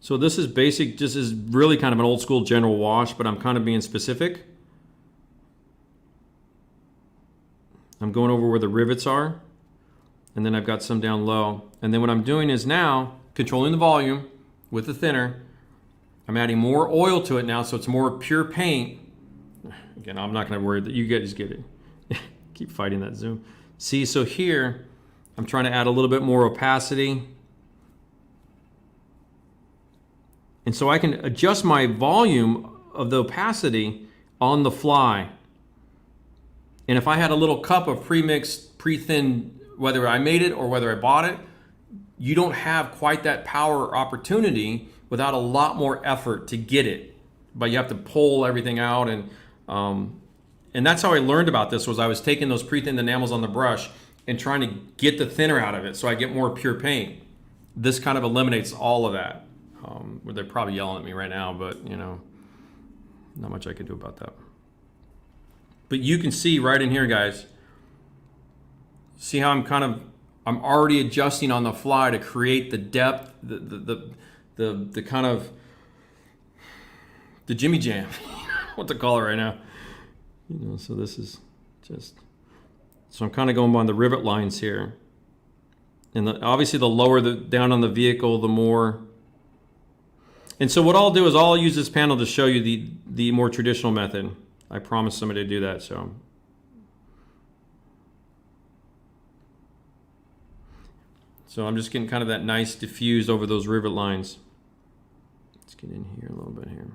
So this is basic, this is really kind of an old school general wash, but I'm kind of being specific. I'm going over where the rivets are, and then I've got some down low. And then what I'm doing is now controlling the volume with the thinner. I'm adding more oil to it now, so it's more pure paint. Again, I'm not going to worry that you guys get it. Keep fighting that zoom. See, so here I'm trying to add a little bit more opacity And so I can adjust my volume of the opacity on the fly. And if I had a little cup of pre-mixed, pre-thinned, whether I made it or whether I bought it, you don't have quite that power opportunity without a lot more effort to get it. But you have to pull everything out, and that's how I learned about this. Was I was taking those pre-thinned enamels on the brush and trying to get the thinner out of it so I get more pure paint. This kind of eliminates all of that. They're probably yelling at me right now, but you know, not much I can do about that. But you can see right in here, guys, see how I'm already adjusting on the fly to create the depth, the kind of the Jimmy Jam, what to call it right now. You know, so this is just, so I'm kind of going on the rivet lines here. And obviously the lower down on the vehicle, the more. And so what I'll do is I'll use this panel to show you the more traditional method. I promised somebody to do that, so. So I'm just getting kind of that nice diffuse over those rivet lines. Let's get in here a little bit here.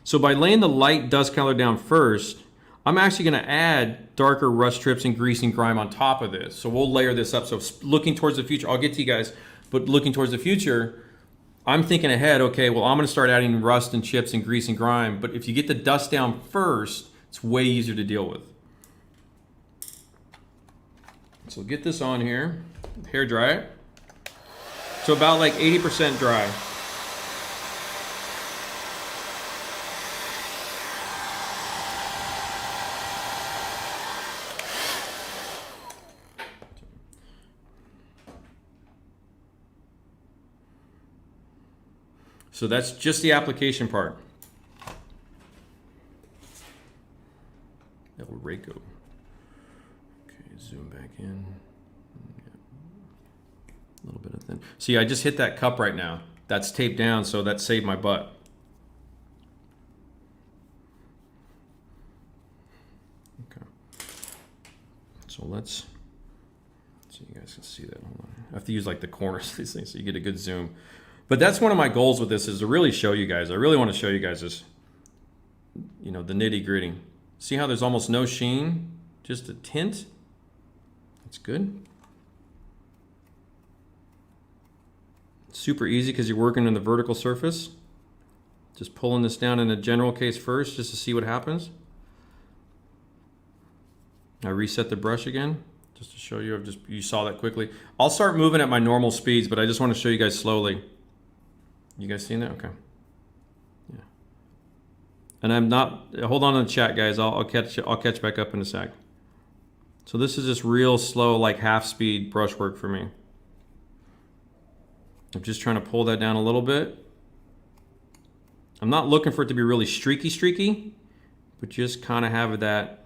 So by laying the light dust color down first, I'm actually going to add darker rust strips and grease and grime on top of this. So we'll layer this up. So looking towards the future, I'll get to you guys, but looking towards the future, I'm thinking ahead, okay, well, I'm going to start adding rust and chips and grease and grime. But if you get the dust down first, it's way easier to deal with. So get this on here, hair dry it. So about like 80% dry. So that's just the application part. El Rico. Okay, zoom back in. A little bit of thin. See, I just hit that cup right now. That's taped down, so that saved my butt. Okay. So let's see, you guys can see that. Hold on. I have to use like the corners of these things so you get a good zoom. But that's one of my goals with this, is to really show you guys. I really want to show you guys this, you know, the nitty gritty. See how there's almost no sheen, just a tint? That's good. Super easy because you're working on the vertical surface. Just pulling this down in a general case first just to see what happens. I reset the brush again just to show you. You saw that quickly. I'll start moving at my normal speeds, but I just want to show you guys slowly. You guys seen that? Okay. Yeah. And I'm not. Hold on in the chat, guys. I'll catch back up in a sec. So this is just real slow, like half speed brush work for me. I'm just trying to pull that down a little bit. I'm not looking for it to be really streaky, but just kind of have that.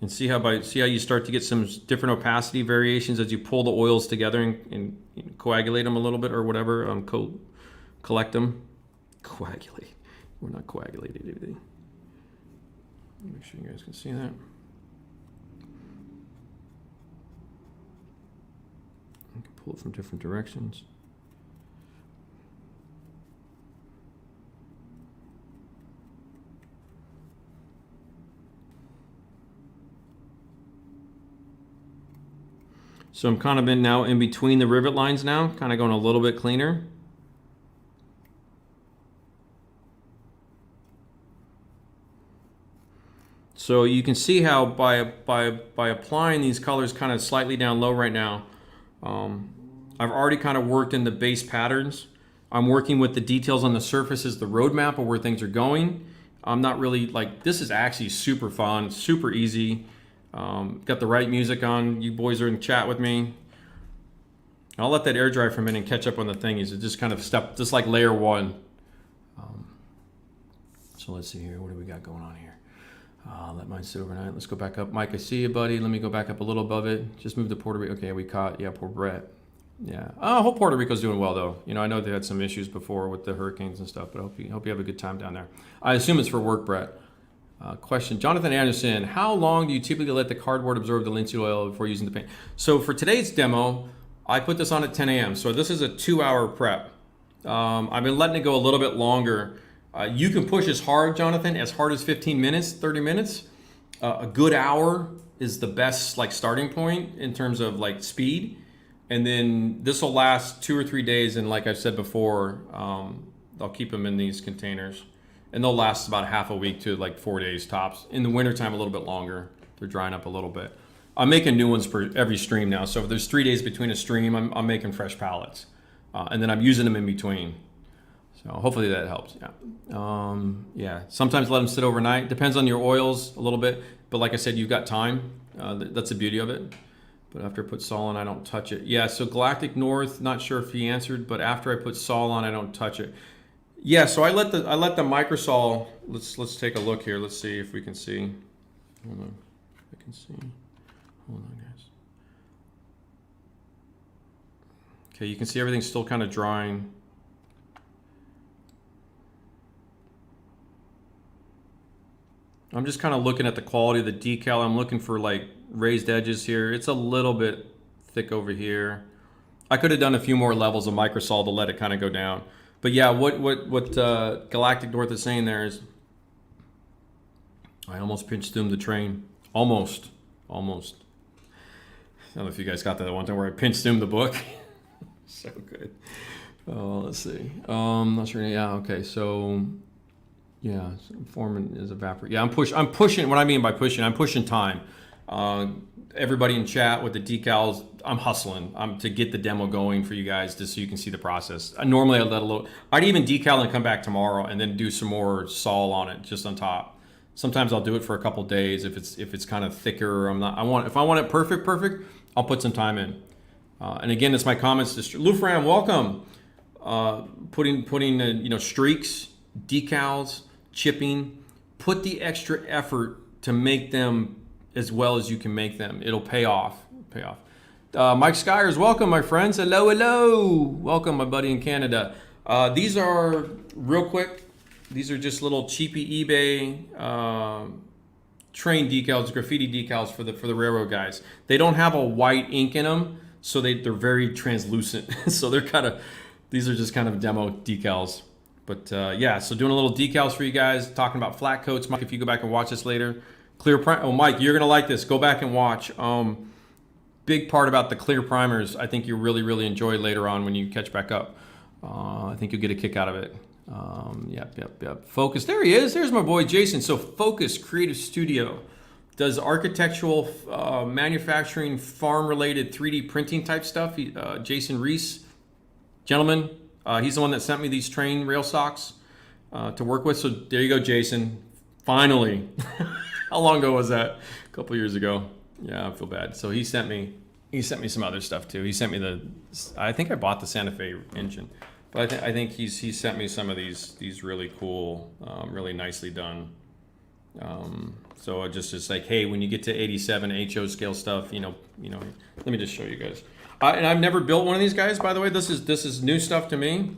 And see how you start to get some different opacity variations as you pull the oils together and coagulate them a little bit or whatever. Collect them. Coagulate. We're not coagulating anything. Make sure you guys can see that. You can pull it from different directions. So I'm kind of in between the rivet lines now, kind of going a little bit cleaner. So you can see how by applying these colors kind of slightly down low right now, I've already kind of worked in the base patterns. I'm working with the details on the surfaces, the roadmap of where things are going. I'm not really like, this is actually super fun, super easy. Got the right music on. You boys are in chat with me. I'll let that air dry for a minute and catch up on the thingies. It just kind of just like layer one. So let's see here. What do we got going on here? Let mine sit overnight. Let's go back up. Mike, I see you, buddy. Let me go back up a little above it. Just move to Puerto Rico. Okay, we caught. Yeah, poor Brett. Yeah. I hope Puerto Rico's doing well, though. You know, I know they had some issues before with the hurricanes and stuff, but I hope you have a good time down there. I assume it's for work, Brett. Question, Jonathan Anderson, how long do you typically let the cardboard absorb the linseed oil before using the paint? So for today's demo, I put this on at 10 a.m. So this is a 2-hour prep. I've been letting it go a little bit longer. You can push as hard, Jonathan, as hard as 15 minutes, 30 minutes. A good hour is the best like starting point in terms of like speed. And then this will last 2 or 3 days. And like I said before, I'll keep them in these containers. And they'll last about half a week to like 4 days tops. In the wintertime, a little bit longer. They're drying up a little bit. I'm making new ones for every stream now. So if there's 3 days between a stream, I'm making fresh pallets. And then I'm using them in between. So hopefully that helps. Yeah. Yeah. Sometimes let them sit overnight. Depends on your oils a little bit. But like I said, you've got time. That's the beauty of it. But after I put Sol on, I don't touch it. Yeah. So Galactic North, not sure if he answered, but after I put Sol on, I don't touch it. Yeah. So I let the microsol. Let's take a look here. Let's see if we can see. Hold on. I can see. Hold on, guys. Okay, you can see everything's still kind of drying. I'm just kind of looking at the quality of the decal. I'm looking for like raised edges here. It's a little bit thick over here. I could have done a few more levels of microsol to let it kind of go down. But yeah, what Galactic North is saying there is, I almost pinched through the train. Almost. I don't know if you guys got that one time where I pinched through the book. So good. Oh, let's see. Not sure. Yeah. Okay. So. Yeah, foreman is evaporate. Yeah, I'm pushing. What I mean by pushing, I'm pushing time. Everybody in chat with the decals, I'm hustling. To get the demo going for you guys, just so you can see the process. Normally, I'd let a little. I'd even decal and come back tomorrow, and then do some more sol on it, just on top. Sometimes I'll do it for a couple days if it's kind of thicker. If I want it perfect, I'll put some time in. And again, it's my comments. Lou Fran, welcome. Putting streaks, decals, chipping, put the extra effort to make them as well as you can make them. It'll pay off. Mike Skyers, welcome, my friends. Hello. Welcome, my buddy in Canada. These are real quick. These are just little cheapy eBay train decals, graffiti decals for the railroad guys. They don't have a white ink in them, so they're very translucent. So these are just kind of demo decals. But yeah, so doing a little decals for you guys, talking about flat coats. Mike, if you go back and watch this later. Clear primer. Oh, Mike, you're going to like this. Go back and watch. Big part about the clear primers, I think you really enjoy later on when you catch back up. I think you'll get a kick out of it. Yep. Focus. There he is. There's my boy, Jason. So Focus Creative Studio does architectural, manufacturing, farm-related 3D printing type stuff. Jason Reese, gentleman. He's the one that sent me these train rail socks to work with. So there you go, Jason. Finally. How long ago was that? A couple years ago. Yeah, I feel bad. So he sent me some other stuff too. He sent me I think I bought the Santa Fe engine, but I think he sent me some of these really cool, really nicely done. So just like, hey, when you get to 87 HO scale stuff, let me just show you guys. And I've never built one of these guys, by the way. This is new stuff to me.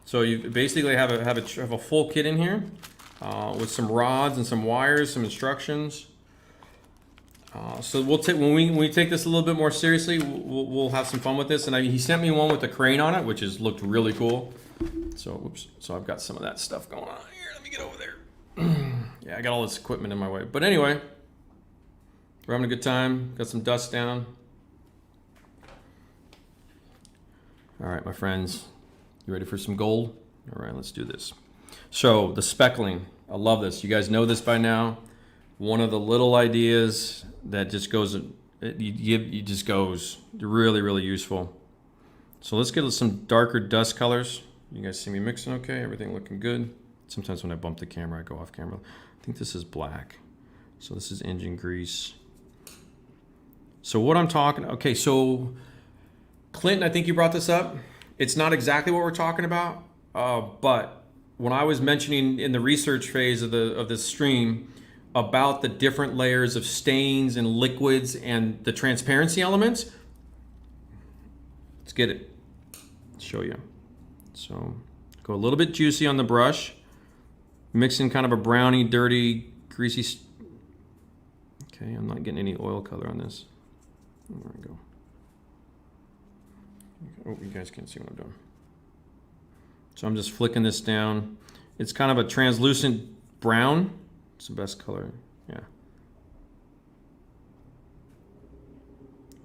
So you basically have a full kit in here with some rods and some wires, some instructions. So we'll take when we take this a little bit more seriously, we'll have some fun with this. And he sent me one with a crane on it, which looked really cool. So So I've got some of that stuff going on here. Let me get over there. Yeah, I got all this equipment in my way. But anyway, we're having a good time. Got some dust down. All right, my friends, you ready for some gold? All right, let's do this. So the speckling, I love this. You guys know this by now. One of the little ideas that just goes, it just goes really really So let's get some darker dust colors. You guys see me mixing okay? Everything looking good? Sometimes when I bump the camera, I go off camera. I think this is black. So this is engine grease. So what I'm talking, okay, so Clinton, I think you brought this up. It's not exactly what we're talking about, but when I was mentioning in the research phase of this stream about the different layers of stains and liquids and the transparency elements, let's get it. Let's show you. So go a little bit juicy on the brush, mixing kind of a browny, dirty greasy. Okay, I'm not getting any oil color on this. There we go. Oh, you guys can't see what I'm doing. So I'm just flicking this down. It's kind of a translucent brown. It's the best color, yeah.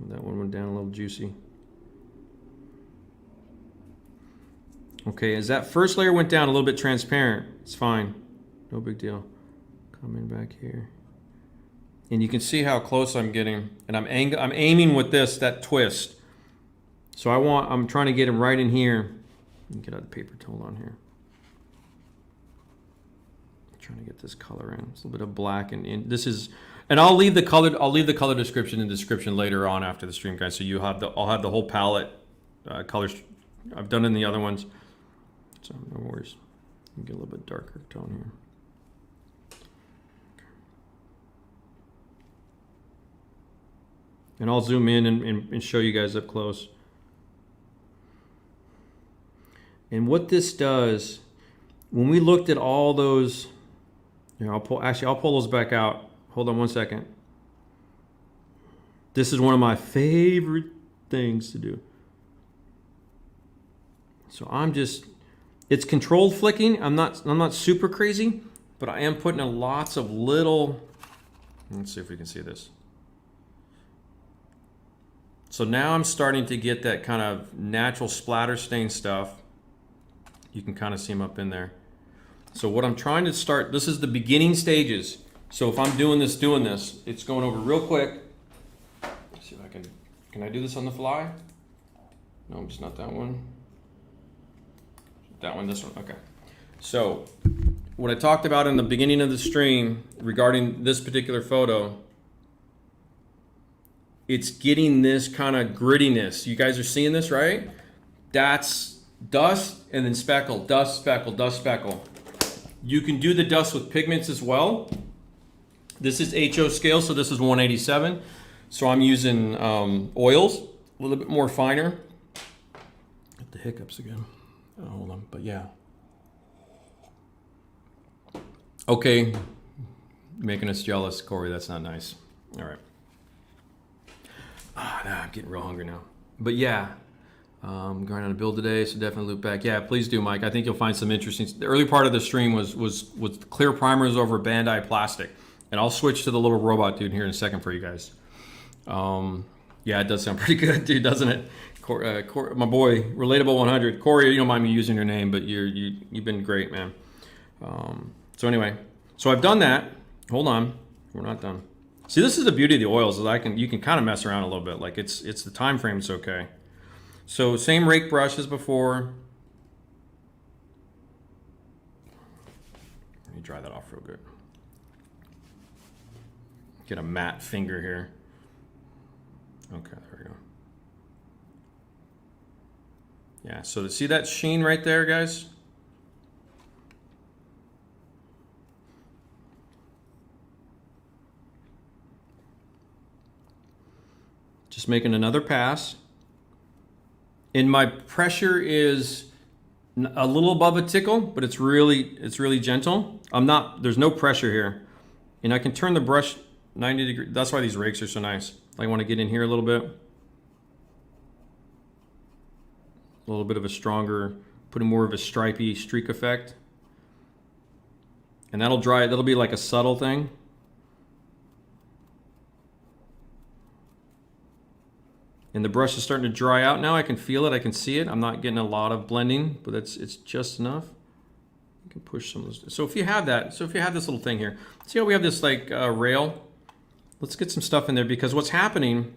That one went down a little juicy. Okay, as that first layer went down a little bit transparent, it's fine. No big deal. Coming back here. And you can see how close I'm getting. And I'm aiming with this, that twist. So I'm trying to get him right in here. Get out the paper tool on here. I'm trying to get this color in. It's a little bit of black and this is, and I'll leave the color description in the description later on after the stream, guys. So I'll have the whole palette colors. I've done in the other ones. So no worries. Get a little bit darker tone here. And I'll zoom in and show you guys up close. And what this does, when we looked at all those, here, I'll pull those back out. Hold on one second. This is one of my favorite things to do. So it's controlled flicking. I'm not super crazy, but I am putting in lots of little, let's see if we can see this. So now I'm starting to get that kind of natural splatter stain stuff. You can kind of see them up in there. So what I'm trying to start, this is the beginning stages. So if I'm doing this, it's going over real quick. Let's see if I can I do this on the fly? No, it's not that one. That one, this one, okay. So what I talked about in the beginning of the stream regarding this particular photo, it's getting this kind of grittiness. You guys are seeing this, right? That's dust and then speckle, dust, speckle, dust, speckle. You can do the dust with pigments as well. This is HO scale, so this is 187. So I'm using oils, a little bit more finer. Get the hiccups again. Oh, hold on, but yeah. Okay, making us jealous, Corey, that's not nice. All right. I'm getting real hungry now. But yeah, going on a build today, so definitely loop back. Yeah, please do, Mike. I think you'll find some interesting. The early part of the stream was clear primers over Bandai plastic, and I'll switch to the little robot dude here in a second for you guys. Yeah, it does sound pretty good, dude, doesn't it? My boy, Relatable 100. Corey, you don't mind me using your name, but you've been great, man. So anyway, so I've done that. Hold on, we're not done. See, this is the beauty of the oils, is you can kind of mess around a little bit. Like it's the time frame is okay. So same rake brush as before. Let me dry that off real good. Get a matte finger here. Okay, there we go. Yeah, so see that sheen right there, guys? Just making another pass. And my pressure is a little above a tickle, but it's really gentle. There's no pressure here. And I can turn the brush 90 degrees. That's why these rakes are so nice. I want to get in here a little bit. A little bit of a stronger, putting more of a stripy streak effect. And that'll dry, that'll be like a subtle thing. And the brush is starting to dry out now. I can feel it, I can see it. I'm not getting a lot of blending, but it's just enough. You can push some of those. So if you have this little thing here, see how we have this like rail? Let's get some stuff in there, because what's happening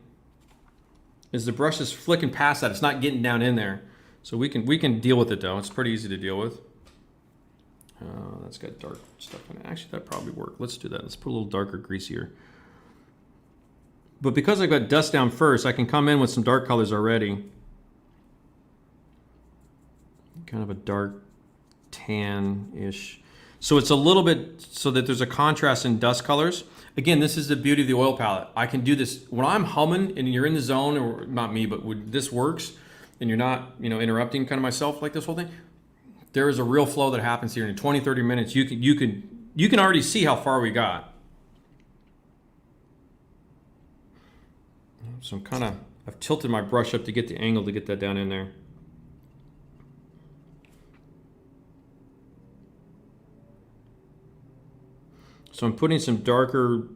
is the brush is flicking past that. It's not getting down in there. So we can deal with it though. It's pretty easy to deal with. That's got dark stuff in it. Actually, that probably work. Let's do that. Let's put a little darker, greasier. But because I got dust down first, I can come in with some dark colors already. Kind of a dark tan-ish. So it's a little bit, so that there's a contrast in dust colors. Again, this is the beauty of the oil palette. I can do this when I'm humming and you're in the zone, or not me, but when this works and you're not, interrupting kind of myself like this whole thing. There is a real flow that happens here in 20, 30 minutes. You can you can already see how far we got. So I've tilted my brush up to get the angle to get that down in there. So I'm putting some darker,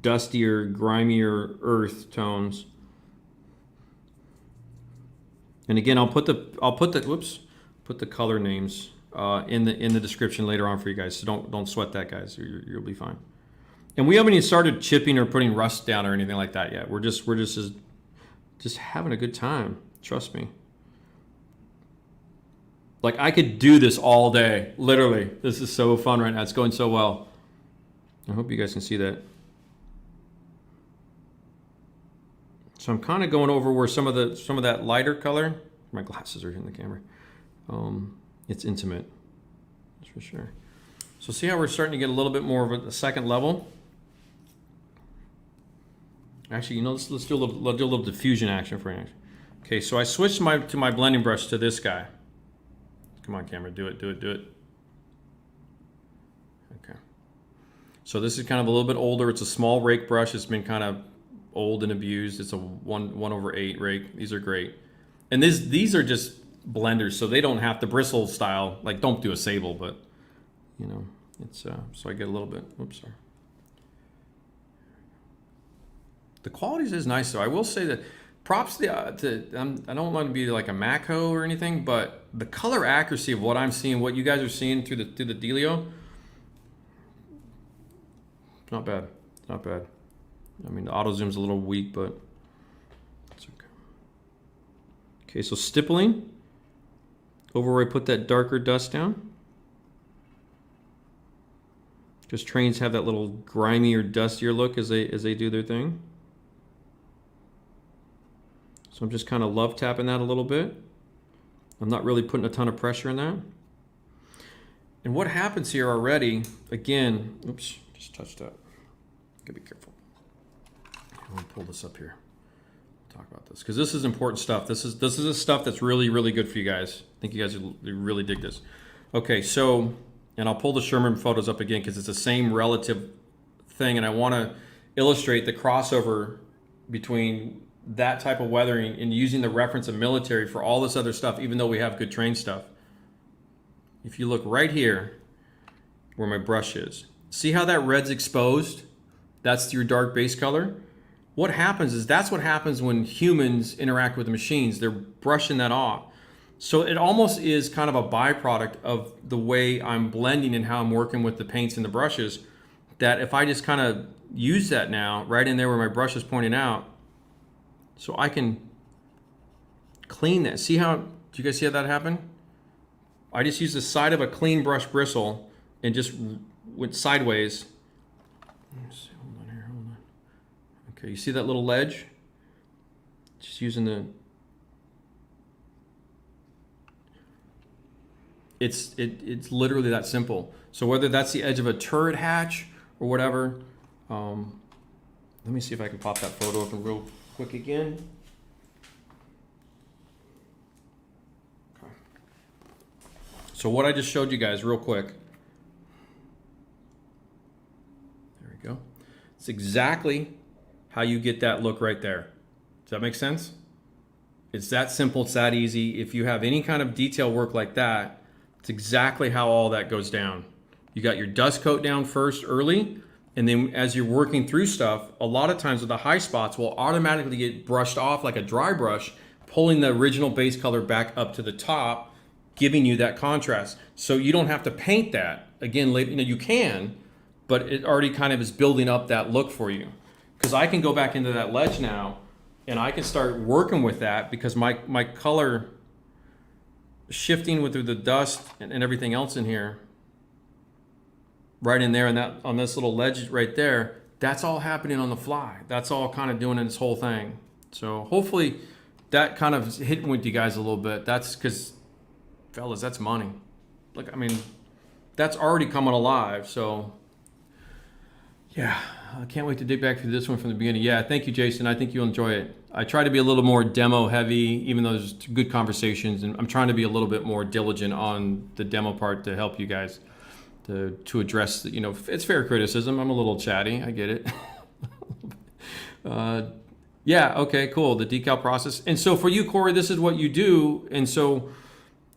dustier, grimier earth tones. And again, I'll put the color names in the description later on for you guys. So don't sweat that, guys. You'll be fine. And we haven't even started chipping or putting rust down or anything like that yet. We're just having a good time. Trust me. Like, I could do this all day, literally. This is so fun right now. It's going so well. I hope you guys can see that. So I'm kind of going over where some of that lighter color. My glasses are in the camera. It's intimate, that's for sure. So see how we're starting to get a little bit more of a second level. Actually, you know, let's do a little diffusion action for you. Okay, so I switched to my blending brush to this guy. Come on, camera, do it. Okay. So this is kind of a little bit older. It's a small rake brush. It's been kind of old and abused. It's a 1/8 rake. These are great. And these are just blenders, so they don't have the bristle style. Like, don't do a sable, but you know, it's so I get a little bit. Oops, sorry. The quality is nice, though. I will say that props to I don't want to be like a Maco or anything, but the color accuracy of what I'm seeing, what you guys are seeing through the dealio, not bad. Not bad. I mean, the auto zoom's a little weak, but it's okay. Okay, so stippling over where I put that darker dust down. Because trains have that little grimy or dustier look as they do their thing. So I'm just kind of love tapping that a little bit. I'm not really putting a ton of pressure in that. And what happens here already, again, oops, just touched that. Gotta be careful. I'm gonna pull this up here. Talk about this because this is important stuff. This is the stuff that's really, really good for you guys. I think you guys will really dig this. Okay, so, and I'll pull the Sherman photos up again because it's the same relative thing, and I want to illustrate the crossover between that type of weathering and using the reference of military for all this other stuff, even though we have good train stuff. If you look right here where my brush is, see how that red's exposed? That's your dark base color. What happens is that's what happens when humans interact with the machines. They're brushing that off. So it almost is kind of a byproduct of the way I'm blending and how I'm working with the paints and the brushes, that if I just kind of use that now right in there where my brush is pointing out, so I can clean that. See how, do you guys see how that happened? I just used the side of a clean brush bristle and just went sideways. Let's see, hold on. Okay, you see that little ledge? Just using the, it's literally that simple. So whether that's the edge of a turret hatch or whatever, let me see if I can pop that photo up real quick again. Okay. So what I just showed you guys real quick. There we go. It's exactly how you get that look right there. Does that make sense? It's that simple, it's that easy. If you have any kind of detail work like that, it's exactly how all that goes down. You got your dust coat down first early, and then as you're working through stuff, a lot of times with the high spots will automatically get brushed off like a dry brush, pulling the original base color back up to the top, giving you that contrast. So you don't have to paint that. Again, later, you can, but it already kind of is building up that look for you. Because I can go back into that ledge now, and I can start working with that because my color shifting with the dust and everything else in here, right in there, and that on this little ledge right there, that's all happening on the fly. That's all kind of doing this whole thing. So hopefully that kind of hit with you guys a little bit. That's because, fellas, that's money. Look, I mean, that's already coming alive. So yeah, I can't wait to dig back through this one from the beginning. Yeah, thank you, Jason. I think you'll enjoy it. I try to be a little more demo heavy, even though there's good conversations, and I'm trying to be a little bit more diligent on the demo part to help you guys. to address, you know, it's fair criticism. I'm a little chatty. I get it. Yeah, okay, cool. The decal process. And so for you, Corey, this is what you do. And so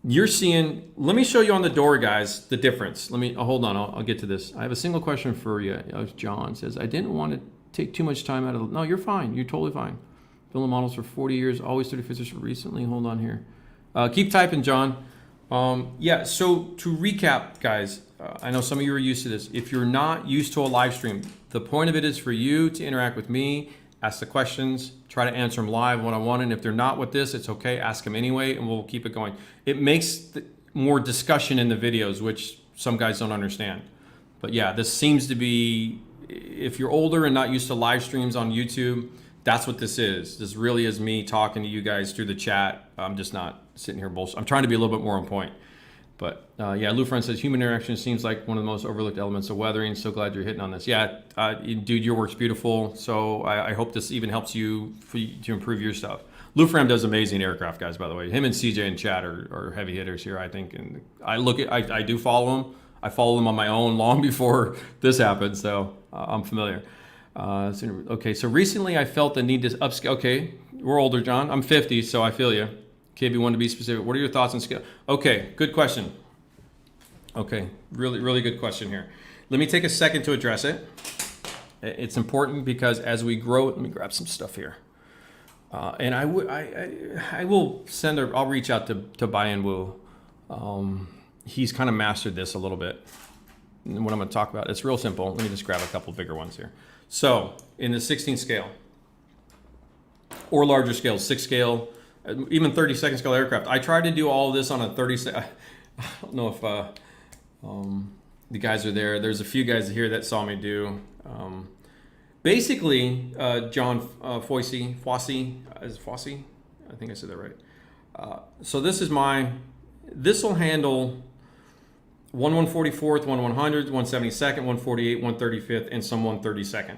you're seeing, let me show you on the door, guys, the difference. Let me, hold on, I'll get to this. I have a single question for you. John says, I didn't want to take too much time out of the, no, you're fine. You're totally fine. Building models for 40 years, always 35 recently. Hold on here. Keep typing, John. Yeah, so to recap, guys, I know some of you are used to this. If you're not used to a live stream, the point of it is for you to interact with me, ask the questions, try to answer them live one-on-one, and if they're not with this, it's okay, ask them anyway, and we'll keep it going. It makes more discussion in the videos, which some guys don't understand. But yeah, this seems to be, if you're older and not used to live streams on YouTube, that's what this is. This really is me talking to you guys through the chat. I'm just not sitting here bullshit. I'm trying to be a little bit more on point. But yeah, Lou Friend says, human interaction seems like one of the most overlooked elements of weathering. So glad you're hitting on this. Yeah, dude, your work's beautiful. So I hope this even helps you to improve your stuff. Lou Friend does amazing aircraft, guys, by the way. Him and CJ in chat are heavy hitters here, I think. And I do follow them. I follow them on my own long before this happened. So I'm familiar. Okay, so recently I felt the need to upscale. Okay, we're older, John. I'm 50, so I feel you. KB wanted to be specific. What are your thoughts on scale? Okay, good question. Okay, really good question here. Let me take a second to address it. It's important because as we grow, let me grab some stuff here. And I will send I'll reach out to Bayan Wu. He's kind of mastered this a little bit. And what I'm going to talk about, it's real simple. Let me just grab a couple bigger ones here. So in the 16 scale or larger scale, 6 scale, even 32nd scale aircraft, I tried to do all of this on a 30. I don't know if the guys are there. There's a few guys here that saw me do. Basically, John Foissey, is it Foissey? I think I said that right. So this is this will handle 1/144th, 1/100th, 1/72nd, 1/48, 1/35th, and some 1/32nd,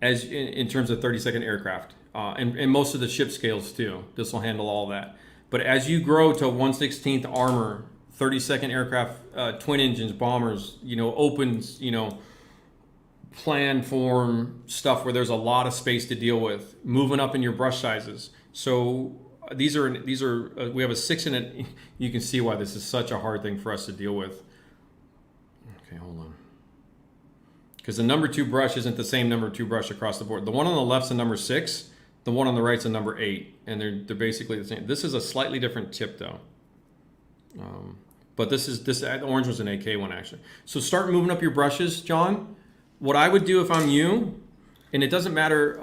as in terms of 32nd aircraft, and most of the ship scales too. This will handle all that. But as you grow to 1/16th armor, 32nd aircraft, twin engines, bombers, opens, plan form stuff where there's a lot of space to deal with, moving up in your brush sizes. So these are we have a 6 in it. You can see why this is such a hard thing for us to deal with. Okay, hold on. Because the number 2 brush isn't the same number 2 brush across the board. The one on the left's a number 6, the one on the right's a number 8, and they're basically the same. This is a slightly different tip though. But the orange was an AK one actually. So start moving up your brushes, John. What I would do if I'm you, and it doesn't matter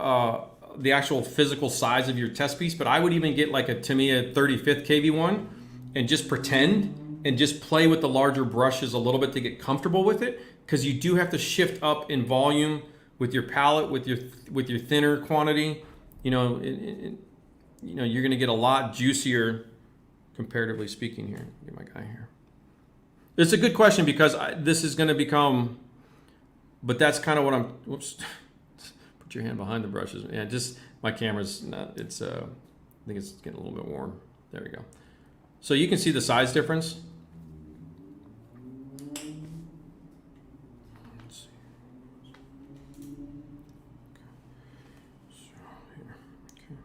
the actual physical size of your test piece, but I would even get like a Tamiya 35th KV one and just pretend and just play with the larger brushes a little bit to get comfortable with it, because you do have to shift up in volume with your palette, with your thinner quantity. You're going to get a lot juicier, comparatively speaking. Here, get my guy here. It's a good question because this is going to become, but that's kind of what I'm. Whoops. Put your hand behind the brushes. Yeah, just my camera's not. It's I think it's getting a little bit warm. There we go. So you can see the size difference. Let's see. Okay. So here. Okay.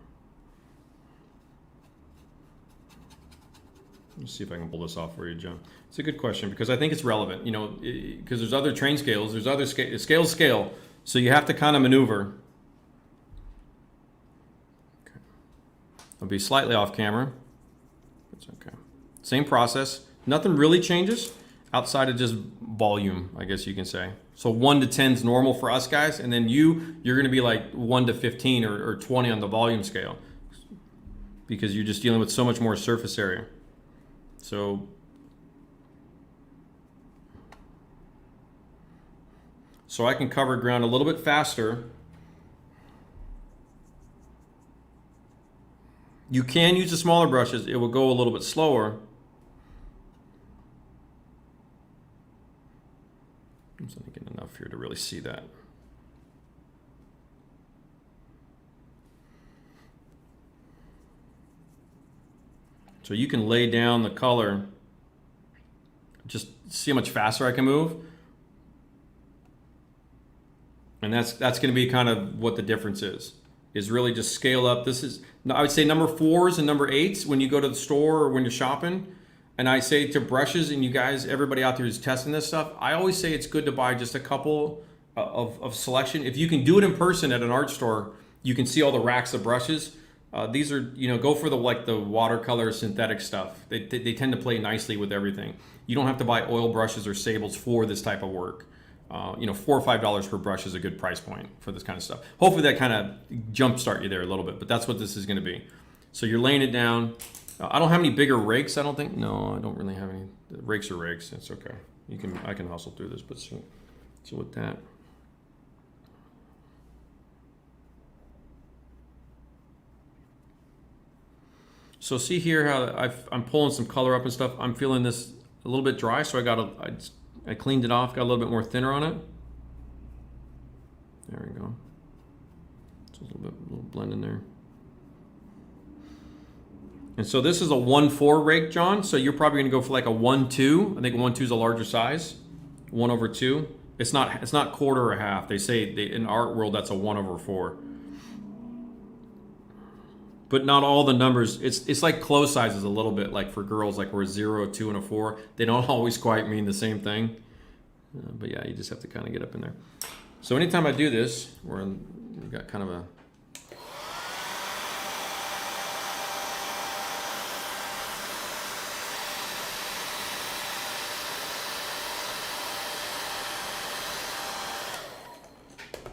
Let's see if I can pull this off for you, John. It's a good question because I think it's relevant. Because there's other train scales. There's other scale. So you have to kind of maneuver. Okay. I'll be slightly off camera. That's okay. Same process. Nothing really changes outside of just volume, I guess you can say. So 1 to 10 is normal for us guys, and then you're going to be like 1 to 15 or 20 on the volume scale because you're just dealing with so much more surface area. So I can cover ground a little bit faster. You can use the smaller brushes. It will go a little bit slower. I'm just thinking enough here to really see that. So you can lay down the color just see how much faster I can move. And that's going to be kind of what the difference is really just scale up. This is, I would say number 4s and number 8s when you go to the store or when you're shopping. And I say to brushes, and you guys, everybody out there who's testing this stuff, I always say it's good to buy just a couple of selection. If you can do it in person at an art store, you can see all the racks of brushes. These are, go for the watercolor synthetic stuff. They tend to play nicely with everything. You don't have to buy oil brushes or sables for this type of work. $4 or $5 per brush is a good price point for this kind of stuff. Hopefully that kind of jumpstart you there a little bit, but that's what this is going to be. So you're laying it down. I don't have any bigger rakes, I don't think. No, I don't really have any. Rakes are rakes. It's okay. I can hustle through this, but so with that. So see here how I'm pulling some color up and stuff. I'm feeling this a little bit dry, so I cleaned it off, got a little bit more thinner on it. There we go. It's a little blend in there. And so this is a 1/4 rake, John. So you're probably gonna go for like a 1/2. I think 1/2 is a larger size. 1/2. It's not quarter or half. They say in art world that's a 1/4. But not all the numbers. It's like clothes sizes a little bit, like for girls, like we're a 0, a 2, and a 4. They don't always quite mean the same thing. But yeah, you just have to kind of get up in there. So anytime I do this, we've got kind of a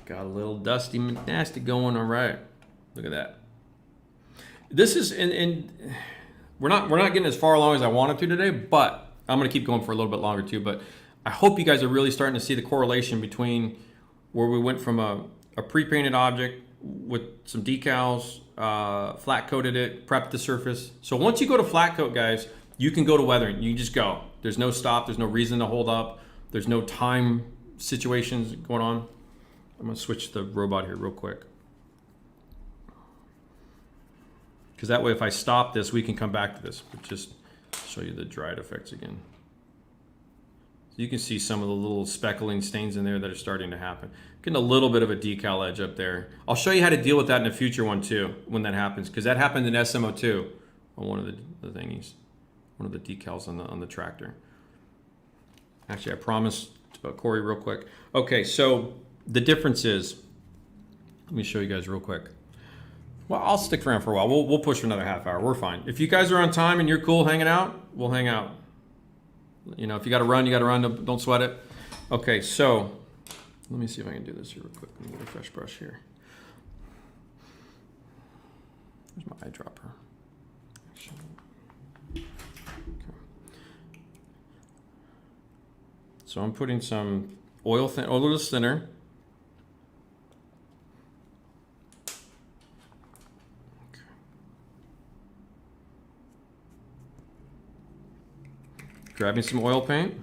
got a little dusty, nasty going. All right, look at that. This is, and we're not getting as far along as I wanted to today, but I'm gonna keep going for a little bit longer too. But I hope you guys are really starting to see the correlation between where we went from a pre-painted object with some decals, flat coated it, prepped the surface. So once you go to flat coat, guys, you can go to weathering. You just go. There's no stop. There's no reason to hold up. There's no time situations going on. I'm gonna switch the robot here real quick. Because that way if I stop this, we can come back to this. But just show you the dried effects again. So you can see some of the little speckling stains in there that are starting to happen. Getting a little bit of a decal edge up there. I'll show you how to deal with that in a future one too, when that happens. Because that happened in SMO2 on one of the thingies. One of the decals on the tractor. Actually, I promised Corey real quick. Okay, so the difference is, let me show you guys real quick. Well, I'll stick around for a while. We'll push for another half hour. We're fine. If you guys are on time and you're cool hanging out, we'll hang out. If you got to run, you got to run. Don't sweat it. Okay, so let me see if I can do this here real quick. Let me get a fresh brush here. There's my eyedropper. Okay. So I'm putting some oilless thinner. Grabbing some oil paint.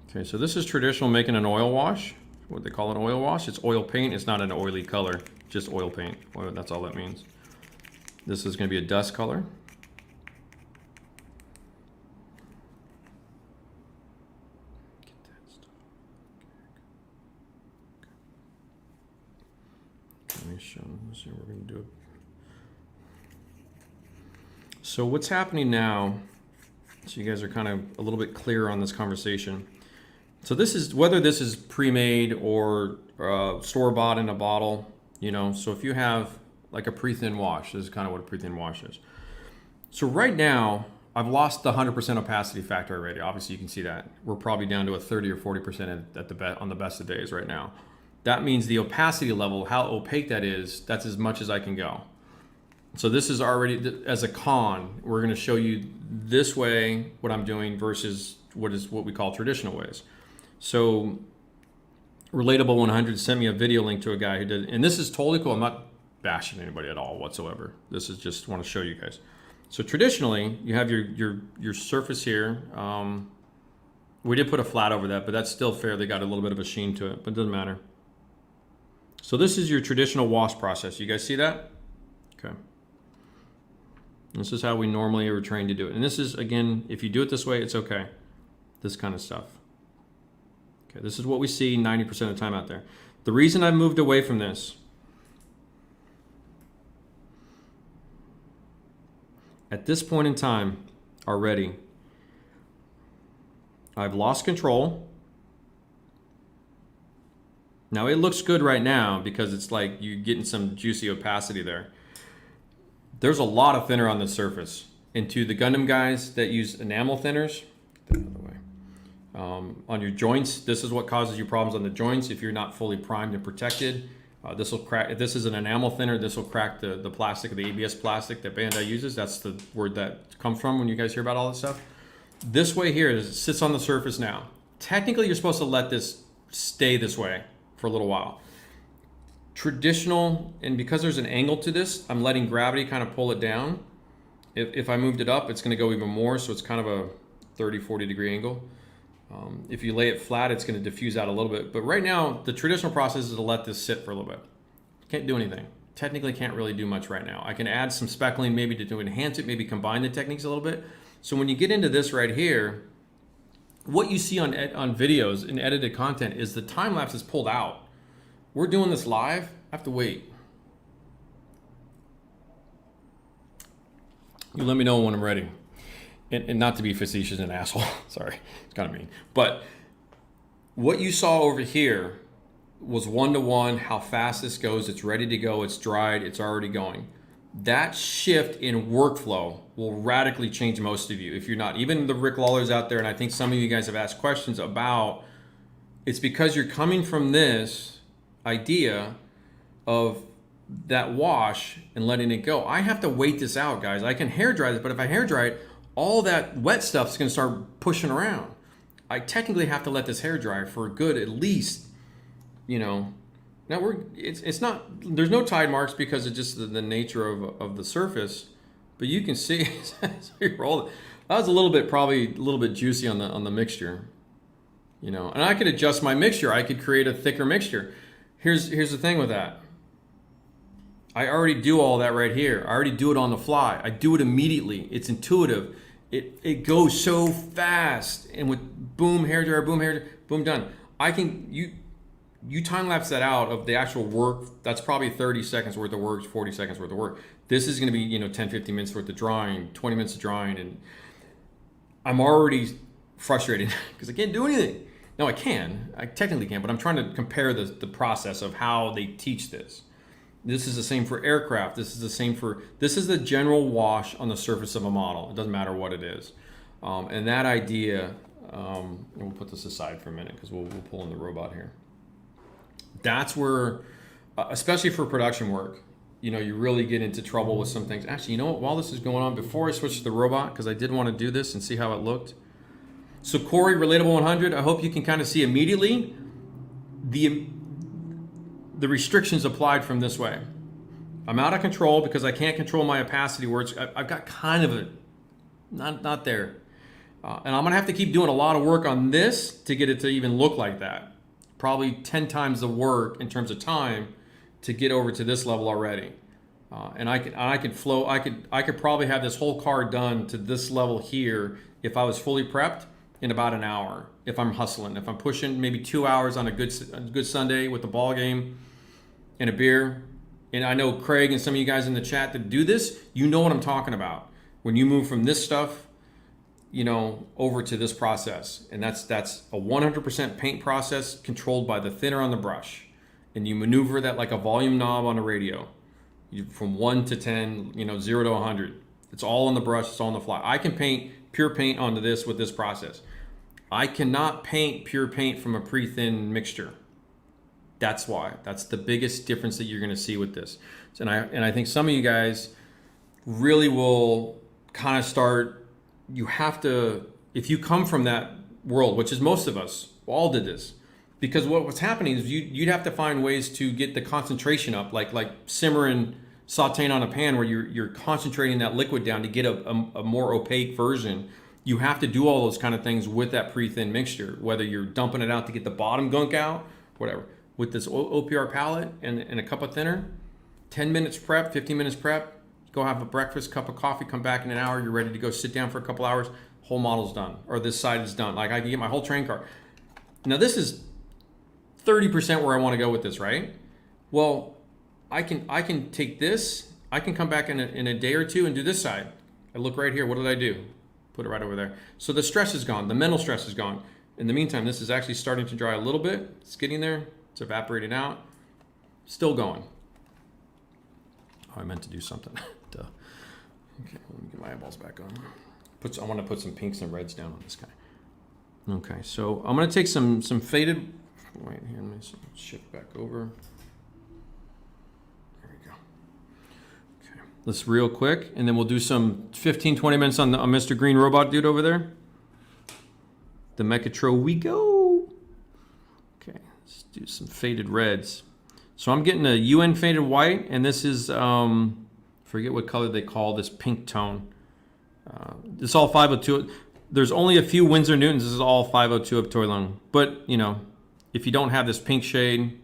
Okay, so this is traditional making an oil wash, what they call an oil wash. It's oil paint, it's not an oily color, just oil paint. Oil, that's all that means. This is gonna be a dust color. Let's see what we're going to do. So what's happening now, so you guys are kind of a little bit clearer on this conversation. So this is, whether this is pre-made or store-bought in a bottle, so if you have like a pre-thin wash, this is kind of what a pre-thin wash is. So right now, I've lost the 100% opacity factor already. Obviously you can see that. We're probably down to a 30 or 40% on the best of days right now. That means the opacity level, how opaque that is, that's as much as I can go. So this is already, as a con, we're gonna show you this way, what I'm doing versus what we call traditional ways. So Relatable 100 sent me a video link to a guy who did, and this is totally cool. I'm not bashing anybody at all whatsoever. This is just want to show you guys. So traditionally, you have your surface here. We did put a flat over that, but that's still fairly got a little bit of a sheen to it, but it doesn't matter. So this is your traditional wash process. You guys see that? This is how we normally are trained to do it. And this is, again, if you do it this way, it's okay. This kind of stuff. Okay, this is what we see 90% of the time out there. The reason I moved away from this, at this point in time already, I've lost control. Now it looks good right now because it's like you're getting some juicy opacity there. There's a lot of thinner on the surface. And to the Gundam guys that use enamel thinners, put it the other way. On your joints, this is what causes you problems on the joints if you're not fully primed and protected. This will crack. If this is an enamel thinner, this will crack the plastic, the ABS plastic that Bandai uses. That's the word that comes from when you guys hear about all this stuff. This way here, it sits on the surface now. Technically, you're supposed to let this stay this way for a little while. Traditional, and because there's an angle to this, I'm letting gravity kind of pull it down. If I moved it up, it's going to go even more, so it's kind of a 30, 40 degree angle. If you lay it flat, it's going to diffuse out a little bit. But right now, the traditional process is to let this sit for a little bit. Can't do anything. Technically can't really do much right now. I can add some speckling maybe to enhance it, maybe combine the techniques a little bit. So when you get into this right here, what you see on videos and edited content is the time lapse is pulled out. We're doing this live. I have to wait. You let me know when I'm ready. And not to be facetious and asshole. Sorry, it's kind of mean. But what you saw over here was 1-to-1, how fast this goes. It's ready to go. It's dried. It's already going. That shift in workflow will radically change most of you. If you're not, even the Rick Lawlers out there, and I think some of you guys have asked questions about, it's because you're coming from this idea of that wash and letting it go. I have to wait this out, guys. I can hair dry this, but if I hair dry it, all that wet stuff is going to start pushing around. I technically have to let this hair dry for a good at least, now it's not, there's no tide marks because it's just the nature of the surface, but you can see so you roll it. That was probably a little bit juicy on the mixture, and I could adjust my mixture. I could create a thicker mixture. Here's the thing with that. I already do all that right here. I already do it on the fly. I do it immediately. It's intuitive. It goes so fast, and with boom, hair dryer, boom, done. I can you time lapse that out of the actual work. That's probably 30 seconds worth of work, 40 seconds worth of work. This is going to be 10, 15 minutes worth of drawing, 20 minutes of drawing, and I'm already frustrated because I can't do anything. No, I technically can, but I'm trying to compare the process of how they teach this. This is the same for aircraft. This is the general wash on the surface of a model. It doesn't matter what it is. And that idea, we'll put this aside for a minute because we'll pull in the robot here. That's where, especially for production work, you really get into trouble with some things. Actually, while this is going on, before I switch to the robot, because I did want to do this and see how it looked. So Corey, Relatable 100, I hope you can kind of see immediately the restrictions applied from this way. I'm out of control because I can't control my opacity where I've got kind of a, not there. And I'm gonna have to keep doing a lot of work on this to get it to even look like that. Probably 10 times the work in terms of time to get over to this level already. And I could flow, I could probably have this whole car done to this level here if I was fully prepped in about an hour. If I'm hustling, if I'm pushing maybe 2 hours on a good Sunday with the ball game and a beer. And I know Craig and some of you guys in the chat that do this, you know what I'm talking about. When you move from this stuff, over to this process. And that's a 100% paint process controlled by the thinner on the brush. And you maneuver that like a volume knob on a radio. From 1 to 10, 0 to 100. It's all on the brush, it's all on the fly. I can paint pure paint onto this with this process. I cannot paint pure paint from a pre-thin mixture. That's why. That's the biggest difference that you're going to see with this. And I think some of you guys really will kind of start, you have to, if you come from that world, which is most of us, all did this. Because what's happening is you'd have to find ways to get the concentration up, like simmering, sauteing on a pan where you're concentrating that liquid down to get a more opaque version. You have to do all those kind of things with that pre-thin mixture, whether you're dumping it out to get the bottom gunk out, whatever. With this OPR palette and a cup of thinner, 10 minutes prep, 15 minutes prep, go have a breakfast, cup of coffee, come back in an hour, you're ready to go sit down for a couple hours, whole model's done, or this side is done. Like I can get my whole train car. Now this is 30% where I want to go with this, right? Well, I can take this, I can come back in a day or two and do this side. I look right here, what did I do? Put it right over there. So the stress is gone, the mental stress is gone. In the meantime, this is actually starting to dry a little bit. It's getting there, it's evaporating out, still going. Oh, I meant to do something. Duh. Okay, let me get my eyeballs back on. I want to put some pinks and reds down on this guy. Okay, so I'm going to take some faded, wait here, let me shift back over. There we go. Okay, let's real quick, and then we'll do some 15, 20 minutes on Mr. Green Robot dude over there. The Mechatro we go. Okay, let's do some faded reds. So I'm getting a UN faded white, and this is, forget what color they call this pink tone. It's all 502. There's only a few Winsor Newtons. This is all 502 of Toy Long. But, you know, if you don't have this pink shade,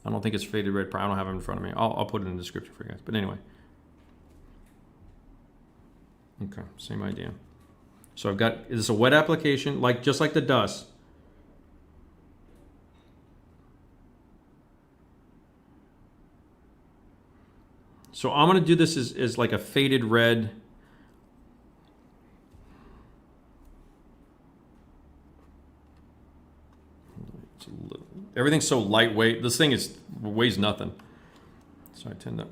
I don't think it's faded red. I don't have it in front of me. I'll put it in the description for you guys. But anyway. Okay, same idea. So I've got, this is a wet application, just like the dust. So I'm going to do this as like a faded red. Everything's so lightweight. This thing weighs nothing. So I tend to.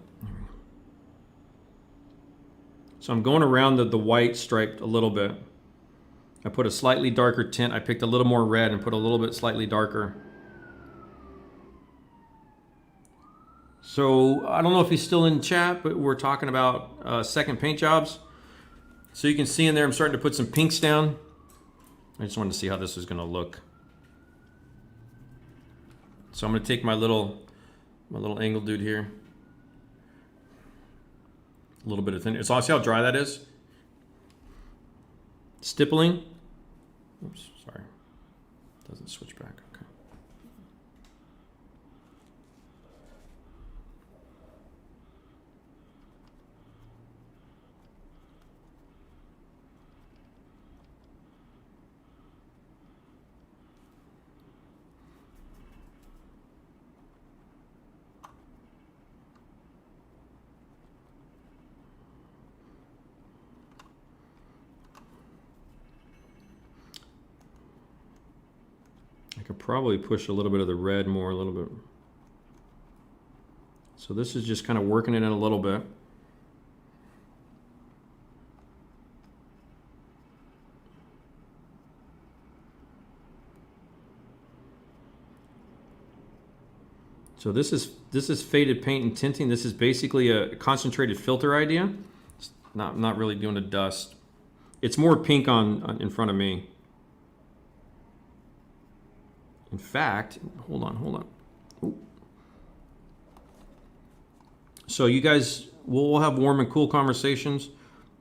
So I'm going around the white striped a little bit. I put a slightly darker tint. I picked a little more red and put a little bit slightly darker. So I don't know if he's still in chat, but we're talking about second paint jobs. So you can see in there, I'm starting to put some pinks down. I just wanted to see how this was going to look. So I'm going to take my little angle dude here. A little bit of thin. So I'll see how dry that is. Stippling. Oops, sorry. Doesn't switch back. Okay. I could probably push a little bit of the red more, a little bit. So this is just kind of working it in a little bit. So this is faded paint and tinting. This is basically a concentrated filter idea. It's not really doing a dust. It's more pink in front of me. In fact, hold on. Ooh. So you guys, we'll have warm and cool conversations.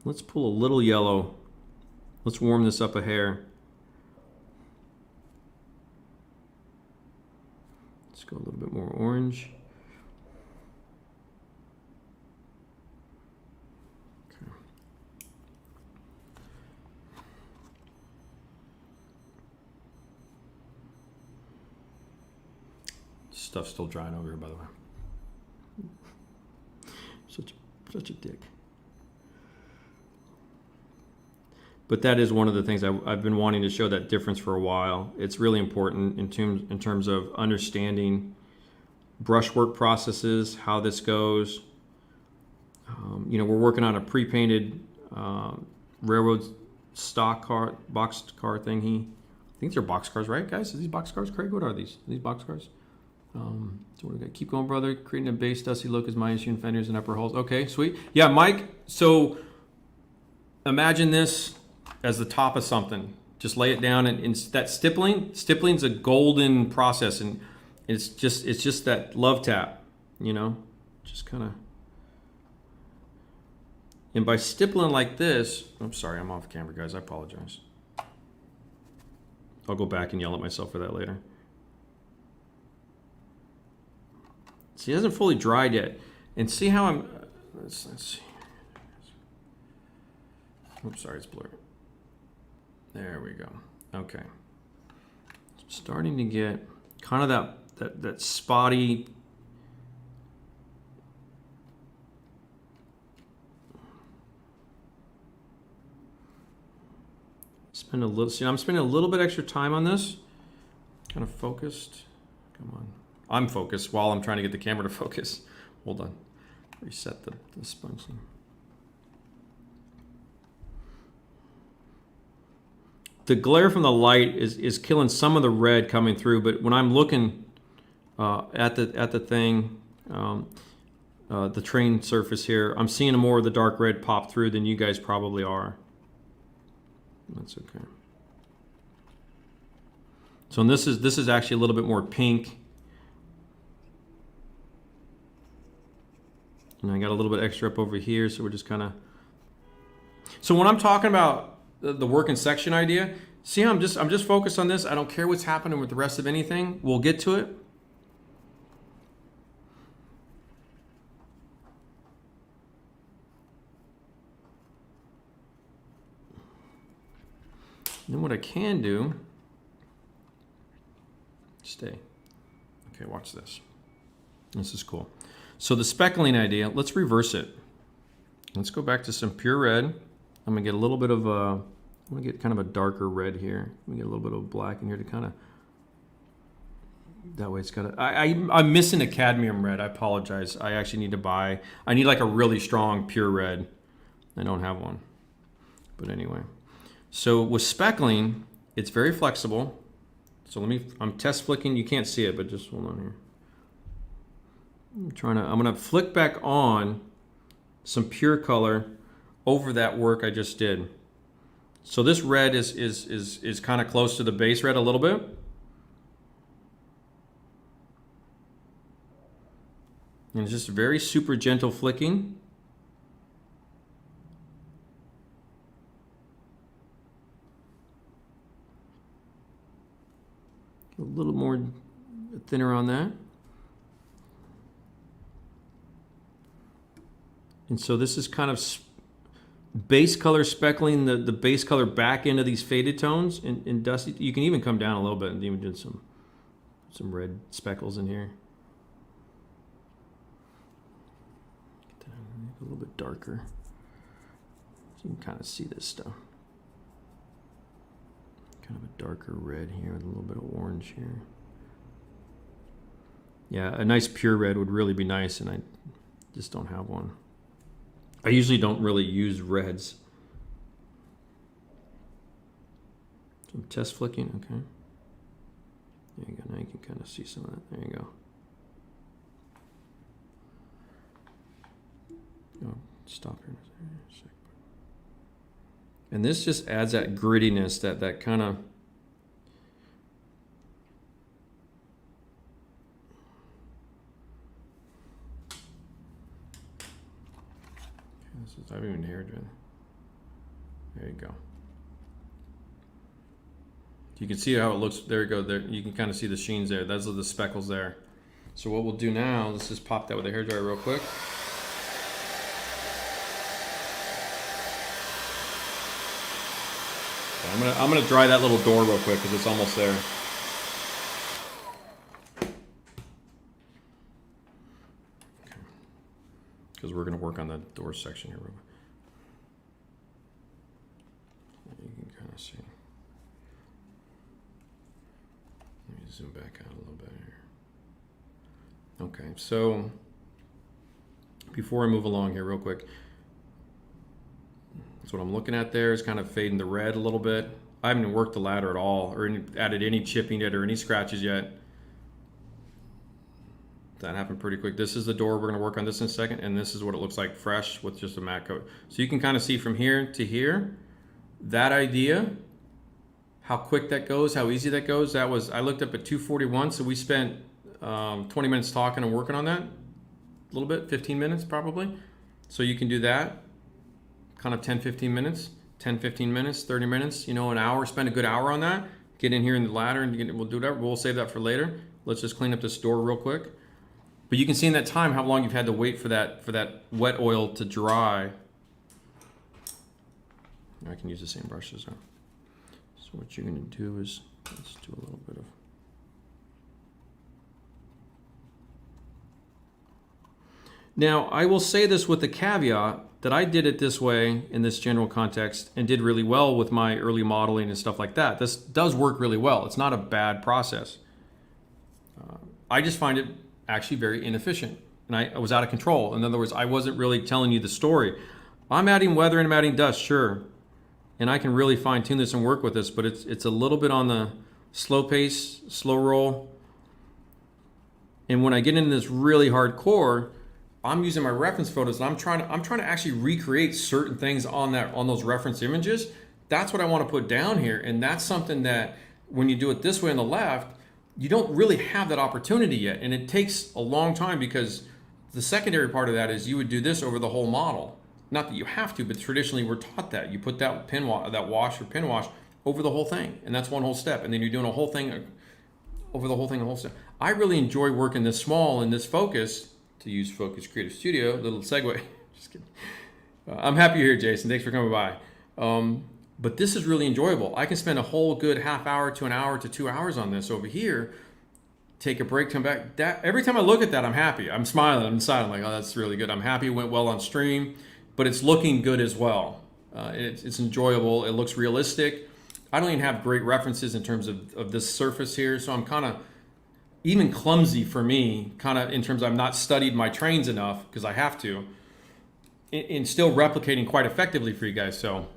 Let's pull a little yellow. Let's warm this up a hair. Let's go a little bit more orange. Okay. Stuff's still drying over here, by the way. Such a dick. But that is one of the things I've been wanting to show that difference for a while. It's really important in terms of understanding brushwork processes, how this goes. You know, we're working on a pre-painted railroad stock car, boxed car thingy. I think they're box cars, right, guys? Are these box cars, Craig? What are these? Are these box cars? So what do we got? Keep going, brother. Creating a base dusty look as minus unit fenders and upper hulls. Okay, sweet. Yeah, Mike. So imagine this as the top of something. Just lay it down, and that stippling's a golden process, and it's just that love tap, you know, just kind of. And by stippling like this, I'm sorry, I'm off camera, guys. I apologize. I'll go back and yell at myself for that later. See, it hasn't fully dried yet. And see how I'm, let's see. Oops, sorry, it's blurry. There we go. Okay. Starting to get kind of that spotty. Spend a little. See, I'm spending a little bit extra time on this. Kind of focused. Come on. I'm focused while I'm trying to get the camera to focus. Hold on. Reset the sponge. The glare from the light is killing some of the red coming through, but when I'm looking at the thing, the train surface here, I'm seeing more of the dark red pop through than you guys probably are. That's okay. So this is actually a little bit more pink. And I got a little bit extra up over here, so we're just kind of. So when I'm talking about the working section idea, see how I'm just focused on this. I don't care what's happening with the rest of anything. We'll get to it. Then what I can do, stay. Okay, watch this. This is cool. So the speckling idea, let's reverse it. Let's go back to some pure red. I'm gonna get a little bit of I'm gonna get kind of a darker red here. Let me get a little bit of black in here to kind of, that way it's got a, I'm missing a cadmium red. I apologize. I actually need to buy, I need like a really strong pure red. I don't have one. But anyway. So with speckling, it's very flexible. So I'm test flicking. You can't see it, but just hold on here. I'm gonna flick back on some pure color over that work I just did. So this red is kind of close to the base red a little bit. And it's just very super gentle flicking. A little more thinner on that. And so this is kind of base color speckling the base color back into these faded tones in dusty. You can even come down a little bit and even do some red speckles in here. Get that a little bit darker. So you can kind of see this stuff. Kind of a darker red here with a little bit of orange here. Yeah, a nice pure red would really be nice, and I just don't have one. I usually don't really use reds. So I'm test flicking, okay. There you go, now you can kind of see some of that. There you go. Oh, stop here. And this just adds that grittiness, that kind of. I haven't even hair dry. There you go. You can see how it looks. There you go. There you can kind of see the sheens there. Those are the speckles there. So what we'll do now, let's just pop that with a hairdryer real quick. I'm gonna dry that little door real quick because it's almost there. Because we're going to work on the door section here. You can kind of see. Let me zoom back out a little bit here. Okay, so before I move along here real quick, that's what I'm looking at there is kind of fading the red a little bit. I haven't even worked the ladder at all or added any chipping yet or any scratches yet. That happened pretty quick. This is the door. We're going to work on this in a second, and this is what it looks like fresh with just a matte coat. So you can kind of see from here to here, that idea, how quick that goes, how easy that goes. That was, I looked up at 2:41, so we spent 20 minutes talking and working on that. A little bit, 15 minutes probably. So you can do that, kind of 10, 15 minutes, 10, 15 minutes, 30 minutes, you know, an hour, spend a good hour on that. Get in here in the ladder and we'll do that. We'll save that for later. Let's just clean up this door real quick. But you can see in that time how long you've had to wait for that wet oil to dry. I can use the same brushes though. So what you're going to do is, let's do a little bit of... Now, I will say this with the caveat that I did it this way in this general context and did really well with my early modeling and stuff like that. This does work really well. It's not a bad process. I just find it actually very inefficient, and I was out of control. In other words, I wasn't really telling you the story. I'm adding weather and I'm adding dust, sure, and I can really fine tune this and work with this, but it's a little bit on the slow pace, slow roll. And when I get into this really hardcore, I'm using my reference photos and I'm trying to actually recreate certain things on those reference images. That's what I want to put down here, and that's something that when you do it this way on the left, you don't really have that opportunity yet, and it takes a long time because the secondary part of that is you would do this over the whole model. Not that you have to, but traditionally we're taught that. You put that wash or pin wash over the whole thing, and that's one whole step, and then you're doing a whole thing over the whole thing, the whole step. I really enjoy working this small and this focus, to use Focus Creative Studio, little segue. Just kidding. I'm happy you're here, Jason. Thanks for coming by. But this is really enjoyable. I can spend a whole good half hour to an hour to 2 hours on this over here, take a break, come back. Every time I look at that, I'm happy. I'm smiling, I'm inside. I'm like, oh, that's really good. I'm happy it went well on stream, but it's looking good as well. It's enjoyable. It looks realistic. I don't even have great references in terms of this surface here, so I'm kind of even clumsy for me, kind of in terms of I've not studied my trains enough, because I have to, in still replicating quite effectively for you guys. So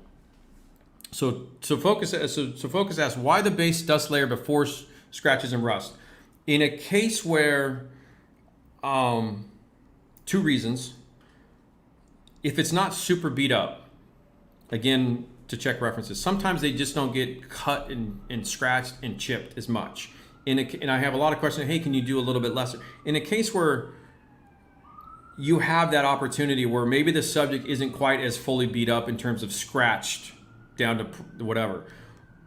Focus asks, why the base dust layer before scratches and rust? In a case where, 2 reasons. If it's not super beat up, again, to check references, sometimes they just don't get cut and scratched and chipped as much. And I have a lot of questions, hey, can you do a little bit lesser? In a case where you have that opportunity where maybe the subject isn't quite as fully beat up in terms of scratched down to whatever,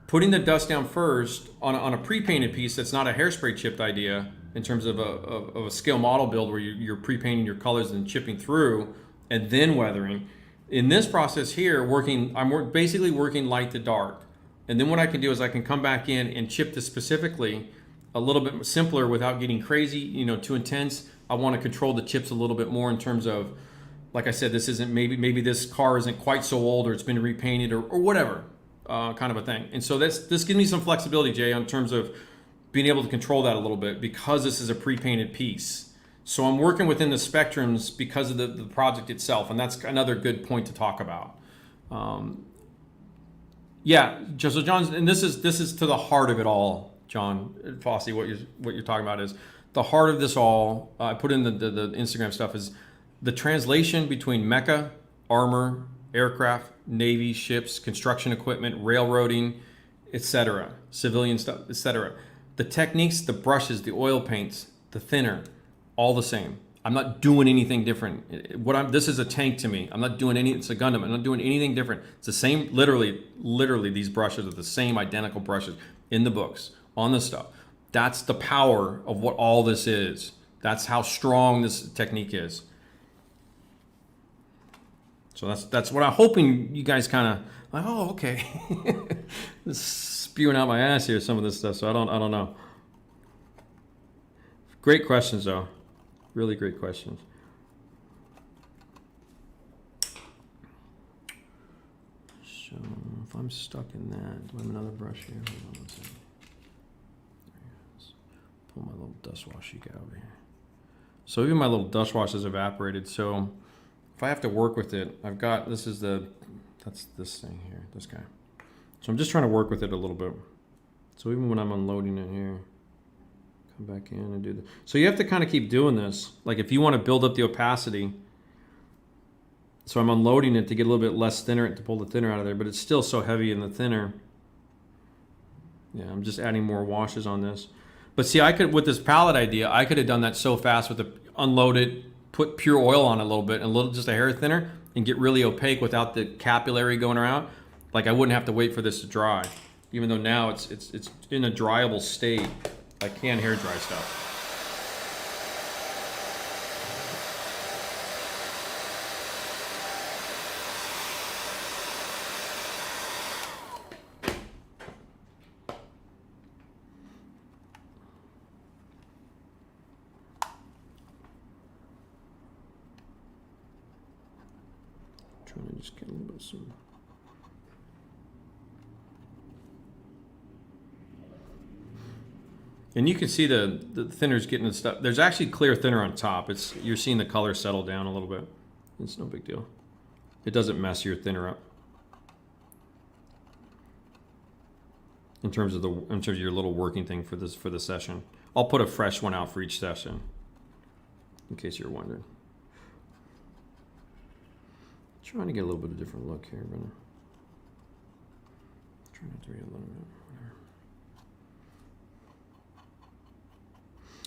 putting the dust down first on a pre-painted piece that's not a hairspray chipped idea in terms of a scale model build where you're pre-painting your colors and chipping through and then weathering. In this process here, I'm basically working light to dark. And then what I can do is I can come back in and chip this specifically a little bit simpler without getting crazy, too intense. I want to control the chips a little bit more in terms of, like I said, this isn't maybe this car isn't quite so old or it's been repainted or whatever kind of a thing. And so this gives me some flexibility, Jay, in terms of being able to control that a little bit because this is a pre-painted piece. So I'm working within the spectrums because of the project itself, and that's another good point to talk about. Yeah, so John, and this is to the heart of it all, John Fossey. What you're talking about is the heart of this all. I put in the Instagram stuff is the translation between mecha, armor, aircraft, navy, ships, construction equipment, railroading, etc., civilian stuff, etc. The techniques, the brushes, the oil paints, the thinner, all the same. I'm not doing anything different. This is a tank to me. I'm not doing it's a Gundam. I'm not doing anything different. It's the same, literally these brushes are the same identical brushes in the books, on the stuff. That's the power of what all this is. That's how strong this technique is. So that's what I'm hoping you guys kind of like, oh, okay. Spewing out my ass here, some of this stuff, so I don't know. Great questions though. Really great questions. So if I'm stuck in that, do I have another brush here? Hold on one second. There it is. Pull my little dust wash you got over here. So even my little dust wash has evaporated. So if I have to work with it, I've got, that's this thing here, this guy. So I'm just trying to work with it a little bit. So even when I'm unloading it here, come back in and do that. So you have to kind of keep doing this. Like if you want to build up the opacity, so I'm unloading it to get a little bit less thinner, to pull the thinner out of there, but it's still so heavy in the thinner. Yeah, I'm just adding more washes on this. But see, I could, with this palette idea, I could have done that so fast with the unloaded, put pure oil on it a little bit and just a hair thinner and get really opaque without the capillary going around. Like I wouldn't have to wait for this to dry. Even though now it's in a dryable state. I can hair dry stuff. Just get a little bit of some. And you can see the thinner's getting the stuff. There's actually clear thinner on top. You're seeing the color settle down a little bit. It's no big deal. It doesn't mess your thinner up. In terms of your little working thing for the session. I'll put a fresh one out for each session, in case you're wondering. Trying to get a little bit of a different look here, but trying not to read a little bit. Whatever.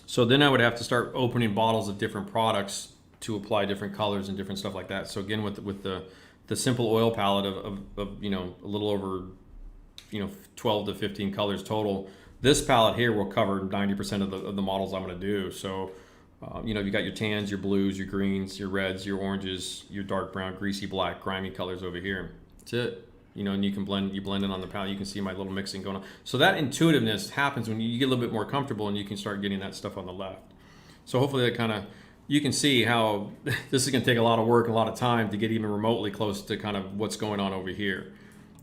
So then I would have to start opening bottles of different products to apply different colors and different stuff like that. So again, with the simple oil palette of you know, a little over, you know, 12 to 15 colors total. This palette here will cover 90% of the models I'm going to do. So, you know, you got your tans, your blues, your greens, your reds, your oranges, your dark brown, greasy black, grimy colors over here. That's it. You know, and you blend it on the palette. You can see my little mixing going on. So that intuitiveness happens when you get a little bit more comfortable and you can start getting that stuff on the left. So hopefully that kind of, you can see how this is going to take a lot of work, a lot of time to get even remotely close to kind of what's going on over here.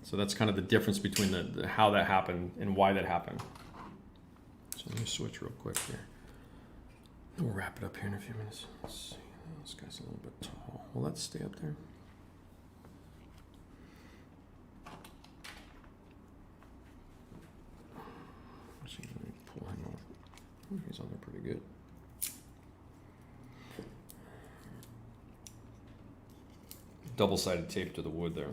So that's kind of the difference between the how that happened and why that happened. So let me switch real quick here. We'll wrap it up here in a few minutes. Let's see. This guy's a little bit tall. Will that stay up there? Actually, let me pull him off. He's on there pretty good. Double-sided tape to the wood there.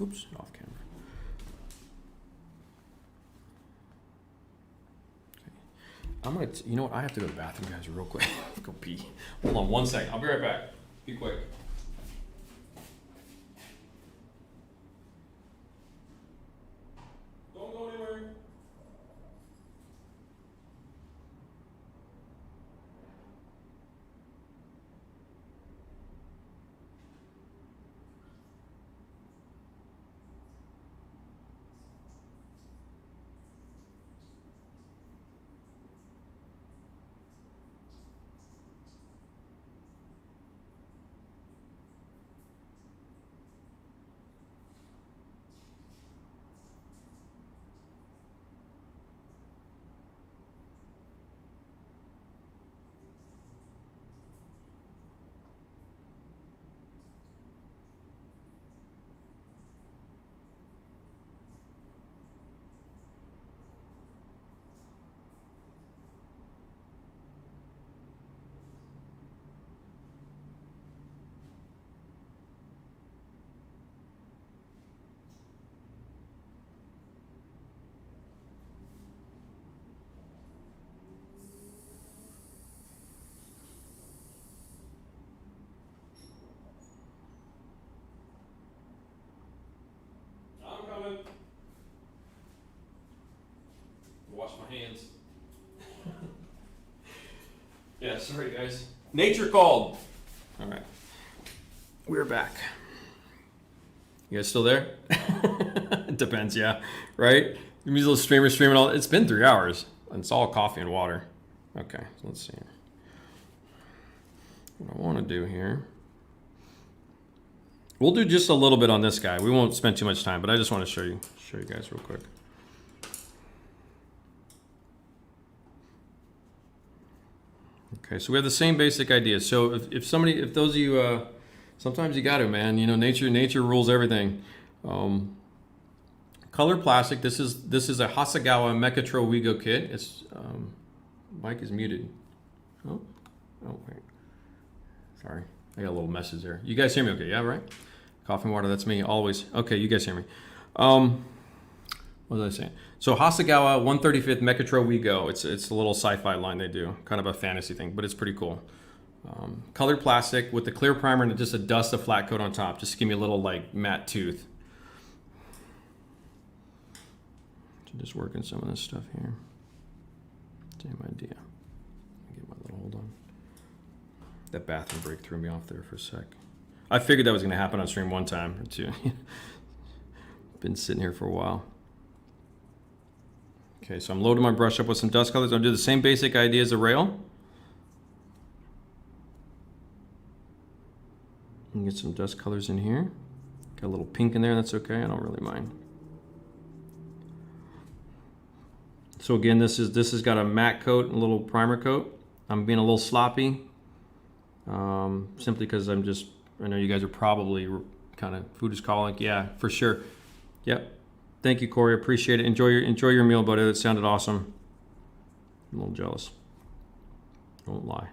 Oops, off camera. Okay. I'm gonna, you know what? I have to go to the bathroom, guys, real quick. Go pee. Hold on 1 second. I'll be right back. Be quick. Don't go anywhere. Wash my hands. Yeah, sorry guys. Nature called. All right. We're back. You guys still there? It depends, yeah. Right? Give me a little streaming all. It's been 3 hours. And it's all coffee and water. Okay, so let's see. What I want to do here. We'll do just a little bit on this guy. We won't spend too much time, but I just want to show you guys real quick. Okay, so we have the same basic idea. So if those of you, sometimes you got to, man. You know, nature rules everything. Color plastic. This is a Hasegawa Mechatro Wigo kit. It's mic is muted. Oh wait. Sorry, I got a little message there. You guys hear me? Okay, yeah, right. Coffee and water. That's me always. Okay, you guys hear me. What was I saying? So Hasegawa 135th Mechatro Wigo. It's a little sci-fi line they do, kind of a fantasy thing, but it's pretty cool. Colored plastic with the clear primer and just a dust of flat coat on top, just to give me a little like matte tooth. So just working some of this stuff here. Same idea. Get my little hold on. That bathroom break threw me off there for a sec. I figured that was going to happen on stream one time or two. Been sitting here for a while. Okay, so I'm loading my brush up with some dust colors. I'll do the same basic idea as the rail. And get some dust colors in here. Got a little pink in there, that's okay, I don't really mind. So again, this has got a matte coat and a little primer coat. I'm being a little sloppy, simply because I know you guys are probably kind of, food is calling, yeah, for sure. Yep. Thank you, Corey. Appreciate it. Enjoy your meal, buddy. That sounded awesome. I'm a little jealous. Don't lie.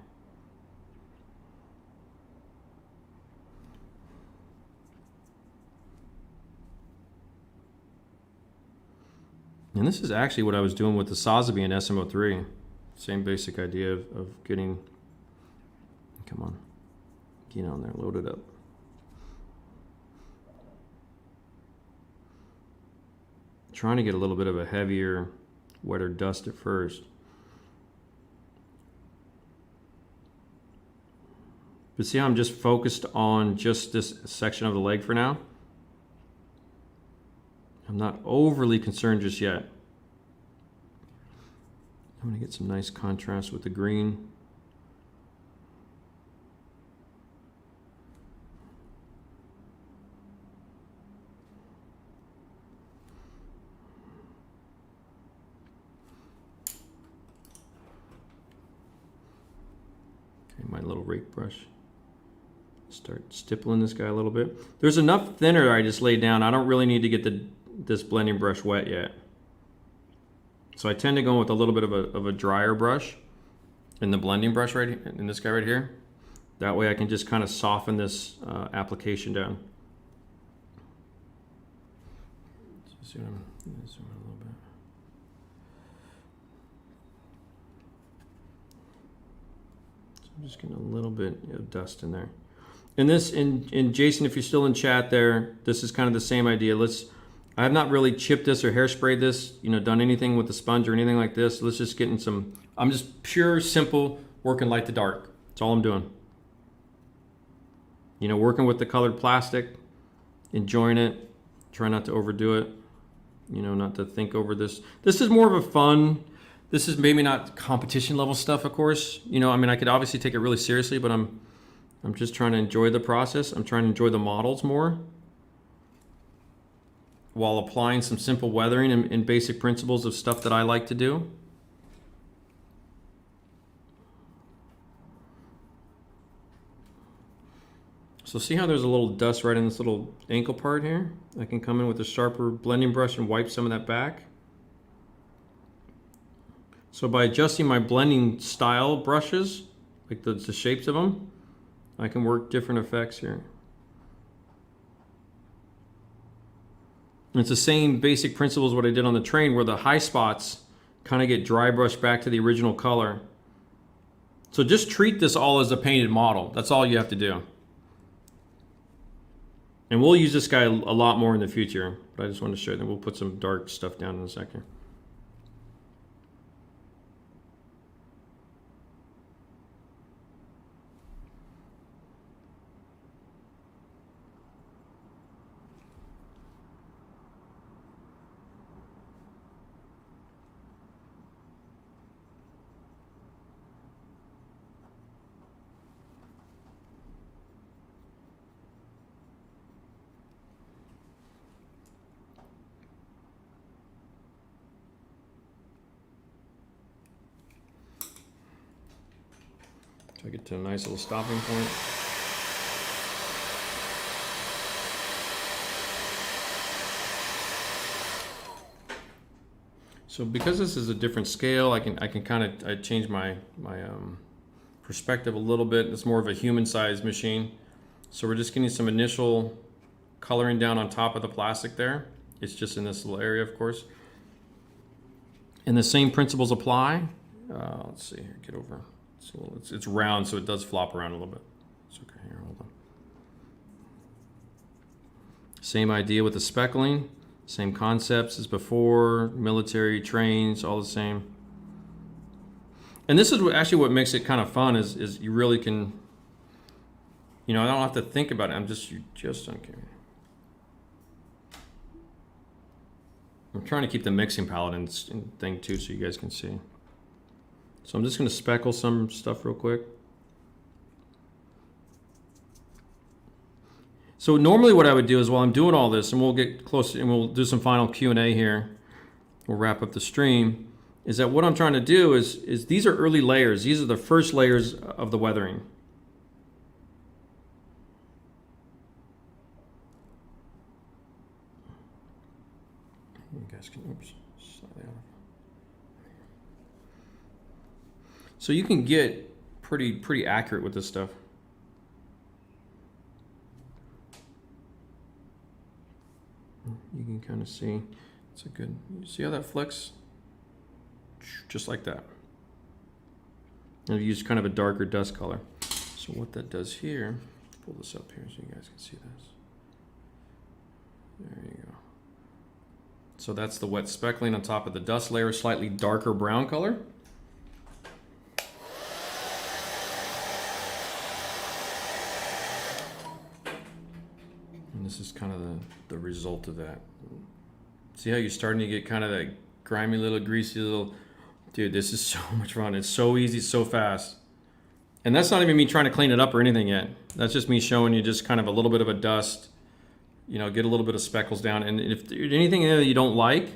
And this is actually what I was doing with the Sotheby and SMO3. Same basic idea of getting, come on, get on there, load it up. Trying to get a little bit of a heavier, wetter dust at first. But see how I'm just focused on just this section of the leg for now? I'm not overly concerned just yet. I'm gonna get some nice contrast with the green. My little rake brush. Start stippling this guy a little bit. There's enough thinner I just laid down. I don't really need to get this blending brush wet yet. So I tend to go with a little bit of a drier brush in the blending brush in this guy right here. That way I can just kind of soften this application down. See what I'm zoom in a little bit. I'm just getting a little bit of dust in there. And this, in Jason, if you're still in chat there, this is kind of the same idea. I have not really chipped this or hairsprayed this, done anything with the sponge or anything like this. Let's just get in some, I'm just pure, simple, working light to dark. That's all I'm doing. Working with the colored plastic, enjoying it, try not to overdo it, not to think over this. This is more of a fun, this is maybe not competition level stuff, of course. I could obviously take it really seriously, but I'm just trying to enjoy the process. I'm trying to enjoy the models more while applying some simple weathering and basic principles of stuff that I like to do. So see how there's a little dust right in this little ankle part here? I can come in with a sharper blending brush and wipe some of that back. So by adjusting my blending style brushes, like the shapes of them, I can work different effects here. And it's the same basic principles what I did on the train, where the high spots kind of get dry brushed back to the original color. So just treat this all as a painted model. That's all you have to do. And we'll use this guy a lot more in the future, but I just wanted to show you that. We'll put some dark stuff down in a second. So I get to a nice little stopping point. So because this is a different scale, I can kind of change my perspective a little bit. It's more of a human-sized machine. So we're just getting some initial coloring down on top of the plastic there. It's just in this little area, of course. And the same principles apply. Let's see here, get over. It's round, so it does flop around a little bit. It's okay, here, hold on. Same idea with the speckling, same concepts as before, military, trains, all the same. And this is actually what makes it kind of fun is you really can, I don't have to think about it. You just don't care. I'm trying to keep the mixing palette in thing too so you guys can see. So I'm just going to speckle some stuff real quick. So normally what I would do is while I'm doing all this, and we'll get close and we'll do some final Q&A here, we'll wrap up the stream, is that what I'm trying to do is these are early layers. These are the first layers of the weathering. You guys can, oops, slightly off. So you can get pretty accurate with this stuff. You can kind of see, it's a good, you see how that flicks? Just like that. And I've used kind of a darker dust color. So what that does here, let's pull this up here so you guys can see this. There you go. So that's the wet speckling on top of the dust layer, slightly darker brown color. And this is kind of the result of that. See how you're starting to get kind of that grimy little greasy little, dude, this is so much fun. It's so easy, so fast. And that's not even me trying to clean it up or anything yet. That's just me showing you just kind of a little bit of a dust, you know, get a little bit of speckles down. And if there's anything in there that you don't like,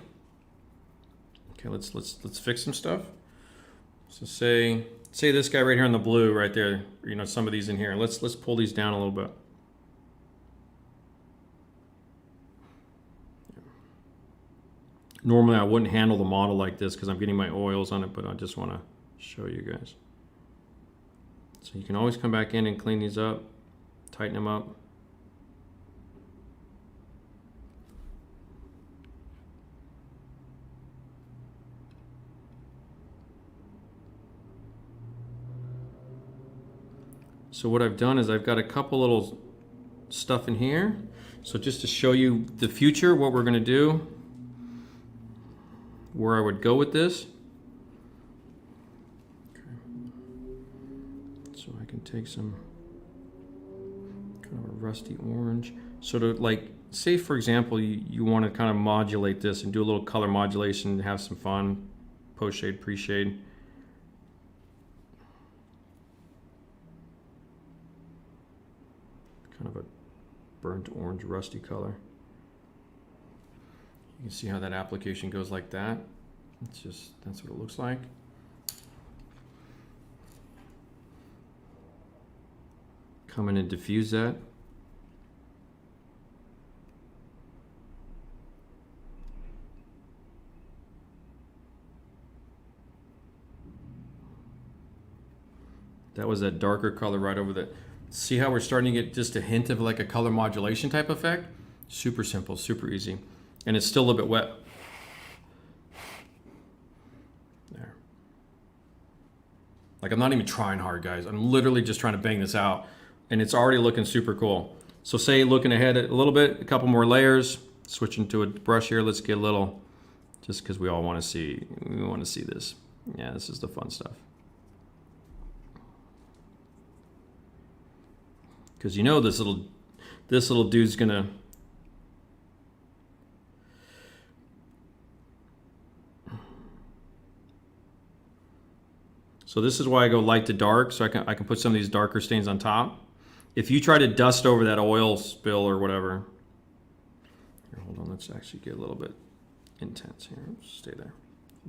okay, let's fix some stuff. So say this guy right here in the blue right there, you know, some of these in here. Let's pull these down a little bit. Normally I wouldn't handle the model like this because I'm getting my oils on it, but I just want to show you guys. So you can always come back in and clean these up, tighten them up. So what I've done is I've got a couple little stuff in here. So just to show you the future, what we're going to do, where I would go with this. Okay. So I can take some kind of a rusty orange. So to like, say for example, you want to kind of modulate this and do a little color modulation and have some fun, post shade, pre-shade. Kind of a burnt orange rusty color. You can see how that application goes like that. It's just, that's what it looks like. Come in and diffuse that. That was that darker color right over the, see how we're starting to get just a hint of like a color modulation type effect? Super simple, super easy. And it's still a little bit wet. There. Like I'm not even trying hard, guys. I'm literally just trying to bang this out. And it's already looking super cool. So say looking ahead a little bit, a couple more layers, switching to a brush here. Let's get a little, just because we all want to see, we want to see this. Yeah, this is the fun stuff. Because you know this little dude's gonna, so this is why I go light to dark, so I can put some of these darker stains on top. If you try to dust over that oil spill or whatever, here, hold on, let's actually get a little bit intense here. Stay there.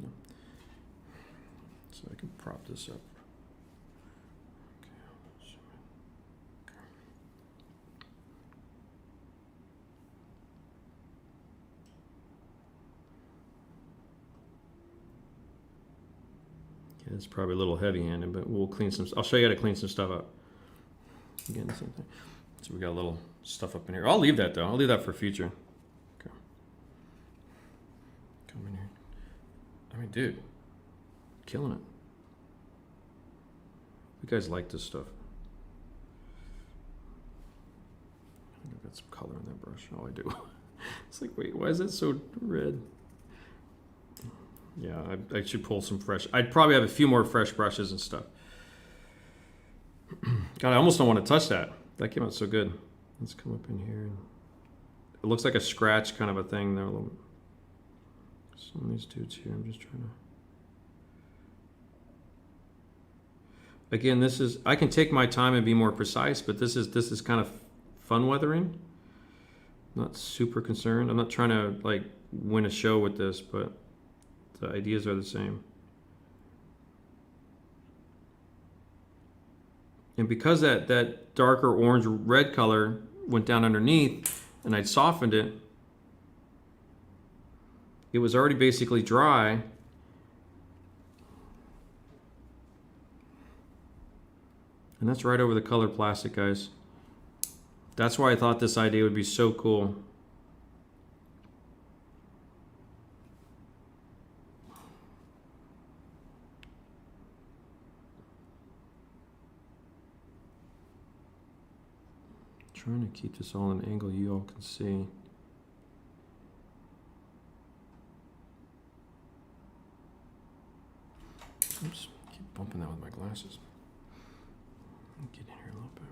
No. So I can prop this up. It's probably a little heavy-handed, but we'll clean some. I'll show you how to clean some stuff up. Again, the same thing. So we got a little stuff up in here. I'll leave that though. I'll leave that for future. Okay. Come in here. I mean, dude, killing it. You guys like this stuff? I think I've got some color in that brush. Oh, I do. It's like, wait, why is that so red? Yeah, I should pull some fresh. I'd probably have a few more fresh brushes and stuff. God, I almost don't want to touch that. That came out so good. Let's come up in here. It looks like a scratch kind of a thing there. A little. Some of these dudes here, I'm just trying to. Again, this is, I can take my time and be more precise, but this is kind of fun weathering. Not super concerned. I'm not trying to like win a show with this, but the ideas are the same. And because that darker orange red color went down underneath and I'd softened it, it was already basically dry. And that's right over the colored plastic, guys. That's why I thought this idea would be so cool. Trying to keep this all in an angle you all can see. Oops, keep bumping that with my glasses. Get in here a little bit.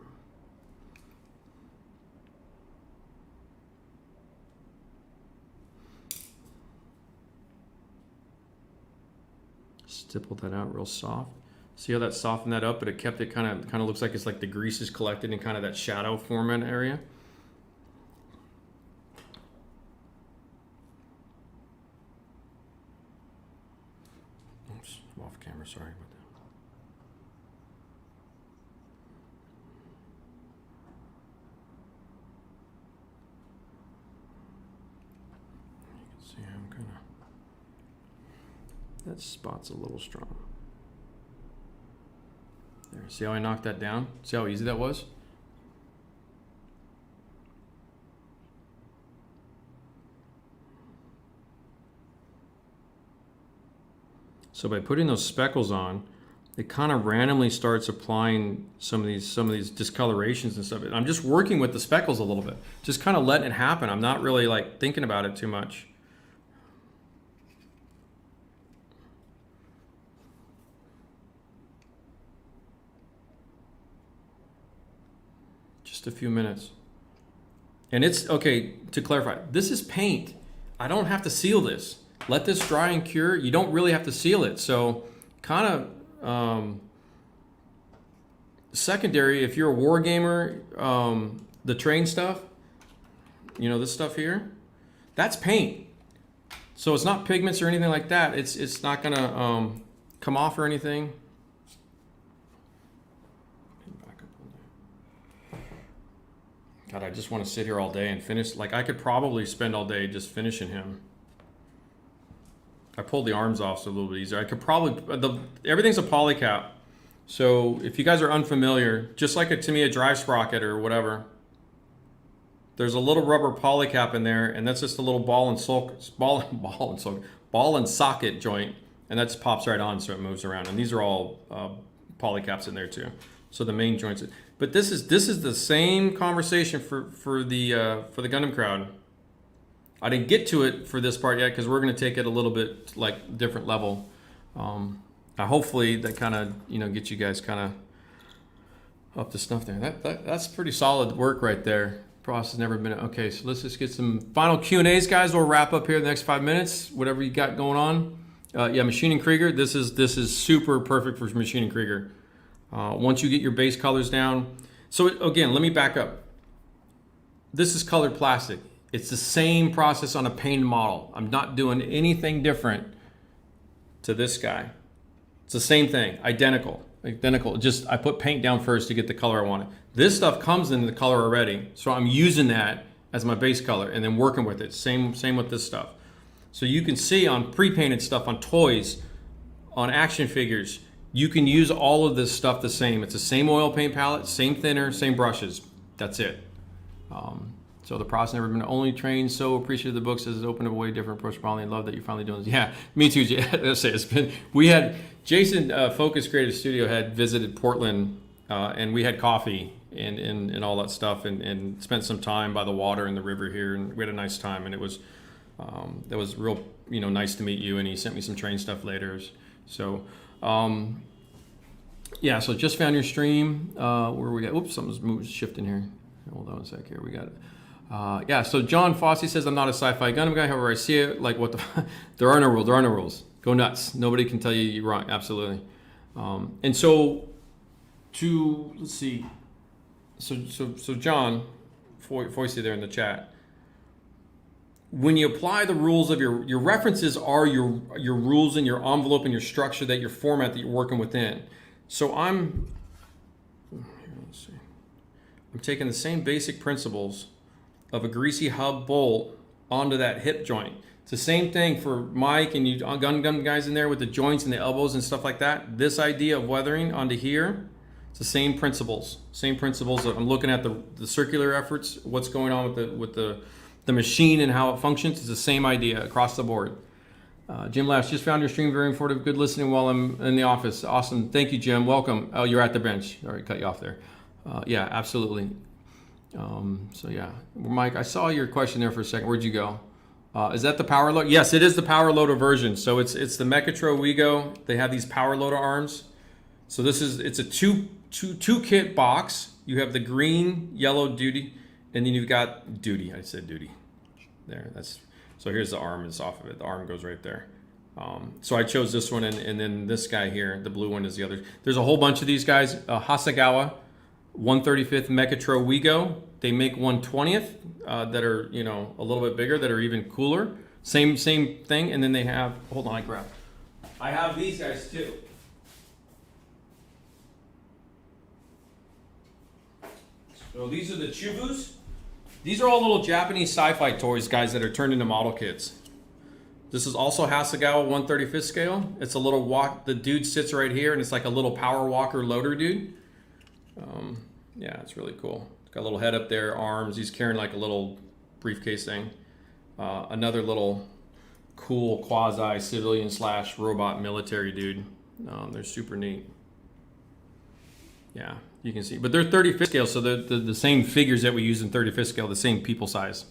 Stipple that out real soft. See how that softened that up, but it kept it kind of looks like it's like the grease is collected in kind of that shadow formant area. Oops, I'm off camera, sorry about that. See, I'm kind of, that spot's a little strong. There, see how I knocked that down? See how easy that was? So by putting those speckles on, it kind of randomly starts applying some of these discolorations and stuff. I'm just working with the speckles a little bit, just kind of letting it happen. I'm not really like thinking about it too much. Just a few minutes. And it's, okay, to clarify, this is paint. I don't have to seal this. Let this dry and cure. You don't really have to seal it. So kind of secondary, if you're a war gamer, the train stuff, you know, this stuff here, that's paint. So it's not pigments or anything like that. It's not gonna come off or anything. God, I just want to sit here all day and finish. Like, I could probably spend all day just finishing him. I pulled the arms off so a little bit easier. I could probably, everything's a poly cap. So if you guys are unfamiliar, just like to me a dry sprocket or whatever, there's a little rubber poly cap in there, and that's just a little ball and socket joint, and that just pops right on so it moves around. And these are all poly caps in there too. So the main joints. But this is the same conversation for the Gundam crowd. I didn't get to it for this part yet because we're going to take it a little bit like different level. Hopefully that kind of, you know, gets you guys kind of up to snuff there. That's pretty solid work right there. Process never been okay. So let's just get some final Q&As, guys. We'll wrap up here in the next 5 minutes. Whatever you got going on. Yeah, Machining Krieger. This is super perfect for Machining Krieger. Once you get your base colors down. So again, let me back up. This is colored plastic. It's the same process on a painted model. I'm not doing anything different to this guy. It's the same thing, identical. Just I put paint down first to get the color I wanted. This stuff comes in the color already, so I'm using that as my base color and then working with it. Same with this stuff. So you can see on pre-painted stuff, on toys, on action figures, you can use all of this stuff the same. It's the same oil paint palette, same thinner, same brushes. That's it. So the process never been only trained. So appreciative of the books as it's opened up a way different approach. Probably love that you're finally doing this. Yeah, me too. Let's say it's been. We had Jason Focus Creative Studio had visited Portland, and we had coffee and all that stuff, and spent some time by the water in the river here, and we had a nice time. And it was real, you know, nice to meet you. And he sent me some train stuff later. So. Yeah, so just found your stream. Where we got, oops, something's shifting here. Hold on a sec here. We got it. Yeah, so John Fossey says, I'm not a sci-fi Gundam guy, however I see it, like what the, there are no rules, there are no rules. Go nuts. Nobody can tell you you're wrong, absolutely. And so, let's see, so John Fossey there in the chat, when you apply the rules of your references are your rules and your envelope and your structure, that your format that you're working within. So I'm taking the same basic principles of a greasy hub bolt onto that hip joint. It's the same thing for Mike and you gun guys in there with the joints and the elbows and stuff like that. This idea of weathering onto here, it's the same principles. Same principles. I'm looking at the circular efforts, what's going on with the machine and how it functions. It's the same idea across the board. Jim Lash, just found your stream very informative. Good listening while I'm in the office. Awesome. Thank you, Jim. Welcome. Oh, you're at the bench. All right, cut you off there. Yeah, absolutely. So yeah, Mike, I saw your question there for a second. Where'd you go? Is that the power loader? Yes, it is the power loader version. So it's the Mechatro Wego. They have these power loader arms. So it's a two kit box. You have the green, yellow duty, and then you've got duty. I said duty. There. So here's the arm. It's off of it. The arm goes right there. So I chose this one, and then this guy here, the blue one, is the other. There's a whole bunch of these guys. Hasegawa 135th Mechatro Wego. They make 120th that are a little bit bigger, that are even cooler. Same thing. And then they have. Hold on, I have these guys too. So these are the Chubus. These are all little Japanese sci-fi toys, guys, that are turned into model kits. This is also Hasegawa 135th scale. It's a little walk. The dude sits right here, and it's like a little power walker loader dude. Yeah, it's really cool. It's got a little head up there, arms. He's carrying like a little briefcase thing. Another little cool quasi-civilian / robot military dude. They're super neat. Yeah, you can see. But they're 35th scale, so they're the same figures that we use in 35th scale, the same people size.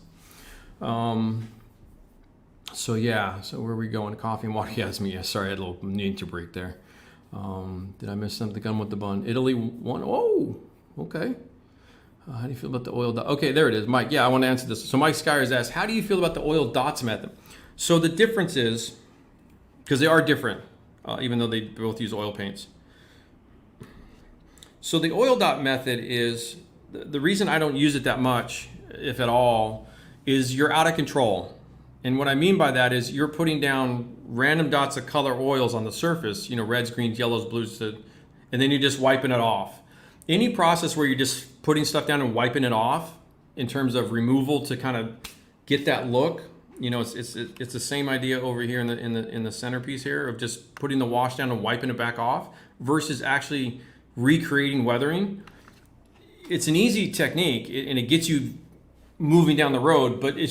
So yeah, so where are we going? Coffee and water. Yes, me. Yeah, sorry, I had a little need to break there. Did I miss something? Gun with the bun. Italy won. Oh, okay. How do you feel about the oil dot? Okay, there it is, Mike. Yeah, I want to answer this. So Mike Skyers asked, how do you feel about the oil dots method? So the difference is, because they are different, even though they both use oil paints. So the oil dot method is, the reason I don't use it that much, if at all, is you're out of control. And what I mean by that is you're putting down random dots of color oils on the surface, reds, greens, yellows, blues, and then you're just wiping it off. Any process where you're just putting stuff down and wiping it off in terms of removal to kind of get that look, it's the same idea over here in the centerpiece here of just putting the wash down and wiping it back off versus actually recreating weathering. It's an easy technique and it gets you moving down the road, but it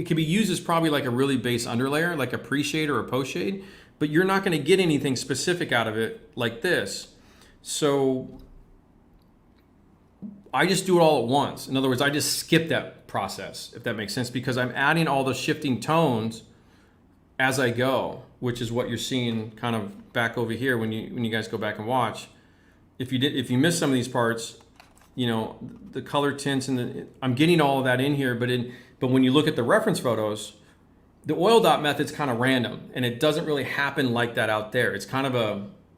can be used as probably like a really base underlayer, like a pre-shade or a post-shade, but you're not going to get anything specific out of it like this. So I just do it all at once. In other words, I just skip that process, if that makes sense, because I'm adding all the shifting tones as I go, which is what you're seeing kind of back over here when you guys go back and watch. If you miss some of these parts, the color tints and I'm getting all of that in here, but when you look at the reference photos, the oil dot method's kind of random and it doesn't really happen like that out there. It's kind of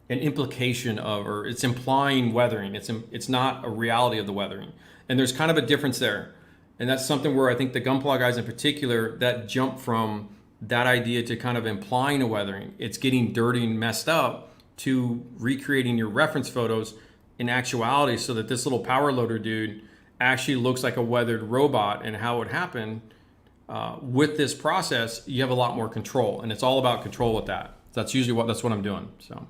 an implication of, or it's implying weathering. It's not a reality of the weathering. And there's kind of a difference there. And that's something where I think the Gunpla guys in particular, that jump from that idea to kind of implying a weathering, it's getting dirty and messed up, to recreating your reference photos in actuality so that this little power loader dude actually looks like a weathered robot. And how it happened with this process, you have a lot more control, and it's all about control with that. That's usually that's what I'm doing. So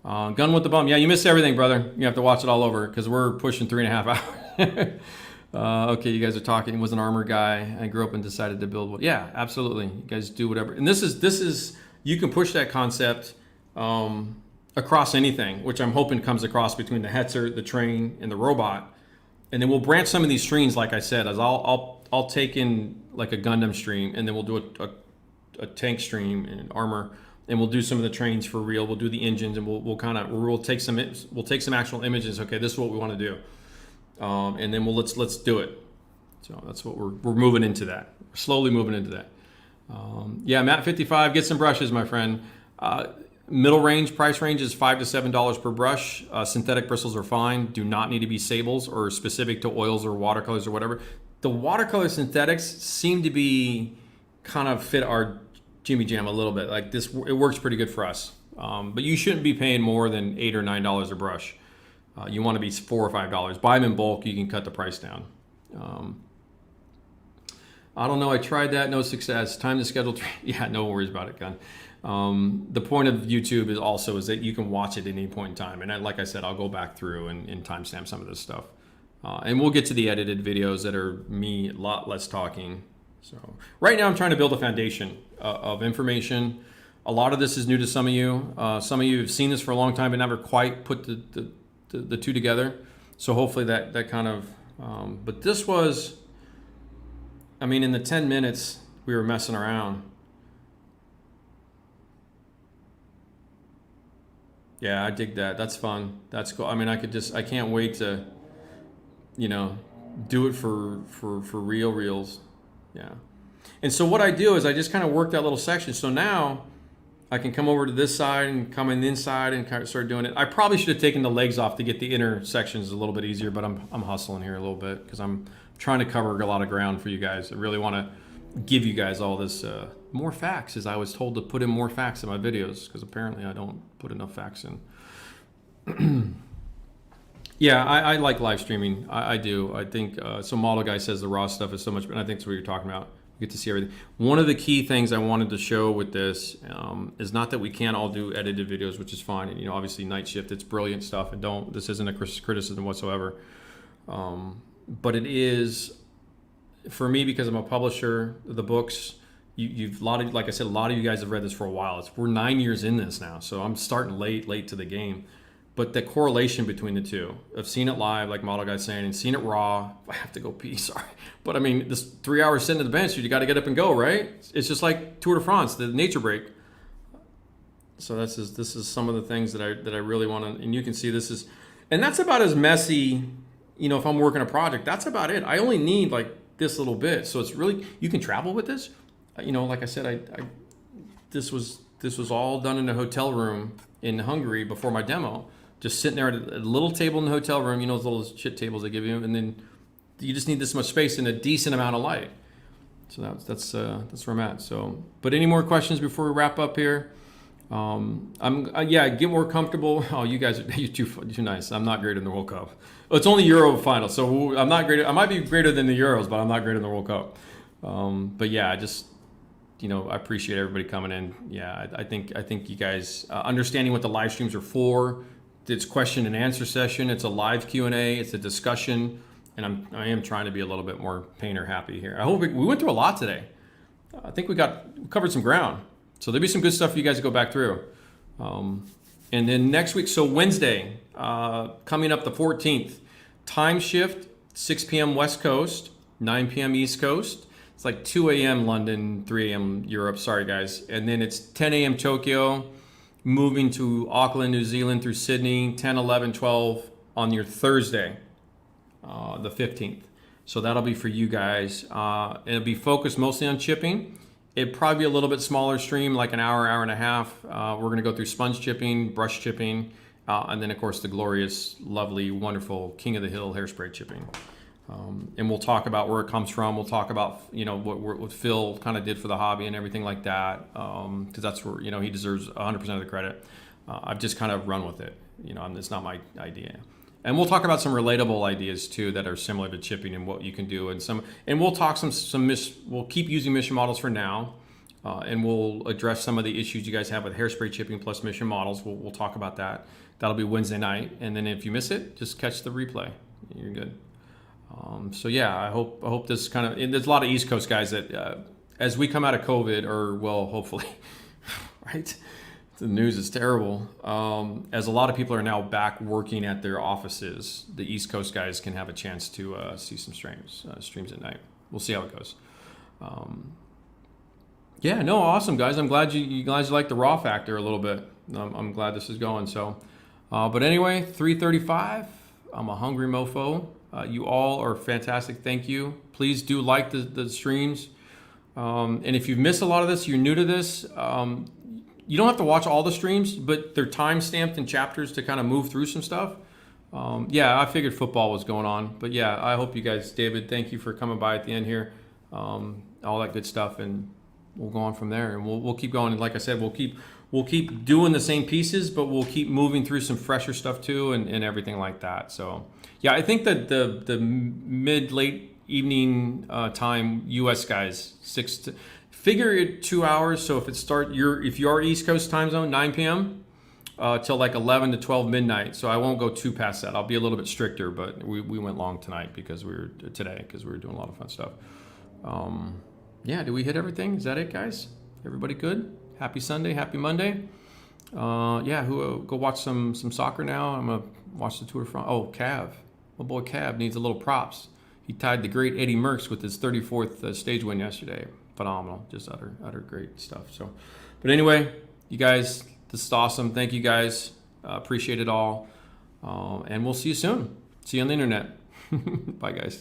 gun with the bum. Yeah, you missed everything, brother. You have to watch it all over because we're pushing 3.5 hours. Okay, you guys are talking. Was an armor guy. I grew up and decided to build one. Yeah, absolutely. You guys do whatever. And this is you can push that concept across anything, which I'm hoping comes across between the Hetzer, the train, and the robot. And then we'll branch some of these streams, like I said, as I'll take in like a Gundam stream, and then we'll do a tank stream and armor, and we'll do some of the trains for real. We'll do the engines, and we'll take some actual images. Okay, this is what we want to do, and then let's do it. So that's what we're moving into that. We're slowly moving into that. Yeah, Matt 55, get some brushes, my friend. Middle range, price range is $5 to $7 per brush. Synthetic bristles are fine. Do not need to be sables or specific to oils or watercolors or whatever. The watercolor synthetics seem to be kind of fit our Jimmy Jam a little bit. Like this, it works pretty good for us. But you shouldn't be paying more than $8 or $9 a brush. You want to be $4 or $5. Buy them in bulk. You can cut the price down. I don't know. I tried that. No success. Time to schedule. Yeah, no worries about it, Gun. The point of YouTube is that you can watch it at any point in time. And like I said, I'll go back through and timestamp some of this stuff. And we'll get to the edited videos that are me, a lot less talking. So right now I'm trying to build a foundation of information. A lot of this is new to some of you. Some of you have seen this for a long time but never quite put the two together. So hopefully that kind of, but this was, I mean, in the 10 minutes we were messing around. Yeah, I dig that. That's fun. That's cool. I mean, I can't wait to, do it for real reels. Yeah. And so what I do is I just kind of work that little section. So now I can come over to this side and come in the inside and kind of start doing it. I probably should have taken the legs off to get the inner sections a little bit easier, but I'm hustling here a little bit because I'm trying to cover a lot of ground for you guys. I really want to give you guys all this more facts, as I was told to put in more facts in my videos, because apparently I don't put enough facts in. Yeah, I like live streaming. I do. I think so. Model Guy says the raw stuff is so much, but I think that's what you're talking about. You get to see everything. One of the key things I wanted to show with this is not that we can't all do edited videos, which is fine. And, obviously Night Shift, it's brilliant stuff, and this isn't a criticism whatsoever. But it is, for me, because I'm a publisher, the books, like I said, a lot of you guys have read this for a while. We're 9 years in this now, so I'm starting late to the game. But the correlation between the two, of seeing it live, like Model Guy's saying, and seeing it raw, I have to go pee, sorry. But I mean, this 3 hours sitting at the bench, you got to get up and go, right? It's just like Tour de France, the nature break. So this is some of the things that I really want to, and you can see and that's about as messy, if I'm working a project, that's about it. I only need like this little bit. So it's really, you can travel with this. Like I said, this was all done in a hotel room in Hungary before my demo. Just sitting there at a little table in the hotel room, those little shit tables they give you, and then you just need this much space and a decent amount of light. So that's where I'm at. So, but any more questions before we wrap up here? Get more comfortable. Oh, you guys you're too nice. I'm not great in the World Cup. It's only Euro final, so I'm not great. I might be greater than the Euros, but I'm not great in the World Cup. But yeah, I just, I appreciate everybody coming in. Yeah, I think you guys understanding what the live streams are for. It's question and answer session. It's a live Q&A. It's a discussion, and I am trying to be a little bit more painter happy here. I hope we went through a lot today. I think we covered some ground. So there'll be some good stuff for you guys to go back through. And then next week, so Wednesday, coming up the 14th, time shift, 6 p.m. West Coast, 9 p.m. East Coast. It's like 2 a.m. London, 3 a.m. Europe. Sorry, guys. And then it's 10 a.m. Tokyo, moving to Auckland, New Zealand through Sydney, 10, 11, 12 on your Thursday, the 15th. So that'll be for you guys. It'll be focused mostly on chipping. It'd probably be a little bit smaller stream, like an hour and a half. We're going to go through sponge chipping, brush chipping, and then, of course, the glorious, lovely, wonderful King of the Hill hairspray chipping. And we'll talk about where it comes from. We'll talk about, what Phil kind of did for the hobby and everything like that, because that's where, he deserves 100% of the credit. I've just kind of run with it. It's not my idea. And we'll talk about some relatable ideas too that are similar to chipping and what you can do, and we'll talk we'll keep using mission models for now, and we'll address some of the issues you guys have with hairspray chipping plus mission models. We'll talk about that. That'll be Wednesday night, and then if you miss it, just catch the replay. You're good. So yeah, I hope this kind of, and there's a lot of East Coast guys that as we come out of COVID, or well, hopefully, right? The news is terrible. As a lot of people are now back working at their offices, the East Coast guys can have a chance to see some streams at night. We'll see how it goes. Yeah, no, awesome, guys. I'm glad you guys like the raw factor a little bit. I'm glad this is going. So, but anyway, 3:35. I'm a hungry mofo. You all are fantastic. Thank you. Please do like the streams. And if you've missed a lot of this, you're new to this, you don't have to watch all the streams, but they're time stamped in chapters to kind of move through some stuff. Yeah, I figured football was going on, but yeah, I hope you guys, David, thank you for coming by at the end here. All that good stuff, and we'll go on from there, and we'll keep going. And like I said, we'll keep doing the same pieces, but we'll keep moving through some fresher stuff too, and everything like that. So yeah, I think that the late evening time, U.S. guys, figure it 2 hours. So if you are East Coast time zone, 9 p.m. Till like 11 to 12 midnight. So I won't go too past that. I'll be a little bit stricter, but we went long tonight because we were doing a lot of fun stuff. Yeah, did we hit everything? Is that it, guys? Everybody good? Happy Sunday, happy Monday. Yeah, go watch some soccer now. I'm gonna watch the Tour de France. Oh, Cav, my boy Cav needs a little props. He tied the great Eddie Merckx with his 34th stage win yesterday. Phenomenal, just utter great stuff. So, but anyway, you guys, this is awesome. Thank you guys. Appreciate it all, and we'll see you soon. See you on the internet. Bye, guys.